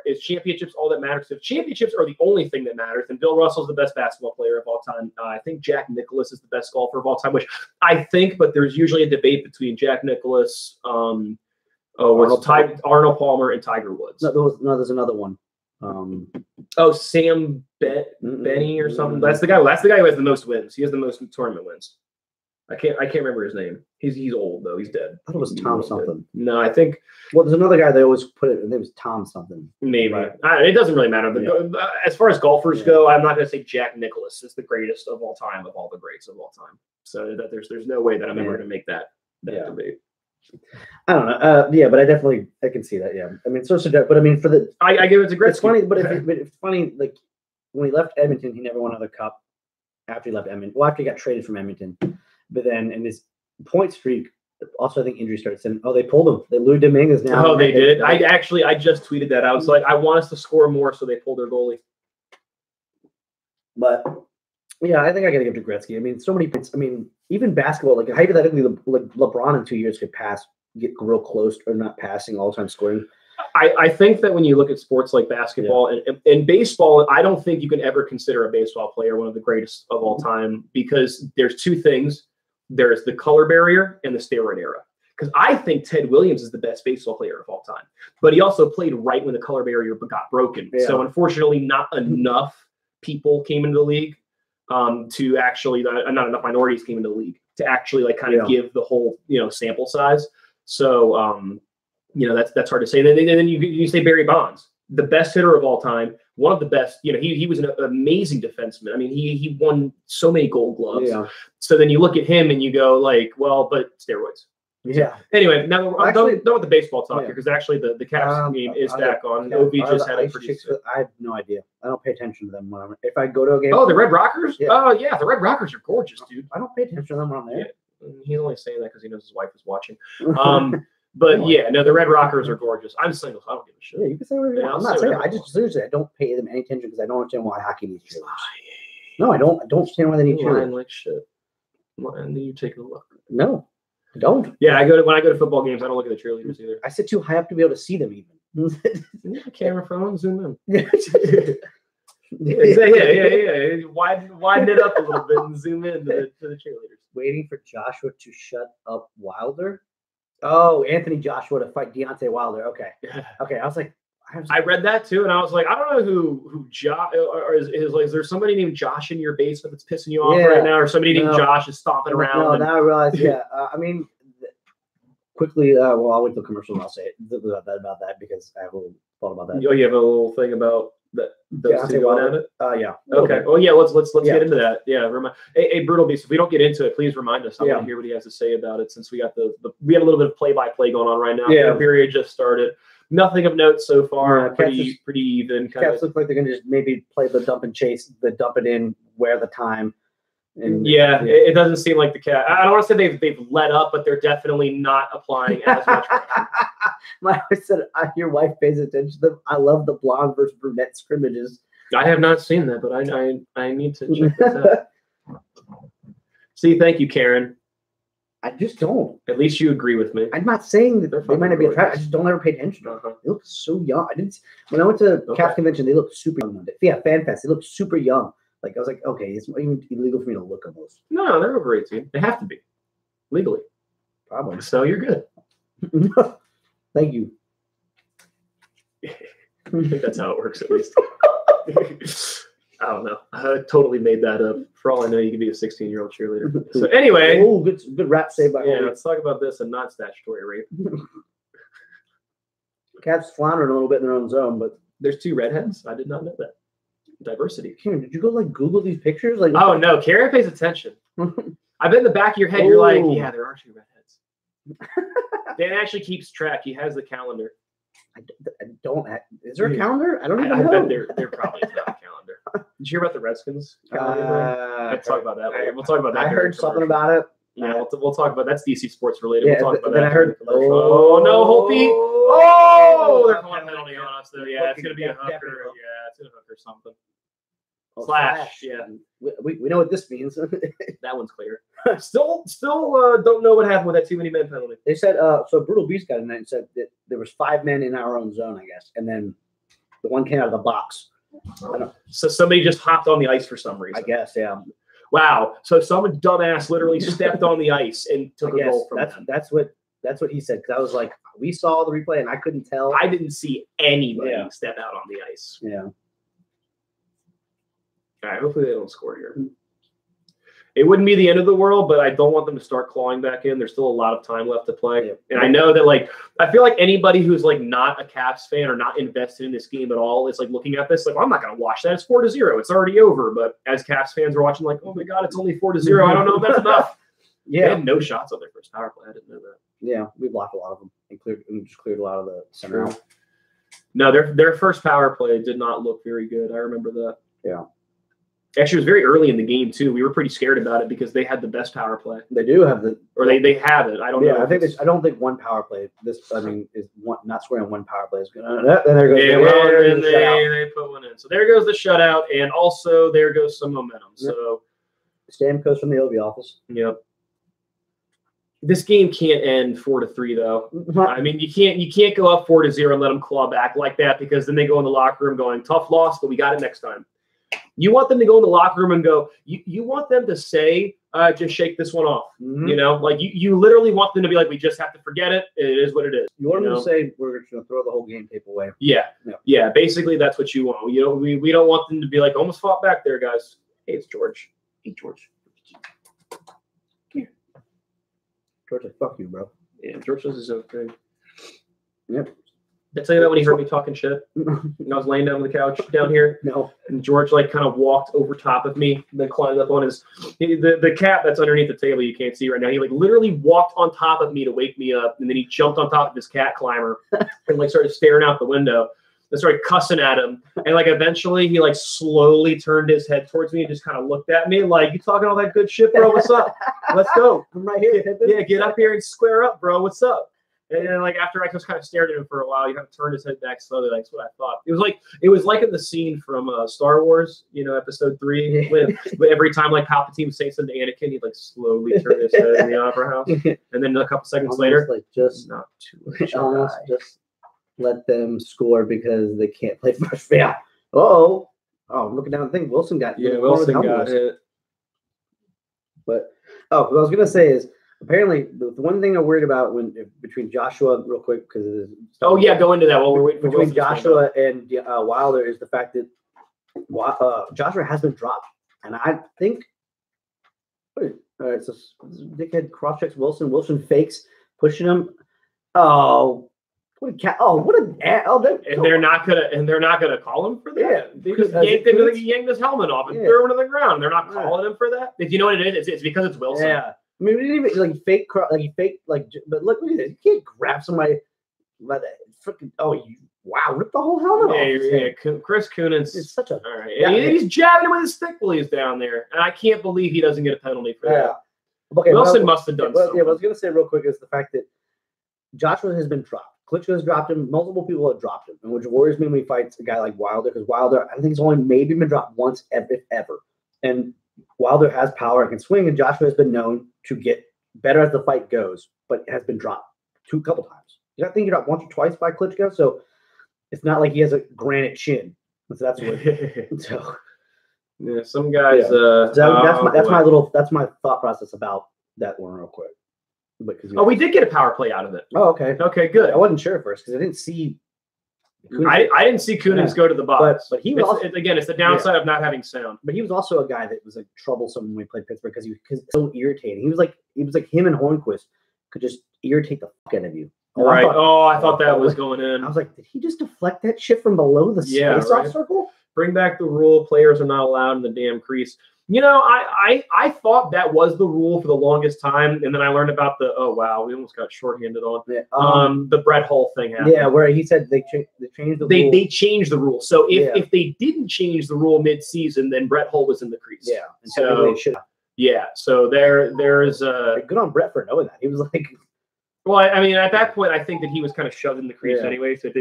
Speaker 4: is championships all that matters? If championships are the only thing that matters, then Bill Russell's the best basketball player of all time. I think Jack Nicklaus is the best golfer of all time, which I think, but there's usually a debate between Jack Nicklaus, Arnold Palmer, and Tiger Woods.
Speaker 2: No, there's another one.
Speaker 4: Sam Benny or something. That's the guy who has the most wins. He has the most tournament wins. I can't remember his name. He's old though. He's dead.
Speaker 2: I thought it was Tom something.
Speaker 4: No, I think.
Speaker 2: Well, there's another guy they always put it. His name is Tom something.
Speaker 4: Maybe it doesn't really matter. As far as golfers go, I'm not going to say Jack Nicklaus is the greatest of all time of all the greats of all time. So that there's no way that I'm ever going to make that debate.
Speaker 2: I don't know. But I can see that. Yeah, I mean, but I mean,
Speaker 4: I give it to Gretzky.
Speaker 2: It's funny, but it's funny. Like when he left Edmonton, he never won another cup. After he left Edmonton, after he got traded from Edmonton, but then in his point streak, also I think injury starts. And they pulled him. They Lou Dominguez now.
Speaker 4: Oh, they did. I just tweeted that. I was like, I want us to score more, so they pulled their goalie.
Speaker 2: But yeah, I think I got to give it to Gretzky. I mean, so many. I mean, even basketball, like hypothetically, like LeBron in 2 years could get real close or not passing all the time scoring.
Speaker 4: I think that when you look at sports like basketball and baseball, I don't think you can ever consider a baseball player one of the greatest of all time, because there's two things. There's the color barrier and the steroid era. Because I think Ted Williams is the best baseball player of all time. But he also played right when the color barrier got broken. Yeah. So unfortunately, not enough people came into the league to actually, not enough minorities came into the league to actually like kind of give the whole, sample size. So that's hard to say. And then you say Barry Bonds, the best hitter of all time, one of the best. He was an amazing defenseman. I mean, he won so many Gold Gloves.
Speaker 2: Yeah.
Speaker 4: So then you look at him and you go like, well, but steroids.
Speaker 2: Yeah.
Speaker 4: Anyway, now I'm done with the baseball talk
Speaker 2: Yeah.
Speaker 4: here because actually the Caps game is back on.
Speaker 2: Yeah,
Speaker 4: Ovi just had a pretty.
Speaker 2: I have no idea. I don't pay attention to them when I'm. If I go to a game.
Speaker 4: Oh, the Red Rockers.
Speaker 2: Yeah.
Speaker 4: Oh yeah, the Red Rockers are gorgeous, dude.
Speaker 2: I don't pay attention to them when I'm there.
Speaker 4: Yeah. He's only saying that because he knows his wife is watching. But yeah, no, the Red Rockers are gorgeous. I'm single, so I don't give a shit.
Speaker 2: Yeah, you can say whatever you
Speaker 4: Yeah,
Speaker 2: want. I'm
Speaker 4: I'll
Speaker 2: not
Speaker 4: say
Speaker 2: saying.
Speaker 4: whatever
Speaker 2: I
Speaker 4: I
Speaker 2: just seriously, I don't pay them any attention because I don't understand why hockey needs cheerleaders. No, I don't. I don't understand why they need
Speaker 4: Lying
Speaker 2: cheerleaders.
Speaker 4: like shit. And you take a look.
Speaker 2: No, I don't.
Speaker 4: Yeah, when I go to football games, I don't look at the cheerleaders either.
Speaker 2: I sit too high up to be able to see them even.
Speaker 4: Yeah, camera phone, zoom in.
Speaker 2: Yeah.
Speaker 4: Yeah. Widen it up a little bit and zoom in to the cheerleaders.
Speaker 2: Waiting for Joshua to shut up Wilder. Oh, Anthony Joshua to fight Deontay Wilder. Okay. Okay. I was like,
Speaker 4: I read that too, and I was like, I don't know who Josh or is like. Is there somebody named Josh in your basement that's pissing you off right now, or somebody named Josh is stomping around?
Speaker 2: No, now I realize. Yeah. I mean, quickly. Well, I'll wait till commercial and I'll say it about that because I have a little thought about that.
Speaker 4: Oh, you have a little thing about that. Those two going at it.
Speaker 2: Yeah.
Speaker 4: Okay. Well, yeah. Let's get into that. Yeah. Hey, Brutal Beast. If we don't get into it, please remind us. I want to hear what he has to say about it since we got we had a little bit of play-by-play going on right now.
Speaker 2: Yeah.
Speaker 4: The period just started. Nothing of note so far. Pretty even.
Speaker 2: Cats look like they're going to just maybe play the dump and chase, the dump it in, wear the time. And
Speaker 4: it doesn't seem like the Cat. I don't want to say they've let up, but they're definitely not applying as much pressure.
Speaker 2: My wife said, your wife pays attention to them. I love the blonde versus brunette scrimmages.
Speaker 4: I have not seen that, but I need to check this out. See, thank you, Karen.
Speaker 2: I just don't.
Speaker 4: At least you agree with me.
Speaker 2: I'm not saying that they might not be attractive. I just don't ever pay attention. They look so young. When I went to Cats convention, they looked super young. Yeah, Fan Fest, they looked super young. Like I was like, okay, it's even illegal for me to look at those.
Speaker 4: No, they're over 18. They have to be legally.
Speaker 2: Probably.
Speaker 4: So you're good.
Speaker 2: Thank you.
Speaker 4: I think that's how it works, at least. I don't know. I totally made that up. For all I know, you could be a 16-year-old cheerleader. So anyway,
Speaker 2: good rap saved by
Speaker 4: let's talk about this and not statutory rape.
Speaker 2: Cats floundering a little bit in their own zone, but
Speaker 4: there's 2 redheads. I did not know that. Diversity.
Speaker 2: Karen, did you go Google these pictures?
Speaker 4: Oh no, Karen pays attention. I bet in the back of your head, you're like, yeah, there are 2 redheads. Dan actually keeps track. He has the calendar.
Speaker 2: I don't. Is there a calendar? I don't even
Speaker 4: I
Speaker 2: know.
Speaker 4: bet there probably is not a calendar. Did you hear about the Redskins calendar? Let's talk about that later. We'll talk about that.
Speaker 2: I heard something about it.
Speaker 4: Yeah, we'll talk about that's DC sports related.
Speaker 2: Yeah,
Speaker 4: we'll talk about
Speaker 2: then
Speaker 4: that.
Speaker 2: I heard.
Speaker 4: Oh no, Holtby! Oh, they're calling penalty on us though. Yeah, it's gonna be a hooker. Yeah, it's a hook or something. Slash. Yeah,
Speaker 2: we know what this means.
Speaker 4: That one's clear. Still don't know what happened with that too many men penalty.
Speaker 2: They said so. Brutal Beast got in there and said that there was 5 men in our own zone, I guess, and then the one came out of the box.
Speaker 4: So somebody just hopped on the ice for some reason.
Speaker 2: I guess, yeah.
Speaker 4: Wow. So some dumbass literally stepped on the ice and took a goal from them.
Speaker 2: That's what he said. Because I was like, we saw the replay and I couldn't tell.
Speaker 4: I didn't see anybody step out on the ice.
Speaker 2: Yeah.
Speaker 4: All right. Hopefully they don't score here. It wouldn't be the end of the world, but I don't want them to start clawing back in. There's still a lot of time left to play. Yeah. And I know that, like, I feel like anybody who's, like, not a Caps fan or not invested in this game at all is, like, looking at this, like, well, I'm not going to watch that. It's 4-0. It's already over. But as Caps fans, we're watching, like, oh, my God, it's only 4-0. I don't know if that's enough. Yeah. They had no shots on their first power play. I didn't know that.
Speaker 2: Yeah, we blocked a lot of them and just cleared a lot of the center out.
Speaker 4: No, their first power play did not look very good. I remember that.
Speaker 2: Yeah.
Speaker 4: Actually, it was very early in the game, too. We were pretty scared about it because they had the best power play.
Speaker 2: They do have
Speaker 4: or they have it. I don't know.
Speaker 2: I don't think one power play. Is not scoring on one power play is good. Then there goes
Speaker 4: they put one in. So there goes the shutout, and also there goes some momentum. Yep. So
Speaker 2: Stamkos from the OV office.
Speaker 4: Yep. This game can't end 4-3 though. I mean, you can't go up 4-0 and let them claw back like that because then they go in the locker room going, tough loss, but we got it next time. You want them to go in the locker room and go, you want them to say, just shake this one off. Mm-hmm. You know, like you literally want them to be like, we just have to forget it. It is what it is.
Speaker 2: You want them to say, we're going to throw the whole game tape away.
Speaker 4: Yeah. Basically, that's what you want. You know, we don't want them to be like, almost fought back there, guys. Hey, it's George. Hey, George. Come here.
Speaker 2: George, like, fuck you, bro.
Speaker 4: Yeah, George says it's okay.
Speaker 2: Yep.
Speaker 4: Did I tell you about when he heard me talking shit? And I was laying down on the couch down here.
Speaker 2: No.
Speaker 4: And George like kind of walked over top of me, then climbed up on the cat that's underneath the table you can't see right now. He like literally walked on top of me to wake me up, and then he jumped on top of this cat climber and like started staring out the window and started cussing at him. And like eventually he like slowly turned his head towards me and just kind of looked at me like, "You talking all that good shit, bro? What's up? Let's go.
Speaker 2: I'm right here.
Speaker 4: Yeah, get up here and square up, bro. What's up?" And then, like after I just kind of stared at him for a while, he kind of turned his head back slowly. Like, that's what I thought. It was like in the scene from Star Wars, Episode 3, when every time like Palpatine would say something to Anakin, he'd like slowly turn his head in the opera house, and then a couple seconds later,
Speaker 2: like just
Speaker 4: not too much.
Speaker 2: Almost just let them score because they can't play first. Yeah. Oh, I'm looking down the thing. Wilson got
Speaker 4: Wilson got hit.
Speaker 2: But what I was gonna say is. Apparently, the one thing I'm worried about between Joshua, real quick, because
Speaker 4: go into that while we're waiting for
Speaker 2: between Joshua and Wilder is the fact that Joshua has been dropped, and I think. All right, so dickhead cross checks Wilson. Wilson fakes pushing him. Oh, what a cat! Oh, what a
Speaker 4: they're not gonna call him for that.
Speaker 2: Yeah,
Speaker 4: they just yanked his helmet off and threw him to the ground. They're not calling him for that. If you know what it is, it's because it's Wilson.
Speaker 2: Yeah. I mean, we didn't even but look at this. You can't grab somebody by the freaking. Wow, rip the whole helmet off.
Speaker 4: Yeah. Chris Kunitz
Speaker 2: is such a.
Speaker 4: All right. Yeah, he's jabbing him with his stick while he's down there, and I can't believe he doesn't get a penalty for that.
Speaker 2: Okay,
Speaker 4: Wilson must have done something.
Speaker 2: Yeah, what I was gonna say real quick is the fact that Joshua has been dropped. Klitschko has dropped him. Multiple people have dropped him, and which worries me when he fights a guy like Wilder, because Wilder, I think he's only maybe been dropped once, if ever, and Wilder has power and can swing, and Joshua has been known to get better as the fight goes, but has been dropped a couple times. I think he dropped once or twice by Klitschko, so it's not like he has a granite chin. So that's what. So
Speaker 4: yeah, some guys.
Speaker 2: That's my thought process about that one real quick.
Speaker 4: We did get a power play out of it.
Speaker 2: Oh, okay.
Speaker 4: Okay, good.
Speaker 2: I wasn't sure at first because I didn't see.
Speaker 4: I didn't see Kunitz go to the box.
Speaker 2: But he was also,
Speaker 4: it's the downside of not having sound.
Speaker 2: But he was also a guy that was like troublesome when we played Pittsburgh because he was so irritating. He was like him and Hornquist could just irritate the fuck out of you.
Speaker 4: Right. I thought that was going in.
Speaker 2: I was like, did he just deflect that shit from below the face-off circle?
Speaker 4: Bring back the rule. Players are not allowed in the damn crease. I thought that was the rule for the longest time, and then I learned about we almost got shorthanded on. Yeah, the Brett Hull thing happened.
Speaker 2: Yeah, where he said they changed the rule.
Speaker 4: They changed the rule. So if they didn't change the rule mid-season, then Brett Hull was in the crease.
Speaker 2: Yeah,
Speaker 4: so
Speaker 2: they should.
Speaker 4: Yeah, so there's
Speaker 2: good on Brett for knowing that. He was like,
Speaker 4: well, I mean, at that point, I think that he was kind of shoved in the crease anyway. So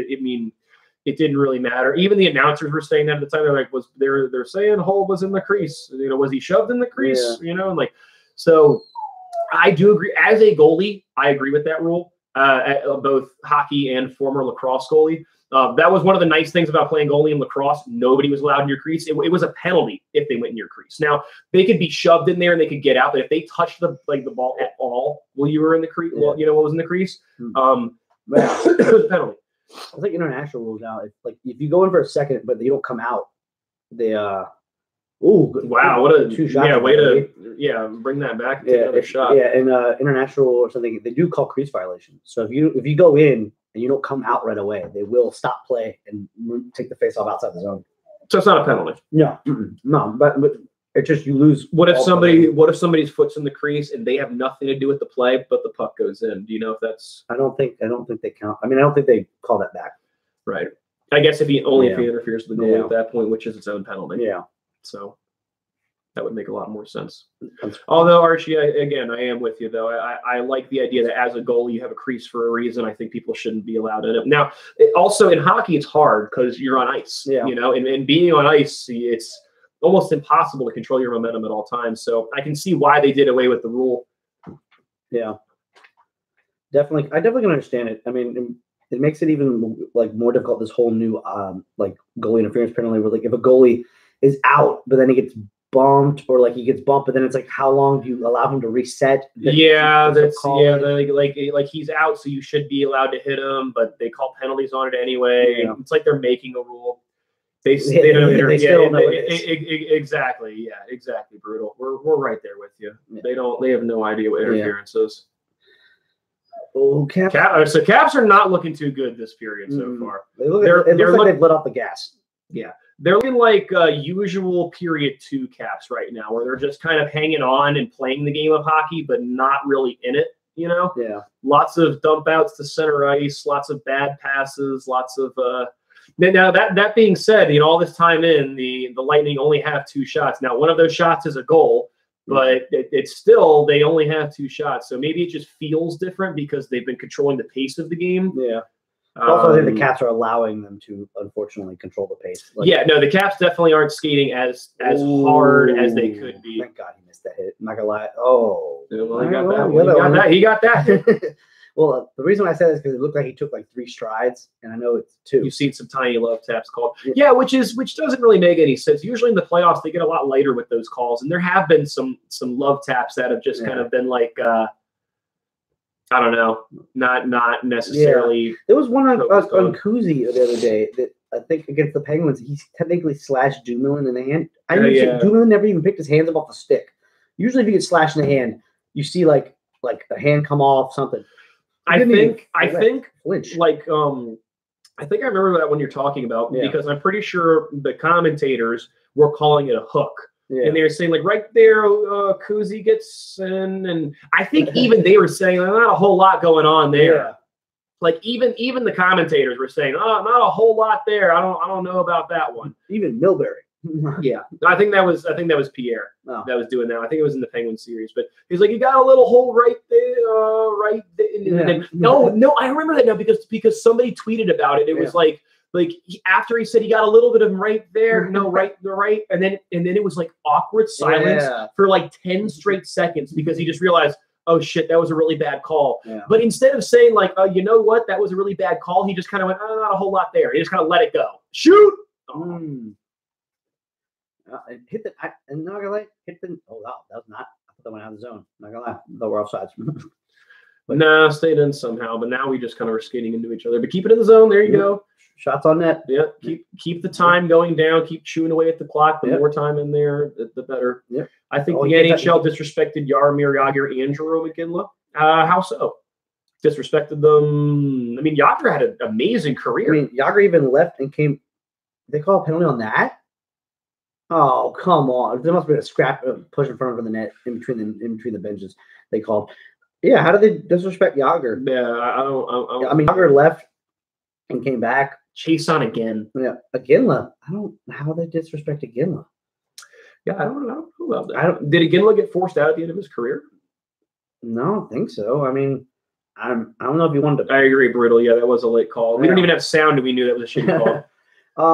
Speaker 4: it didn't really matter. Even the announcers were saying that at the time. They're like, they're saying Hull was in the crease. Was he shoved in the crease?
Speaker 2: Yeah.
Speaker 4: And like, so I do agree. As a goalie, I agree with that rule. Both hockey and former lacrosse goalie. That was one of the nice things about playing goalie in lacrosse. Nobody was allowed in your crease. It was a penalty if they went in your crease. Now they could be shoved in there and they could get out, but if they touched the ball at all while you were in the crease, what was in the crease, it was a penalty.
Speaker 2: I think international rules now. If you go in for a second, but you don't come out, they
Speaker 4: what a 2 shots. Yeah, way to bring that back and take another shot.
Speaker 2: Yeah, and international or something, they do call crease violation. So if you go in and you don't come out right away, they will stop play and take the face off outside the zone.
Speaker 4: So it's not a penalty.
Speaker 2: No, no, but it's just you lose.
Speaker 4: What if somebody's foot's in the crease and they have nothing to do with the play, but the puck goes in? Do you know if that's?
Speaker 2: I don't think they count. I mean, I don't think they call that back.
Speaker 4: Right. I guess if he interferes with the goal at that point, which is its own penalty.
Speaker 2: Yeah.
Speaker 4: So that would make a lot more sense. Although, Archie, I am with you, though. I like the idea that as a goalie, you have a crease for a reason. I think people shouldn't be allowed in it. Now, also in hockey, it's hard because you're on ice. Yeah. And being on ice, it's almost impossible to control your momentum at all times. So I can see why they did away with the rule.
Speaker 2: Yeah. Definitely. I definitely can understand it. I mean, it makes it even more difficult, this whole new goalie interference penalty where if a goalie is out, but then he gets bumped or he gets bumped, but then it's how long do you allow him to reset?
Speaker 4: Like he's out, so you should be allowed to hit him, but they call penalties on it anyway. Yeah. It's like they're making a rule. They still don't know what it is. Exactly. Yeah, exactly. Brutal. We're right there with you. Yeah. They have no idea what interference is.
Speaker 2: Oh, Caps.
Speaker 4: So Caps are not looking too good this period so far.
Speaker 2: It looks like they've let off the gas.
Speaker 4: Yeah. They're looking like usual period 2 Caps right now, where they're just kind of hanging on and playing the game of hockey, but not really in it, you know?
Speaker 2: Yeah.
Speaker 4: Lots of dump outs to center ice, lots of bad passes, lots of now that being said, you know, all this time in, the Lightning only have 2 shots. Now, one of those shots is a goal, but it's still, they only have 2 shots. So maybe it just feels different because they've been controlling the pace of the game.
Speaker 2: Yeah. Also, I think the Caps are allowing them to, unfortunately, control the pace.
Speaker 4: Yeah, no, the Caps definitely aren't skating as hard as they could be.
Speaker 2: Thank God he missed that hit. I'm not gonna lie. Oh,
Speaker 4: well, he got that. He got that.
Speaker 2: Well, the reason I said this is because it looked like he took like 3 strides, and I know it's 2.
Speaker 4: You've seen some tiny love taps called. Yeah, which doesn't really make any sense. Usually in the playoffs, they get a lot lighter with those calls, and there have been some love taps that have just kind of been like, I don't know, not necessarily.
Speaker 2: Yeah. There was one on Kuzi the other day that I think against the Penguins, he technically slashed Dumoulin in the hand. Dumoulin never even picked his hands up off the stick. Usually, if you get slashed in the hand, you see like the hand come off something. I think
Speaker 4: I remember that one you're talking about because I'm pretty sure the commentators were calling it a hook. Yeah. And they were saying, like, right there, Kuzi gets in. And I think even they were saying, not a whole lot going on there. Yeah. Like, even the commentators were saying, oh, not a whole lot there. I don't know about that one.
Speaker 2: Even Milbury.
Speaker 4: Yeah. I think that was Pierre that was doing that. I think it was in the Penguin series. But he's like, you got a little hole right there, And no, I remember that now because somebody tweeted about it. It was like after he said he got a little bit of right there, right, and then it was like awkward silence for like 10 straight seconds because he just realized, oh shit, that was a really bad call. Yeah. But instead of saying like, oh, you know what, that was a really bad call, he just kind of went, oh, not a whole lot there. He just kind of let it go. Shoot.
Speaker 2: Hit the. I'm not gonna lie. Hit the. Oh wow, that was not. I put that one out of the zone. I'm not gonna lie. Though we're offsides.
Speaker 4: But nah, stayed in somehow. But now we just kind of were skating into each other. But keep it in the zone. There you go.
Speaker 2: Shots on net.
Speaker 4: Yeah. Keep the time going down. Keep chewing away at the clock. The more time in there, the better.
Speaker 2: Yeah.
Speaker 4: I think the NHL disrespected Jaromir Jagr and Jarome Iginla. How so? Disrespected them. I mean, Jagr had an amazing career.
Speaker 2: I mean, Jagr even left and came. They call a penalty on that. Oh, come on! There must be a scrap push in front of the net in between the benches. They called. Yeah, how did they disrespect Jagr?
Speaker 4: Yeah, I don't.
Speaker 2: I mean, Jagr left and came back.
Speaker 4: Chase on again.
Speaker 2: Yeah, Iginla. I don't. How they disrespect Iginla?
Speaker 4: Yeah, I don't know about that. Did Iginla get forced out at the end of his career?
Speaker 2: No, I don't think so. I mean, I don't know if you wanted to.
Speaker 4: I agree, Brittle. Yeah, that was a late call. We didn't even have sound, and we knew that was a shitty call.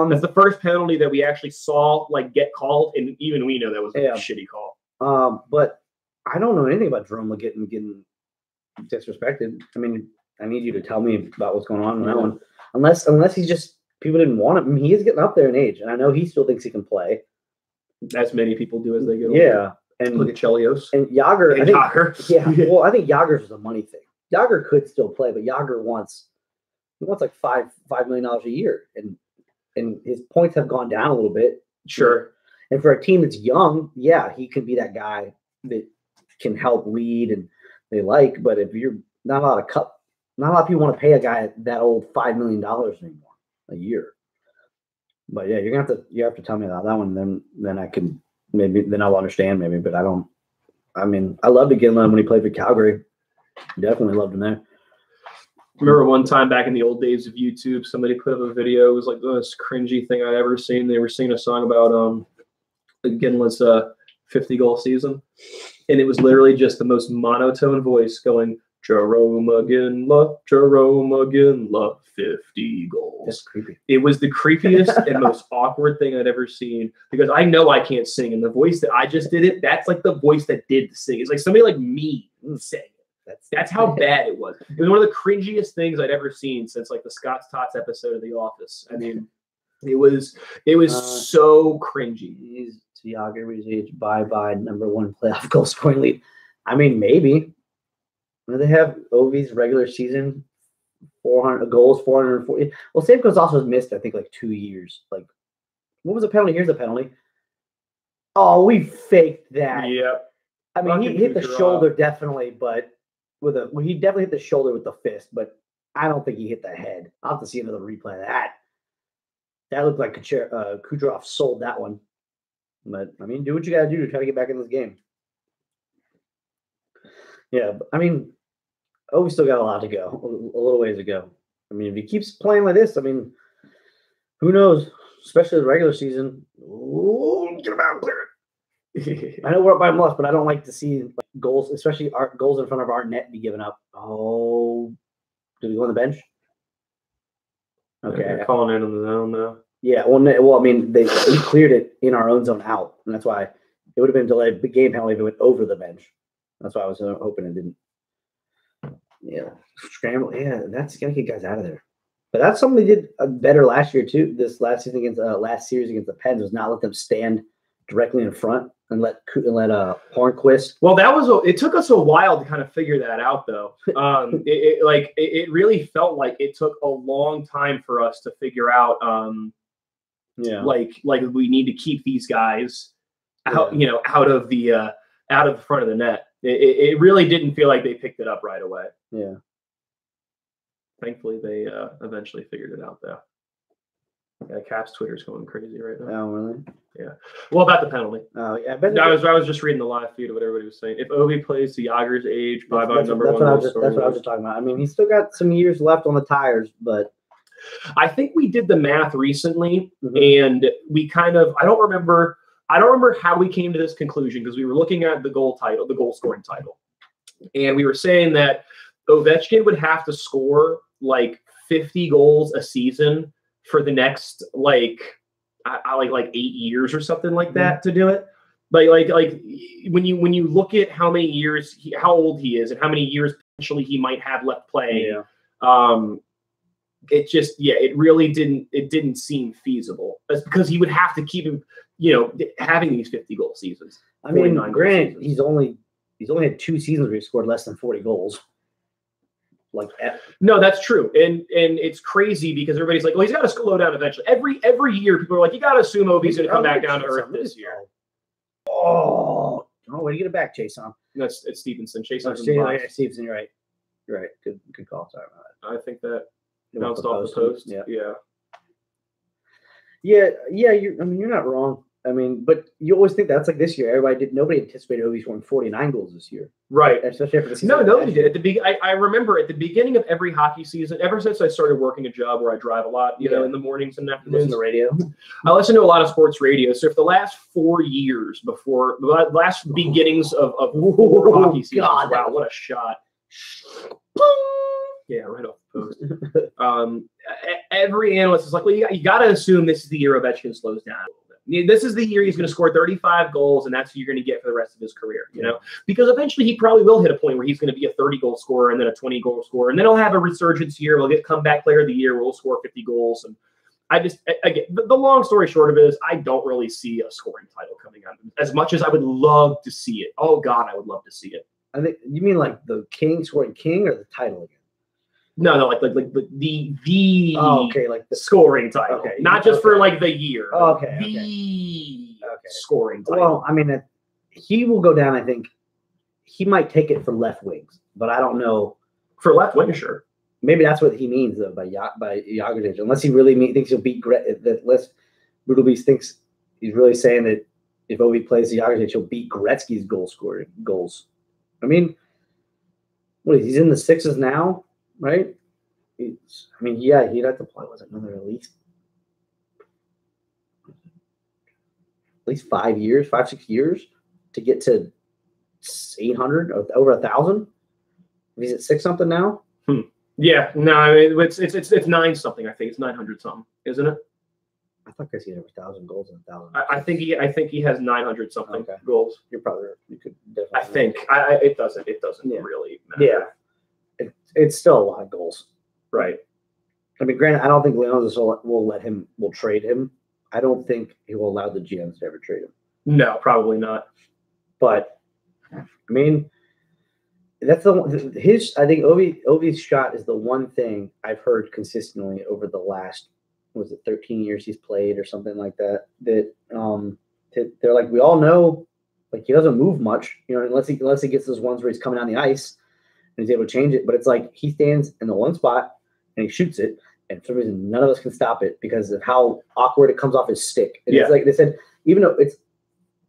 Speaker 4: That's the first penalty that we actually saw get called, and even we know that was a shitty call.
Speaker 2: But I don't know anything about Jarome getting disrespected. I mean, I need you to tell me about what's going on in that one. Unless he's just people didn't want him. I mean, he is getting up there in age, and I know he still thinks he can play.
Speaker 4: As many people do as they go.
Speaker 2: Yeah, and
Speaker 4: look at Chelios
Speaker 2: and Jagr.
Speaker 4: Jagr.
Speaker 2: Yeah, well, I think Jagr is a money thing. Jagr could still play, but Jagr wants like $5 million a year, and his points have gone down a little bit.
Speaker 4: Sure.
Speaker 2: And for a team that's young, yeah, he could be that guy that can help lead and they like. But if you're not a lot of people want to pay a guy that old $5 million anymore a year. But yeah, you have to tell me about that one. Then I can then I'll understand maybe. But I don't. I mean, I loved Iginla when he played for Calgary. Definitely loved him there.
Speaker 4: Remember one time back in the old days of YouTube, somebody put up a video. It was like the most cringy thing I'd ever seen. They were singing a song about Iginla's 50-goal season, and it was literally just the most monotone voice going, Jarome Iginla, 50 goals.
Speaker 2: That's creepy.
Speaker 4: It was the creepiest and most awkward thing I'd ever seen because I know I can't sing, and the voice that I just did it, that's like the voice that did the sing. It's like somebody like me saying it. That's how bad it was. It was one of the cringiest things I'd ever seen since like the Scott's Tots episode of The Office. I mean, it was so cringy.
Speaker 2: He's Jagr age bye #1 playoff goal scoring lead. I mean, maybe. They have Ovi's regular season 400 goals, 440. Well, Stamkos also has missed, I think, like 2 years. Like, what was the penalty? Here's the penalty. Oh, we faked that.
Speaker 4: Yep.
Speaker 2: I mean, he hit the shoulder definitely, but well, he definitely hit the shoulder with the fist, but I don't think he hit the head. I'll have to see another replay of that. That looked like Kucherov sold that one. But, I mean, do what you got to do to try to get back in this game. Yeah, I mean, we still got a lot to go, a little ways to go. I mean, if he keeps playing like this, I mean, who knows? Especially the regular season. Ooh, get him out and clear it. I know we're up by much, but I don't like to see goals, especially goals in front of our net, be given up. Oh, did we go on the bench? Okay,
Speaker 4: They're calling in on the zone though.
Speaker 2: Yeah, well, I mean, we cleared it in our own zone out, and that's why it would have been delayed. Big game penalty if it went over the bench. That's why I was hoping it didn't. Yeah, scramble. Yeah, that's gonna get guys out of there. But that's something they did better last year too. This last season against last series against the Pens was not let them stand directly in front and let Hornquist.
Speaker 4: Well, it took us a while to kind of figure that out, though. It really felt like it took a long time for us to figure out. Like we need to keep these guys out, out of the front of the net. It really didn't feel like they picked it up right away.
Speaker 2: Yeah.
Speaker 4: Thankfully, they eventually figured it out, though. Yeah, Cap's Twitter's going crazy right now.
Speaker 2: Oh, really?
Speaker 4: Yeah. Well, about the penalty.
Speaker 2: Oh, yeah.
Speaker 4: I was just reading the live feed of what everybody was saying. If Ovi plays to Yager's age, bye-bye number one.
Speaker 2: That's what I was just talking about. I mean, he's still got some years left on the tires, but
Speaker 4: I think we did the math recently, and we kind of I don't remember how we came to this conclusion because we were looking at the goal scoring title, and we were saying that Ovechkin would have to score like 50 goals a season for the next like 8 years or something like that to do it. Like when you look at how many years how old he is and how many years potentially he might have left playing, it really didn't seem feasible. That's because he would have to keep him, having these 50 goal seasons.
Speaker 2: I mean, granted, he's only had 2 seasons where he scored less than 40 goals.
Speaker 4: No, that's true, and it's crazy because everybody's like, "Well, he's got to slow down eventually." Every year, people are like, "You got to assume Ovi's going to come back down to earth this year."
Speaker 2: Oh, way to get it back, Jason.
Speaker 4: It's Stevenson. Jason.
Speaker 2: Stevenson, you're right. You're right. Good call. Sorry about
Speaker 4: that. I think that bounced off the post. Yeah.
Speaker 2: You're not wrong. I mean, but you always think that's like this year. Nobody anticipated Ovi scoring 49 goals this year.
Speaker 4: Right.
Speaker 2: Especially after the season.
Speaker 4: No, nobody did. I remember at the beginning of every hockey season, ever since I started working a job where I drive a lot, in the mornings and afternoons.
Speaker 2: Listen to radio.
Speaker 4: I listen to a lot of sports radio. So if the last 4 years before the last beginnings of 4 hockey seasons, wow, what a shot. Yeah, right off the post. Every analyst is like, well, you got to assume this is the year Ovechkin slows down. This is the year he's going to score 35 goals, and that's what you're going to get for the rest of his career, because eventually he probably will hit a point where he's going to be a 30-goal scorer and then a 20-goal scorer, and then he'll have a resurgence year. We'll get comeback player of the year. We'll score 50 goals. And the long story short of it is I don't really see a scoring title coming out as much as I would love to see it. Oh, God, I would love to see it.
Speaker 2: I think you mean like the King scoring King or the title again?
Speaker 4: No, like the
Speaker 2: like the
Speaker 4: scoring title, not just for like the year. Scoring title.
Speaker 2: Well, I mean, he will go down. I think he might take it for left wings, but I don't know
Speaker 4: for left wing. Sure,
Speaker 2: maybe that's what he means though by Yager, unless he really thinks he'll beat unless Brutal Beast thinks he's really saying that if Ovi plays the Yager, he'll beat Gretzky's goals. I mean, he's in the 6s now. Right? He'd have to play. Was it another at least 5 years, 5-6 years to get to 800 or over 1,000? He's at 6 something now.
Speaker 4: Yeah, no, I mean it's 9 something. I think it's 900 something, isn't it?
Speaker 2: I thought he had over 1,000 goals and 1,000.
Speaker 4: I think he has 900 something goals.
Speaker 2: You're probably right. You could definitely.
Speaker 4: I think it doesn't really matter.
Speaker 2: Yeah. It's still a lot of goals.
Speaker 4: Right.
Speaker 2: I mean, granted, I don't think Leonis will trade him. I don't think he will allow the GMs to ever trade him.
Speaker 4: No, probably not.
Speaker 2: But, I mean, that's I think Ovi's shot is the one thing I've heard consistently over the last, 13 years he's played or something like that, that they're like, we all know, like, he doesn't move much, unless he gets those ones where he's coming on the ice. and he's able to change it. But it's like he stands in the one spot and he shoots it, and for some reason none of us can stop it because of how awkward it comes off his stick. And it's like they said, even though it's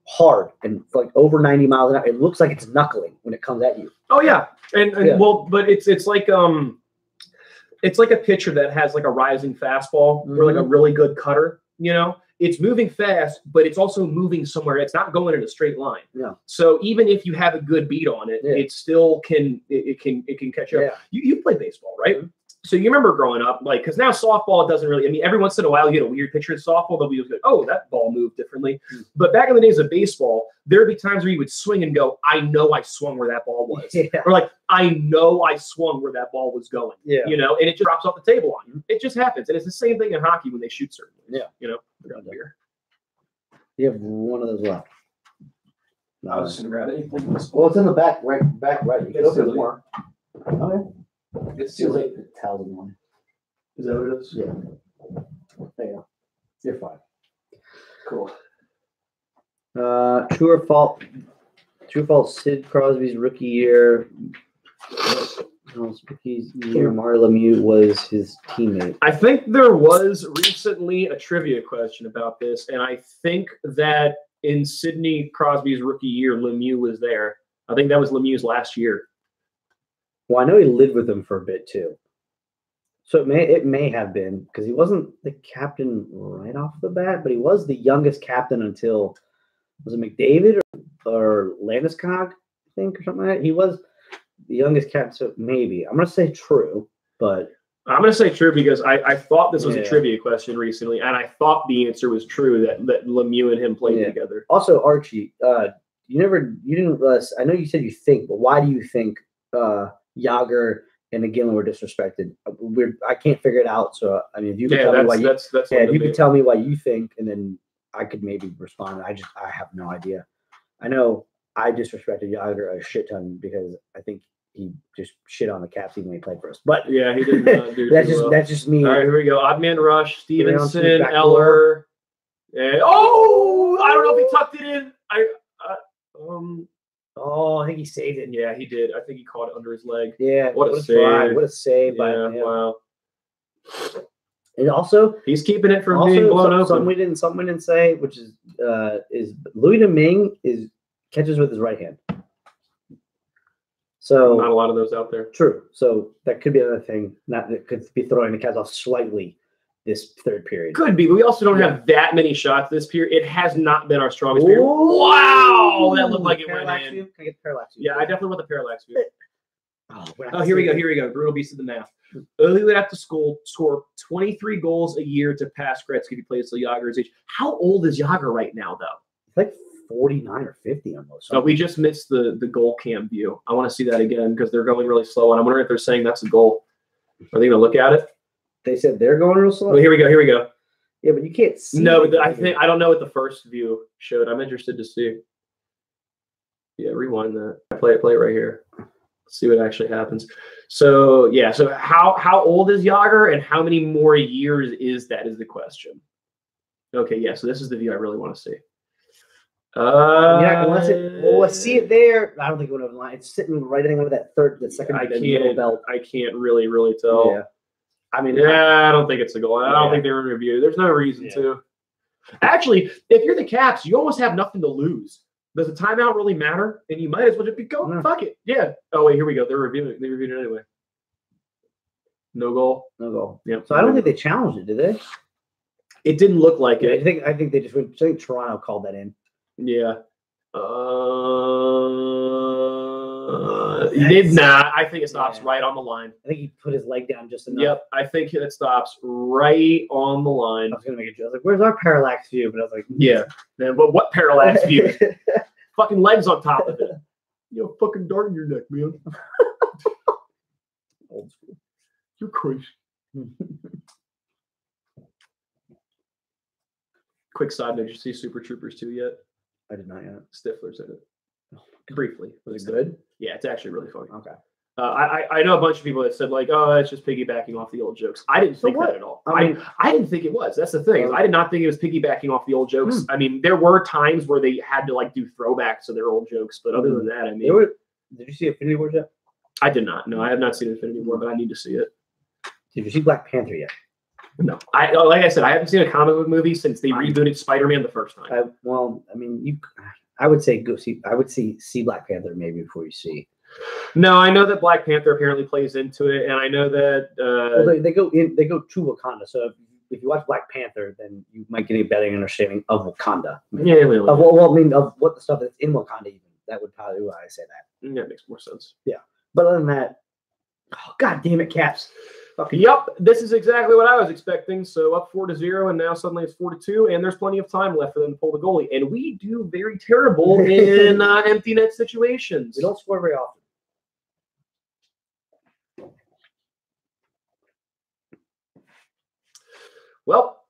Speaker 2: hard and like over 90 miles an hour, it looks like it's knuckling when it comes at you.
Speaker 4: Oh yeah, and well, but it's like a pitcher that has like a rising fastball or like a really good cutter. You know, it's moving fast, but it's also moving somewhere. It's not going in a straight line.
Speaker 2: Yeah.
Speaker 4: So even if you have a good beat on it, it still can catch up.
Speaker 2: Yeah.
Speaker 4: You play baseball, right? Mm-hmm. So you remember growing up, like, because now softball doesn't really. I mean, every once in a while you get a weird pitcher in softball. They'll be like, "Oh, that ball moved differently." Mm-hmm. But back in the days of baseball, there'd be times where you would swing and go, "I know I swung where that ball was," or like, "I know I swung where that ball was going." Yeah. You know, and it just drops off the table on you. It just happens, and it's the same thing in hockey when they shoot certain things. Yeah. You know, beer.
Speaker 2: You have one of those left.
Speaker 4: No, I was just gonna grab anything.
Speaker 2: Well, it's in the back right. You can open more. Okay.
Speaker 4: It's too late.
Speaker 2: The thousand one.
Speaker 4: Is that what it is?
Speaker 2: Yeah. There you go. You're fine.
Speaker 4: Cool.
Speaker 2: True or false? True or false? Sid Crosby's rookie year. Rookie year. Mario Lemieux was his teammate.
Speaker 4: I think there was recently a trivia question about this, and I think that in Sidney Crosby's rookie year, Lemieux was there. I think that was Lemieux's last year.
Speaker 2: Well, I know he lived with him for a bit too, so it may have been because he wasn't the captain right off the bat, but he was the youngest captain until was it McDavid or Landeskog, I think, or something like that. He was the youngest captain, so maybe I'm gonna say true, but
Speaker 4: I'm gonna say true because I thought this was a trivia question recently, and I thought the answer was true that Lemieux and him played together.
Speaker 2: Also, Archie, you didn't. I know you said you think, but why do you think Yager and McGinley were disrespected? I can't figure it out. So I mean, if you could tell me why if you could tell me why you think, and then I could maybe respond. I have no idea. I know I disrespected Yager a shit ton because I think he just shit on the Caps even when he played for us. But
Speaker 4: yeah, he didn't do
Speaker 2: that's just me.
Speaker 4: All right, here we go. Odd man rush, Stevenson, Eller. And, oh, I don't know if he tucked it in.
Speaker 2: Oh, I think he saved it.
Speaker 4: Yeah, he did. I think he caught it under his leg.
Speaker 2: Yeah,
Speaker 4: what a save!
Speaker 2: What a save by him.
Speaker 4: Wow.
Speaker 2: And also,
Speaker 4: he's keeping it from being blown open.
Speaker 2: Something we didn't say, which is Louis Domingue catches with his right hand. So
Speaker 4: not a lot of those out there.
Speaker 2: True. So that could be another thing. That could be throwing the Cavs off slightly this third period.
Speaker 4: Could be, but we also don't have that many shots this period. It has not been our strongest period. Wow, that looked like it went in.
Speaker 2: View? Can I get the parallax view?
Speaker 4: Yeah, I definitely want the parallax view. Oh, here we go. Brutal beast of the math. Early would have to score 23 goals a year to pass Gretzky if he plays till Yager's age. How old is Yager right now, though?
Speaker 2: It's like 49 or 50 almost.
Speaker 4: Oh, we just missed the goal cam view. I want to see that again because they're going really slow, and I'm wondering if they're saying that's a goal. Are they going to look at it?
Speaker 2: They said they're going real slow.
Speaker 4: Well, here we go.
Speaker 2: Yeah, but you can't see.
Speaker 4: No, but I don't know what the first view showed. I'm interested to see. Yeah, rewind that. Play it right here. Let's see what actually happens. So yeah, so how old is Yager and how many more years is the question. Okay, yeah, so this is the view I really want to see.
Speaker 2: Let's see it there. I don't think it would have line. It's sitting right over that second middle belt.
Speaker 4: I can't really tell.
Speaker 2: Yeah. I mean,
Speaker 4: I don't think it's a goal. I don't think they were reviewed. There's no reason to. Actually, if you're the Caps, you almost have nothing to lose. Does a timeout really matter? And you might as well just be going. No. Fuck it. Yeah. Oh wait, here we go. They're reviewing it. They reviewed it anyway. No goal.
Speaker 2: Yep. So I don't think they challenged it, did they?
Speaker 4: It didn't look like it.
Speaker 2: I think they just went. I think Toronto called that in.
Speaker 4: Yeah. He did not. I think it stops right on the line.
Speaker 2: I think he put his leg down just enough.
Speaker 4: Yep. I think it stops right on the line.
Speaker 2: I was going to make a joke. I was like, where's our parallax view? But I was like,
Speaker 4: yeah. Man, but what parallax view? Fucking legs on top of it. You have a fucking dart in your neck, man. Old school. You're crazy. Quick side note, did you see Super Troopers 2 yet?
Speaker 2: I did not yet.
Speaker 4: Stifler's in it. Briefly.
Speaker 2: Was it good?
Speaker 4: Yeah, it's actually really funny.
Speaker 2: Okay.
Speaker 4: I know a bunch of people that said, like, oh, it's just piggybacking off the old jokes. I didn't think that at all. I didn't think it was. That's the thing. I did not think it was piggybacking off the old jokes. I mean, there were times where they had to, like, do throwbacks to their old jokes, but other than that, I mean.
Speaker 2: Did you see Infinity War yet?
Speaker 4: I did not. No, I have not seen Infinity War, but I need to see it.
Speaker 2: Did you see Black Panther yet?
Speaker 4: No, like I said, I haven't seen a comic book movie since they rebooted Spider-Man the first time.
Speaker 2: I would say go see. I would see Black Panther maybe before you see.
Speaker 4: No, I know that Black Panther apparently plays into it, and I know that
Speaker 2: they go to Wakanda. So if you watch Black Panther, then you might get a better understanding of Wakanda.
Speaker 4: Yeah, really.
Speaker 2: Of what the stuff that's in Wakanda. Even that would probably why I say that.
Speaker 4: Yeah, it makes more sense.
Speaker 2: Yeah, but other than that, oh, God damn it, Caps.
Speaker 4: Yep, this is exactly what I was expecting. So up 4-0, and now suddenly it's 4-2, and there's plenty of time left for them to pull the goalie. And we do very terrible in empty net situations.
Speaker 2: We don't score very often.
Speaker 4: Well,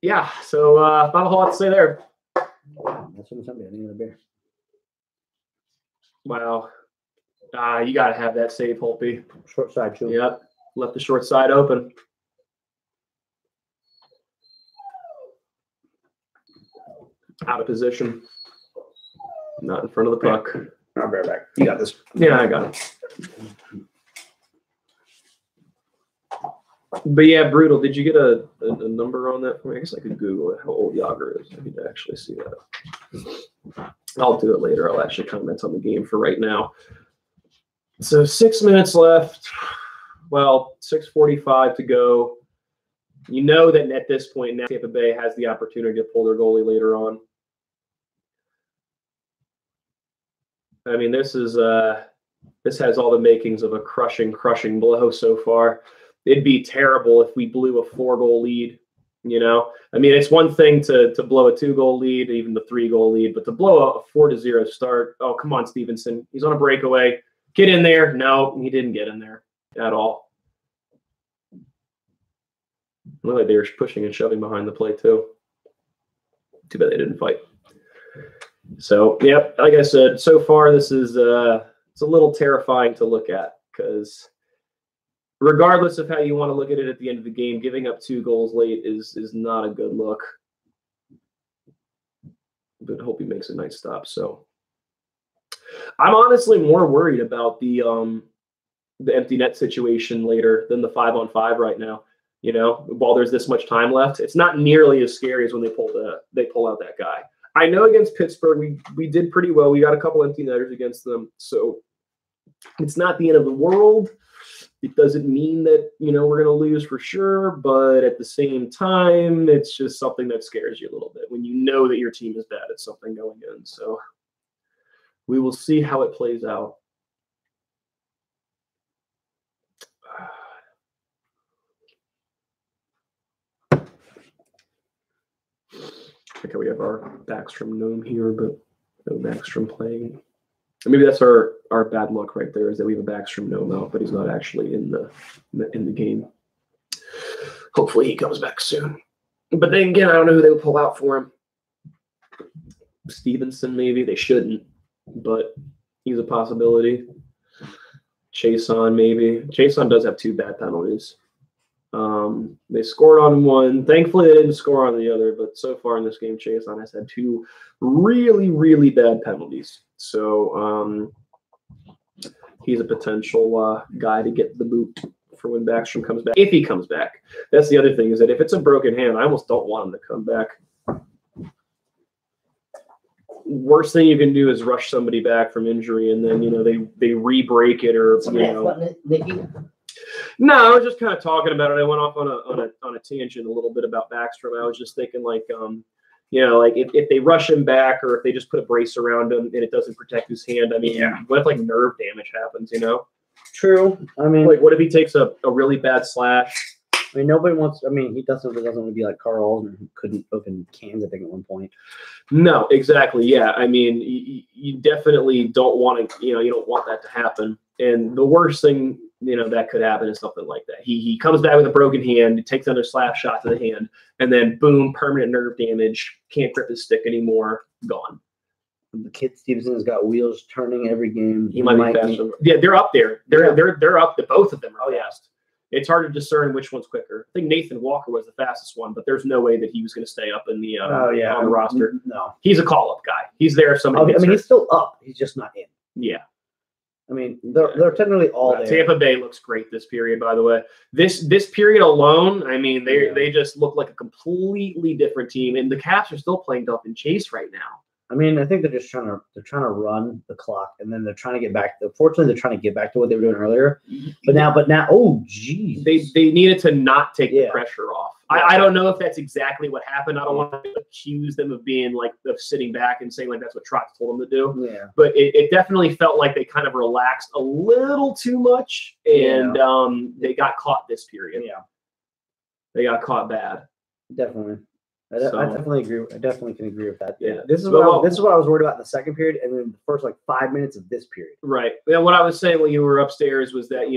Speaker 4: yeah. So not a whole lot to say there.
Speaker 2: That's what somebody. I need another beer.
Speaker 4: Wow, you got to have that save, Holtby.
Speaker 2: Short side, too.
Speaker 4: Yep. Left the short side open. Out of position. Not in front of the puck.
Speaker 2: I'll be right back. You got this.
Speaker 4: Yeah, I got it. But yeah, brutal. Did you get a number on that for me? I guess I could Google it, how old Yager is. I need to actually see that. I'll do it later. I'll actually comment on the game for right now. So 6 minutes left. Well, 6:45 to go. You know that at this point now Tampa Bay has the opportunity to pull their goalie later on. I mean, this has all the makings of a crushing blow so far. It'd be terrible if we blew a 4-goal lead. You know, I mean, it's one thing to blow a 2-goal lead, even the 3-goal lead, but to blow a 4-0 start. Oh, come on, Stevenson. He's on a breakaway. Get in there. No, he didn't get in there at all. Looked like they were pushing and shoving behind the play too. Too bad they didn't fight. So, yep, like I said, so far this is it's a little terrifying to look at because regardless of how you want to look at it at the end of the game, giving up 2 goals late is not a good look. But I hope he makes a nice stop. So I'm honestly more worried about the empty net situation later than the 5-on-5 right now. You know, while there's this much time left, it's not nearly as scary as when they pull out that guy. I know against Pittsburgh we did pretty well. We got a couple empty netters against them, so it's not the end of the world. It doesn't mean that, you know, we're going to lose for sure, but at the same time, it's just something that scares you a little bit when you know that your team is bad at something going in. So we will see how it plays out. Okay, we have our Backstrom gnome here, but no Backstrom playing. Maybe that's our bad luck right there, is that we have a Backstrom gnome out, but he's not actually in the game. Hopefully he comes back soon. But then again, I don't know who they would pull out for him. Stevenson, maybe. They shouldn't, but he's a possibility. Chason, maybe. Chason does have 2 bad penalties. They scored on one. Thankfully, they didn't score on the other, but so far in this game, Chason has had 2 really, really bad penalties. So he's a potential guy to get the boot for when Backstrom comes back. If he comes back. That's the other thing, is that if it's a broken hand, I almost don't want him to come back. Worst thing you can do is rush somebody back from injury, and then, you know, they re-break it, or, you know.
Speaker 2: Nikki?
Speaker 4: No, I was just kind of talking about it. I went off on a tangent a little bit about Backstrom. I was just thinking, like, you know, like if they rush him back, or if they just put a brace around him and it doesn't protect his hand. I mean, what if like nerve damage happens? You know.
Speaker 2: True. I mean,
Speaker 4: like, what if he takes a really bad slash?
Speaker 2: I mean, nobody wants. I mean, he doesn't want to be like Carl, who couldn't open cans, I think, at one point.
Speaker 4: No, exactly. Yeah, I mean, you definitely don't want to. You know, you don't want that to happen. And the worst thing, you know, that could happen is something like that. He comes back with a broken hand, he takes another slap shot to the hand, and then boom, permanent nerve damage. Can't grip his stick anymore. Gone.
Speaker 2: The kid Stevenson has got wheels turning every game.
Speaker 4: He might be faster. Yeah, they're up there. They're up. Both of them are fast. It's hard to discern which one's quicker. I think Nathan Walker was the fastest one, but there's no way that he was going to stay up in the on the roster.
Speaker 2: No,
Speaker 4: he's a call-up guy. He's there if somebody.
Speaker 2: I mean, he's still up. He's just not in.
Speaker 4: Yeah.
Speaker 2: I mean, they're technically all there.
Speaker 4: Tampa Bay looks great this period, by the way. This period alone, I mean, they just look like a completely different team, and the Caps are still playing Duff and Chase right now.
Speaker 2: I mean, I think they're just trying to run the clock, and then they're trying to get back. Fortunately, they're trying to get back to what they were doing earlier. But now, oh geez,
Speaker 4: they needed to not take the pressure off. I don't know if that's exactly what happened. I don't want to accuse them of being like of sitting back and saying like that's what Trotz told them to do.
Speaker 2: Yeah.
Speaker 4: But it definitely felt like they kind of relaxed a little too much, and they got caught this period.
Speaker 2: Yeah,
Speaker 4: they got caught bad.
Speaker 2: Definitely. I definitely agree. I definitely can agree with that.
Speaker 4: Yeah.
Speaker 2: This is what I was worried about in the second period, and then the first like 5 minutes of this period.
Speaker 4: Right. And what I was saying when you were upstairs was that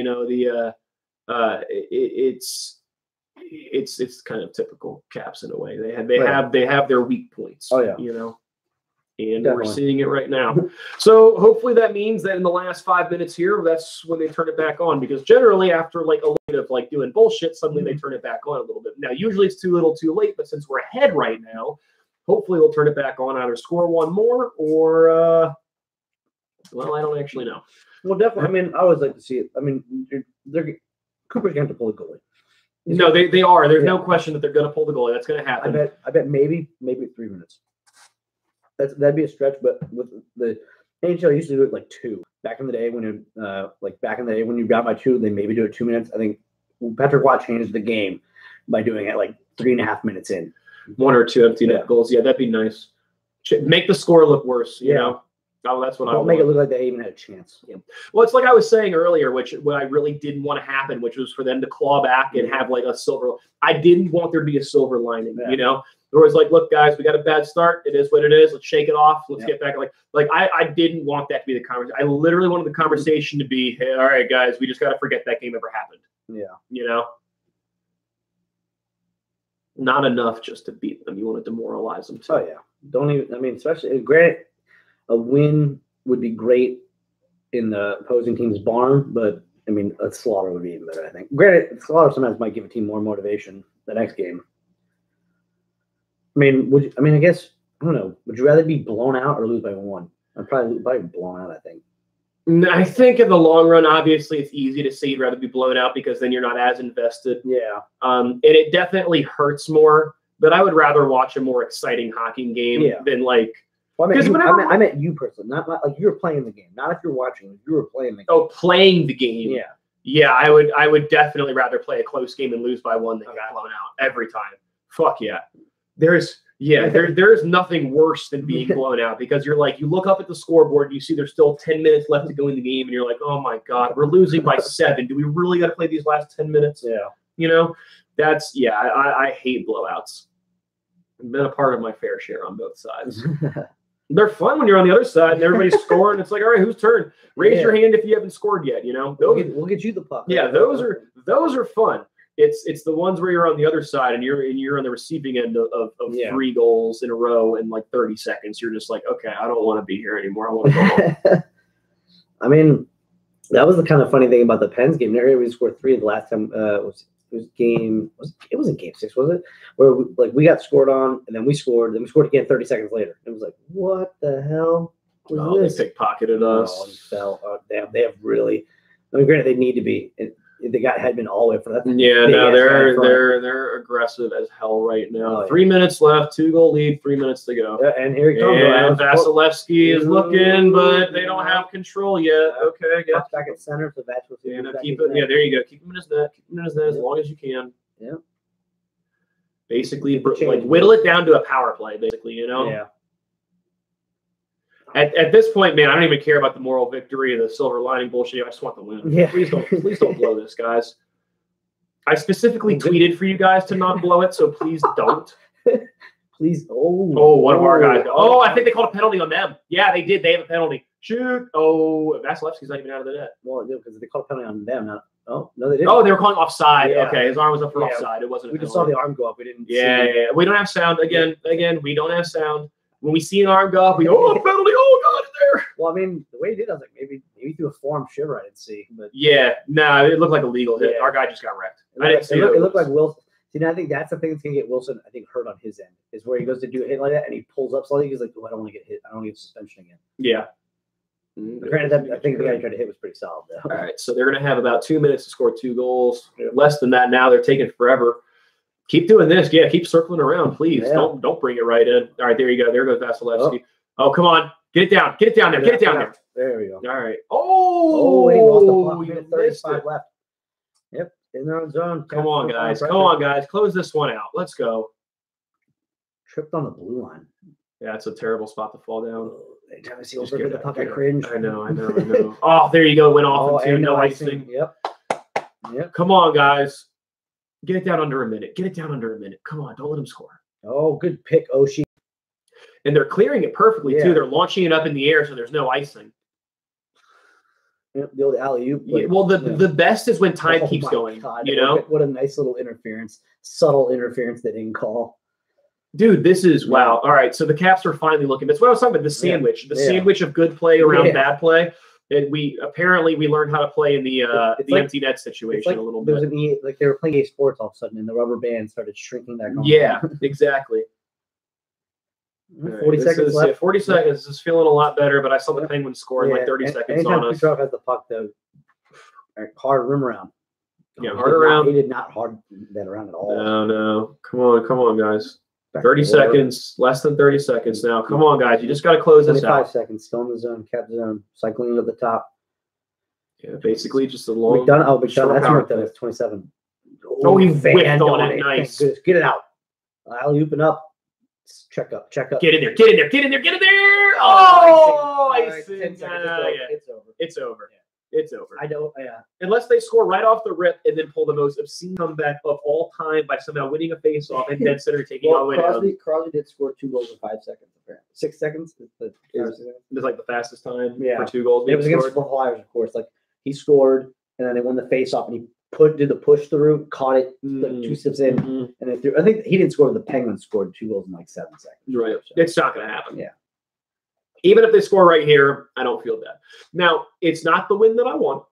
Speaker 4: it's kind of typical Caps in a way. They have their weak points.
Speaker 2: Oh yeah.
Speaker 4: And we're seeing it right now. So hopefully that means that in the last 5 minutes here, that's when they turn it back on. Because generally after like a little bit of like doing bullshit, suddenly they turn it back on a little bit. Now usually it's too little too late, but since we're ahead right now, hopefully they'll turn it back on, either score one more or well, I don't actually know.
Speaker 2: Well, definitely. I mean, I always like to see it. I mean, Cooper's going to pull the goalie.
Speaker 4: No, they are. There's no question that they're going to pull the goalie. That's going to happen.
Speaker 2: I bet maybe 3 minutes. That'd be a stretch, but with the NHL used to do it like 2. Back in the day when you got by 2, they maybe do it 2 minutes. I think Patrick Watt changed the game by doing it like 3.5 minutes in.
Speaker 4: 1 or 2 empty net goals. Yeah, that'd be nice. Make the score look worse, you know? Oh, that's what I want.
Speaker 2: Make it look like they even had a chance.
Speaker 4: Yeah. Well, it's like I was saying earlier, what I really didn't want to happen, which was for them to claw back and have like a silver. I didn't want there to be a silver lining, you know? It was like, look, guys, we got a bad start. It is what it is. Let's shake it off. Let's get back. Like I didn't want that to be the conversation. I literally wanted the conversation to be, hey, all right, guys, we just got to forget that game ever happened.
Speaker 2: Yeah.
Speaker 4: You know? Not enough just to beat them. You want to demoralize them too.
Speaker 2: Oh, yeah. Don't even, I mean, especially, granted, a win would be great in the opposing team's barn, but, I mean, a slaughter would be even better, I think. Granted, a slaughter sometimes might give a team more motivation the next game. I mean, I guess, I don't know. Would you rather be blown out or lose by 1? I'd probably blown out, I think.
Speaker 4: I think in the long run, obviously, it's easy to say you'd rather be blown out because then you're not as invested.
Speaker 2: Yeah.
Speaker 4: And it definitely hurts more, but I would rather watch a more exciting hockey game than like.
Speaker 2: Well, I meant you personally, not like you were playing the game, not if you're watching. If you were playing the game.
Speaker 4: Oh, playing the game.
Speaker 2: Yeah.
Speaker 4: Yeah, I would definitely rather play a close game and lose by 1 than get blown out every time. Fuck yeah. There's nothing worse than being blown out because you're like, you look up at the scoreboard and you see there's still 10 minutes left to go in the game and you're like, oh my God, we're losing by 7. Do we really got to play these last 10 minutes?
Speaker 2: Yeah.
Speaker 4: You know, I hate blowouts. I've been a part of my fair share on both sides. They're fun when you're on the other side and everybody's scoring. It's like, all right, whose turn? Raise your hand if you haven't scored yet. You know,
Speaker 2: we'll get you the puck.
Speaker 4: Yeah, those are fun. It's the ones where you're on the other side and you're on the receiving end of 3 goals in a row in like 30 seconds. You're just like, okay, I don't want to be here anymore. I want to go home.
Speaker 2: I mean, that was the kind of funny thing about the Pens game. We scored 3 the last time. It wasn't game 6, was it? Where we got scored on and then we scored again 30 seconds later. It was like, what the hell was this?
Speaker 4: They pickpocketed us.
Speaker 2: They have really. I mean, granted, they need to be. They got Hedman all the way for that.
Speaker 4: Yeah, no, they're aggressive as hell right now. 3 minutes left, 2-goal lead, 3 minutes to go.
Speaker 2: Yeah, and here he comes.
Speaker 4: And Vasilevsky is looking, but they don't have control yet. Okay, I guess.
Speaker 2: Back at center, so that's what's
Speaker 4: there you go. Keep him in his net. Keep him in his net as long as you can.
Speaker 2: Yeah.
Speaker 4: Basically, like whittle it down to a power play. Basically, you know.
Speaker 2: Yeah.
Speaker 4: At this point, man, I don't even care about the moral victory, the silver lining bullshit. I just want the win.
Speaker 2: Yeah.
Speaker 4: Please don't blow this, guys. I specifically tweeted for you guys to not blow it, so please don't.
Speaker 2: Please.
Speaker 4: Oh, one of our guys. Oh, I think they called a penalty on them. Yeah, they did. They have a penalty. Shoot. Oh, Vasilevsky's not even out of the net.
Speaker 2: Well, because they called a penalty on them. No, they didn't.
Speaker 4: Oh, they were calling offside.
Speaker 2: Yeah.
Speaker 4: Okay, his arm was up for offside. It wasn't.
Speaker 2: We just saw the arm go up. We didn't.
Speaker 4: Yeah. We don't have sound. Again, we don't have sound. When we see an arm go up, we go, oh, penalty. Oh, God, there.
Speaker 2: Well, I mean, the way he did, I was like, maybe through a form shiver, I didn't see. But
Speaker 4: yeah, no, it looked like a legal hit. Our guy just got wrecked.
Speaker 2: It looked like Wilson. See, I think that's the thing that's going to get Wilson, I think, hurt on his end, is where he goes to do a hit like that, and he pulls up slightly. He's like, oh, I don't want to get hit. I don't want to get suspension again.
Speaker 4: Yeah.
Speaker 2: Granted, I think the guy he tried to hit was pretty solid though.
Speaker 4: All right, so they're going to have about 2 minutes to score 2 goals. Less than that now. They're taking forever. Keep doing this. Yeah, keep circling around, please.
Speaker 2: Yeah.
Speaker 4: Don't bring it right in. All right, there you go. There goes Vasilevsky. Oh, come on. Get it down. Get it down there. Get it down there.
Speaker 2: There we go.
Speaker 4: All right.
Speaker 2: Oh, he lost the puck.
Speaker 4: You
Speaker 2: 35 left. Yep, in their own zone.
Speaker 4: Come on, guys. Come on, guys. Close this one out. Let's go.
Speaker 2: Tripped on the blue line.
Speaker 4: Yeah, it's a terrible spot to fall down.
Speaker 2: Anytime I see over the puck, I cringe.
Speaker 4: I know. Oh, there you go. Went off into no icing.
Speaker 2: Yep.
Speaker 4: Come on, guys. Get it down under a minute. Get it down under a minute. Come on. Don't let them score.
Speaker 2: Oh, good pick, Oshie.
Speaker 4: And they're clearing it perfectly, too. They're launching it up in the air, so there's no icing.
Speaker 2: Yep, the old alley-oop.
Speaker 4: Yeah, well, the best is when time keeps going.
Speaker 2: God,
Speaker 4: you know?
Speaker 2: What a nice little interference. Subtle interference they didn't call.
Speaker 4: Dude, this is wow. All right, so the Caps are finally looking. That's what I was talking about, the sandwich. The sandwich of good play around bad play. And we learned how to play in the empty net situation a little bit.
Speaker 2: Like they were playing EA Sports all of a sudden, and the rubber band started shrinking that goal.
Speaker 4: Yeah, exactly.
Speaker 2: 40 seconds left.
Speaker 4: 40 seconds. This is feeling a lot better, but I saw the Penguins score in like 30 seconds on us.
Speaker 2: Anytime Kucherov has the puck, though, hard rim around.
Speaker 4: Yeah, hard around.
Speaker 2: He did not hard that around at all.
Speaker 4: No. Come on, guys. 30 seconds. Less than 30 seconds now. Come on, guys. You just got to close this out.
Speaker 2: 5 seconds. Still in the zone. Cap zone. Cycling into the top.
Speaker 4: Yeah, basically just a long.
Speaker 2: McDonough. That's marked at 27.
Speaker 4: Oh, he whipped on it. Nice.
Speaker 2: Get it out. Alley-ooping up. Check up.
Speaker 4: Get in there. Oh, icing.
Speaker 2: It's over. It's over.
Speaker 4: I know. Yeah. Unless they score right off the rip and then pull the most obscene comeback of all time by somehow winning a face-off and dead center taking all the way down.
Speaker 2: Crosby did score 2 goals in 5 seconds. Apparently, 6 seconds.
Speaker 4: It was like the fastest time for 2 goals.
Speaker 2: It was against the Flyers, of course. Like he scored and then they won the face-off and he did the push through, caught it like 2 steps in, and then threw. I think he didn't score. The Penguins scored 2 goals in like 7 seconds.
Speaker 4: Right. So. It's not going to happen.
Speaker 2: Yeah.
Speaker 4: Even if they score right here, I don't feel bad. Now, it's not the win that I want,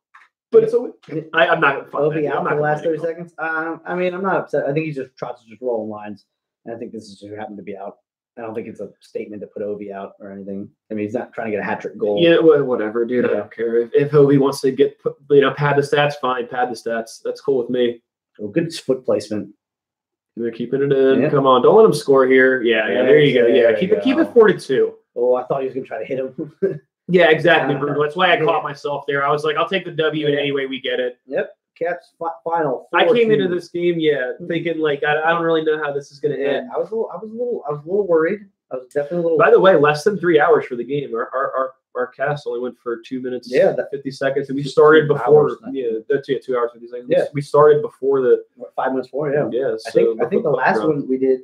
Speaker 4: but it's a win. I'm not going to
Speaker 2: be out for the last 30 seconds. I mean, I'm not upset. I think he just tries to just roll lines. And I think this is who happened to be out. I don't think it's a statement to put Ovi out or anything. I mean, he's not trying to get a hat trick goal.
Speaker 4: Yeah, whatever, dude. I don't care. If Ovi wants to pad the stats, fine. Pad the stats. That's cool with me.
Speaker 2: Oh, good foot placement.
Speaker 4: They're keeping it in. Yeah. Come on, don't let him score here. Yeah. There you go. Yeah, keep it 4-2.
Speaker 2: Oh, I thought he was going to try to hit him.
Speaker 4: Yeah, exactly, Bruno. That's why I caught myself there. I was like, I'll take the W in any way we get it.
Speaker 2: Yep. Caps final.
Speaker 4: I came into this game, thinking like I don't really know how this is going to end.
Speaker 2: I was a little worried. I was definitely a little.
Speaker 4: By the way, less than 3 hours for the game. Our cast only went for 2 minutes, 50 seconds, and we started before. 2 hours 50 seconds.
Speaker 2: Yeah,
Speaker 4: we started before the
Speaker 2: 5 minutes before. Yeah,
Speaker 4: yeah.
Speaker 2: I think the last one we did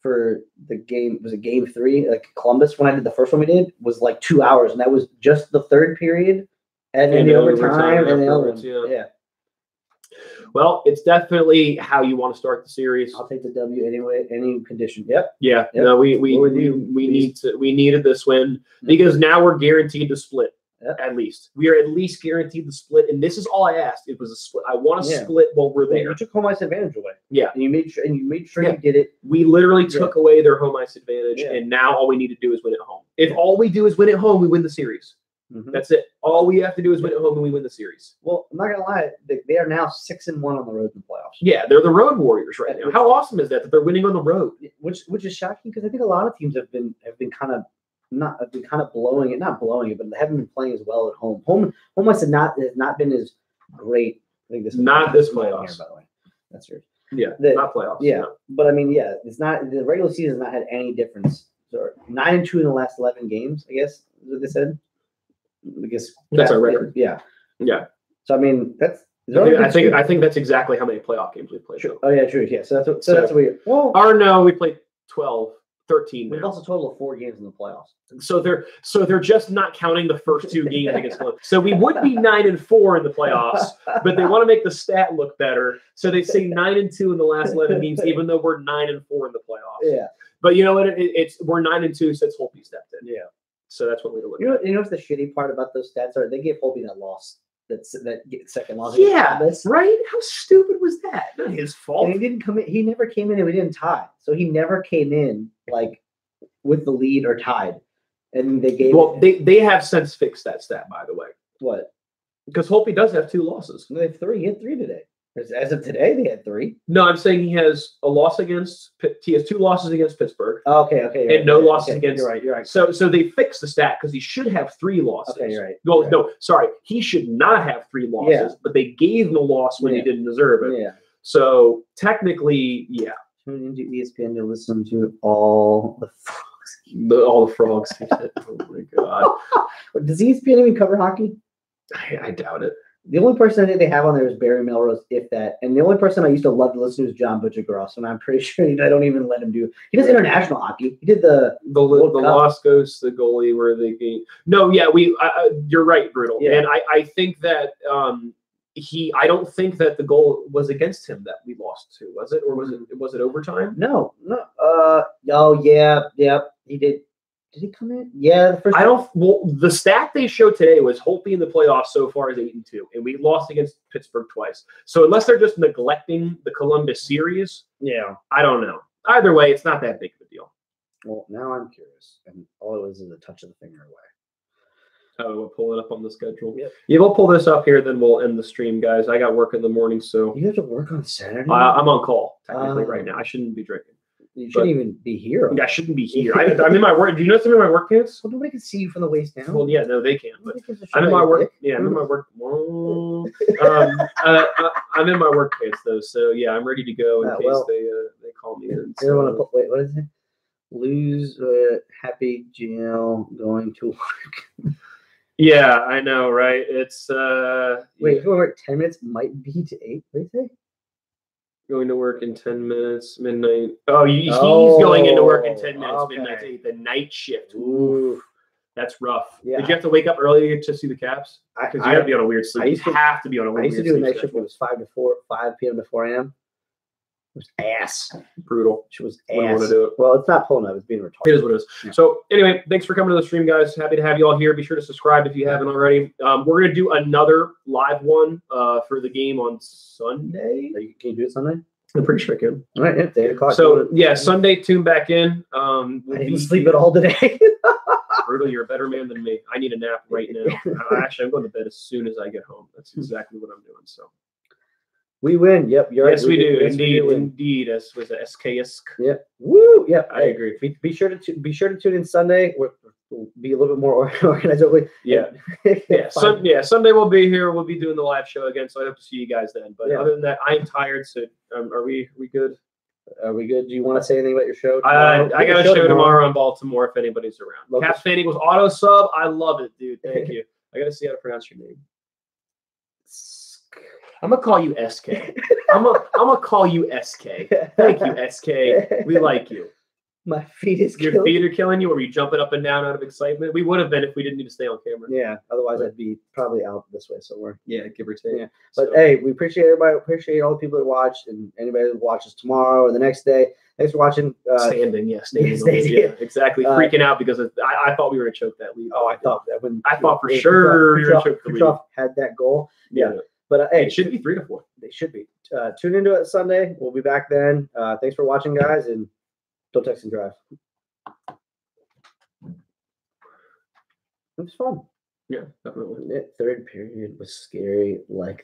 Speaker 2: for the game was game 3, like Columbus. When I did the first one, we did was like 2 hours, and that was just the 3rd period, and then the overtime, and the other one. Yeah.
Speaker 4: Well, it's definitely how you want to start the series.
Speaker 2: I'll take the W anyway, any condition. Yep.
Speaker 4: Yeah. Yep. No, we needed this win because now we're guaranteed to split. Yep. At least we are at least guaranteed to split, and this is all I asked. It was a split. I want to split while we're there.
Speaker 2: You took home ice advantage away.
Speaker 4: Yeah,
Speaker 2: and you made sure you did it.
Speaker 4: We literally took away their home ice advantage, and now all we need to do is win at home. If all we do is win at home, we win the series. Mm-hmm. That's it. All we have to do is win at home, and we win the series.
Speaker 2: Well, I'm not gonna lie; they are now 6-1 on the road in the playoffs.
Speaker 4: Yeah, they're the road warriors right now. How awesome is that they're winning on the road?
Speaker 2: Which is shocking because I think a lot of teams have been kind of blowing it, not blowing it, but they haven't been playing as well at home. Home ice has not been as great. I think this
Speaker 4: playoffs.
Speaker 2: Here, by the way, that's yours.
Speaker 4: Yeah, not playoffs.
Speaker 2: Yeah, but I mean, it's not the regular season has not had any difference. So 9-2 in the last 11 games, I guess is what they said. I guess
Speaker 4: that's our record.
Speaker 2: Yeah.
Speaker 4: So
Speaker 2: I mean,
Speaker 4: I think that's exactly how many playoff games we played.
Speaker 2: True. Oh yeah, true. Yeah. So that's weird. Well,
Speaker 4: no, we played 12, 13.
Speaker 2: We've also a total of 4 games in the playoffs.
Speaker 4: So they're just not counting the first 2 games against Columbus. So we would be 9-4 in the playoffs, but they want to make the stat look better. So they say 9-2 in the last 11 games, even though we're 9-4 in the playoffs.
Speaker 2: Yeah.
Speaker 4: But you know what? We're 9-2 since Holtby stepped in.
Speaker 2: Yeah.
Speaker 4: So that's what we were looking
Speaker 2: at. You know what's the shitty part about those stats are? They gave Holtby that loss. That second loss.
Speaker 4: Yeah, right? How stupid was that? Not his fault.
Speaker 2: And he didn't come in. He never came in and we didn't tie. So he never came in like with the lead or tied. And they gave
Speaker 4: Well, they have since fixed that stat, by the way,
Speaker 2: what?
Speaker 4: because Holtby does have 2 losses.
Speaker 2: No, they have 3. He had 3 today. As of today, they had 3.
Speaker 4: No, I'm saying he has a loss against. He has 2 losses against Pittsburgh.
Speaker 2: Okay.
Speaker 4: And no losses against.
Speaker 2: You're right.
Speaker 4: So they fixed the stat because he should have 3 losses.
Speaker 2: Okay, you're right.
Speaker 4: Well,
Speaker 2: You're
Speaker 4: no, sorry, he should not have 3 losses, but they gave him a loss when he didn't deserve it.
Speaker 2: Yeah.
Speaker 4: So technically, yeah.
Speaker 2: Tune into ESPN to listen to all the frogs.
Speaker 4: All the frogs. Oh my god.
Speaker 2: Does ESPN even cover hockey?
Speaker 4: I doubt it.
Speaker 2: The only person I think they have on there is Barry Melrose, if that. And the only person I used to love to listen to is John Butcher Gross, and I'm pretty sure I don't even let him do. He does international hockey. He did the
Speaker 4: loss goes to the goalie where they gain. No, yeah, you're right, Brutal.
Speaker 2: Yeah.
Speaker 4: And I think that I don't think that the goal was against him that we lost to, was it, or was it overtime?
Speaker 2: No. Oh yeah, he did. Did he come in? Yeah, the first.
Speaker 4: I don't. Well, the stat they showed today was Holtby in the playoffs so far is 8-2, and we lost against Pittsburgh twice. So unless they're just neglecting the Columbus series,
Speaker 2: Yeah.
Speaker 4: I don't know. Either way, it's not that big of a deal.
Speaker 2: Well, now I'm curious, and all it was is a touch of the finger away.
Speaker 4: Oh, we'll pull it up on the schedule.
Speaker 2: Yep.
Speaker 4: Yeah, we'll pull this up here, then we'll end the stream, guys. I got work in the morning, so
Speaker 2: You have to work on Saturday.
Speaker 4: I'm on call technically right now. I shouldn't be drinking.
Speaker 2: You shouldn't even be here.
Speaker 4: I shouldn't be here. I'm in my work. Do you notice I'm in my work pants?
Speaker 2: Well, nobody can see you from the waist down.
Speaker 4: Well, yeah, no, they can't. But
Speaker 2: Nobody gives a shit
Speaker 4: I'm in
Speaker 2: about
Speaker 4: my
Speaker 2: your
Speaker 4: work.
Speaker 2: dick.
Speaker 4: Yeah, I'm in my work. I'm in my work pants though, so yeah, I'm ready to go in case they call me in.
Speaker 2: You don't want to put. Wait, what is it? Lose happy jail going to work.
Speaker 4: Yeah, I know, right? It's
Speaker 2: Wait, if you work 10 minutes, might be to 8. What do you say?
Speaker 4: going to work in 10 minutes, midnight. Oh, he's going into work in 10 minutes, midnight to 8. The night shift. Ooh, that's rough.
Speaker 2: Yeah.
Speaker 4: Did you have to wake up early to see the Caps? Because you got to be on a weird sleep. You have to be on a weird sleep.
Speaker 2: I used to do a night shift when it was 5 p.m. to 4 a.m. It was ass.
Speaker 4: Brutal.
Speaker 2: She was
Speaker 4: Wouldn't
Speaker 2: ass.
Speaker 4: want to do it.
Speaker 2: Well, it's not pulling up. It's being retarded.
Speaker 4: It is what it is.
Speaker 2: Yeah.
Speaker 4: So anyway, thanks for coming to the stream, guys. Happy to have you all here. Be sure to subscribe if you haven't already. We're going to do another live one for the game on Sunday.
Speaker 2: Can you do it Sunday?
Speaker 4: I'm pretty sure I can.
Speaker 2: All right, yeah, 8 o'clock.
Speaker 4: So yeah, Sunday, tune back in.
Speaker 2: I didn't sleep at all today.
Speaker 4: Brutal, you're a better man than me. I need a nap right now. Actually, I'm going to bed as soon as I get home. That's exactly what I'm doing. So
Speaker 2: we win. Yep, you're
Speaker 4: yes,
Speaker 2: right.
Speaker 4: we do.
Speaker 2: Yes,
Speaker 4: Indeed,
Speaker 2: we do.
Speaker 4: indeed. As was a SKS.
Speaker 2: Yep. Woo. Yep.
Speaker 4: I agree.
Speaker 2: Be sure to tune in Sunday. We'll be a little bit more organized.
Speaker 4: Yeah. Sunday we'll be here. We'll be doing the live show again. So I hope to see you guys then. But other than that, I'm tired. So are we good?
Speaker 2: Are we good? Do you want to say anything about your show?
Speaker 4: I got a show tomorrow in Baltimore if anybody's around. Caps Fan Eagles auto sub. I love it, dude. Thank you. I got to see how to pronounce your name. I'm gonna call you SK. I'm gonna call you SK. Thank you, SK. We like you.
Speaker 2: My feet is
Speaker 4: Your feet are killing you. Were you jumping up and down out of excitement? We would have been if we didn't need to stay on camera.
Speaker 2: Yeah. Otherwise, I'd be probably out this way somewhere.
Speaker 4: Yeah, give or take.
Speaker 2: Yeah. But hey, we appreciate everybody. Appreciate all the people that watched and anybody that watches tomorrow or the next day. Thanks for watching.
Speaker 4: Standing. Yeah, exactly. Freaking out because I thought we were gonna choke that lead.
Speaker 2: Oh, I thought that when
Speaker 4: I thought for sure you were gonna choke the lead.
Speaker 2: Had that goal.
Speaker 4: Yeah.
Speaker 2: But hey,
Speaker 4: it should be 3-4.
Speaker 2: They should be. Tune into it Sunday. We'll be back then. Thanks for watching, guys, and don't text and drive. It was fun.
Speaker 4: Yeah, definitely.
Speaker 2: That third period was scary. Like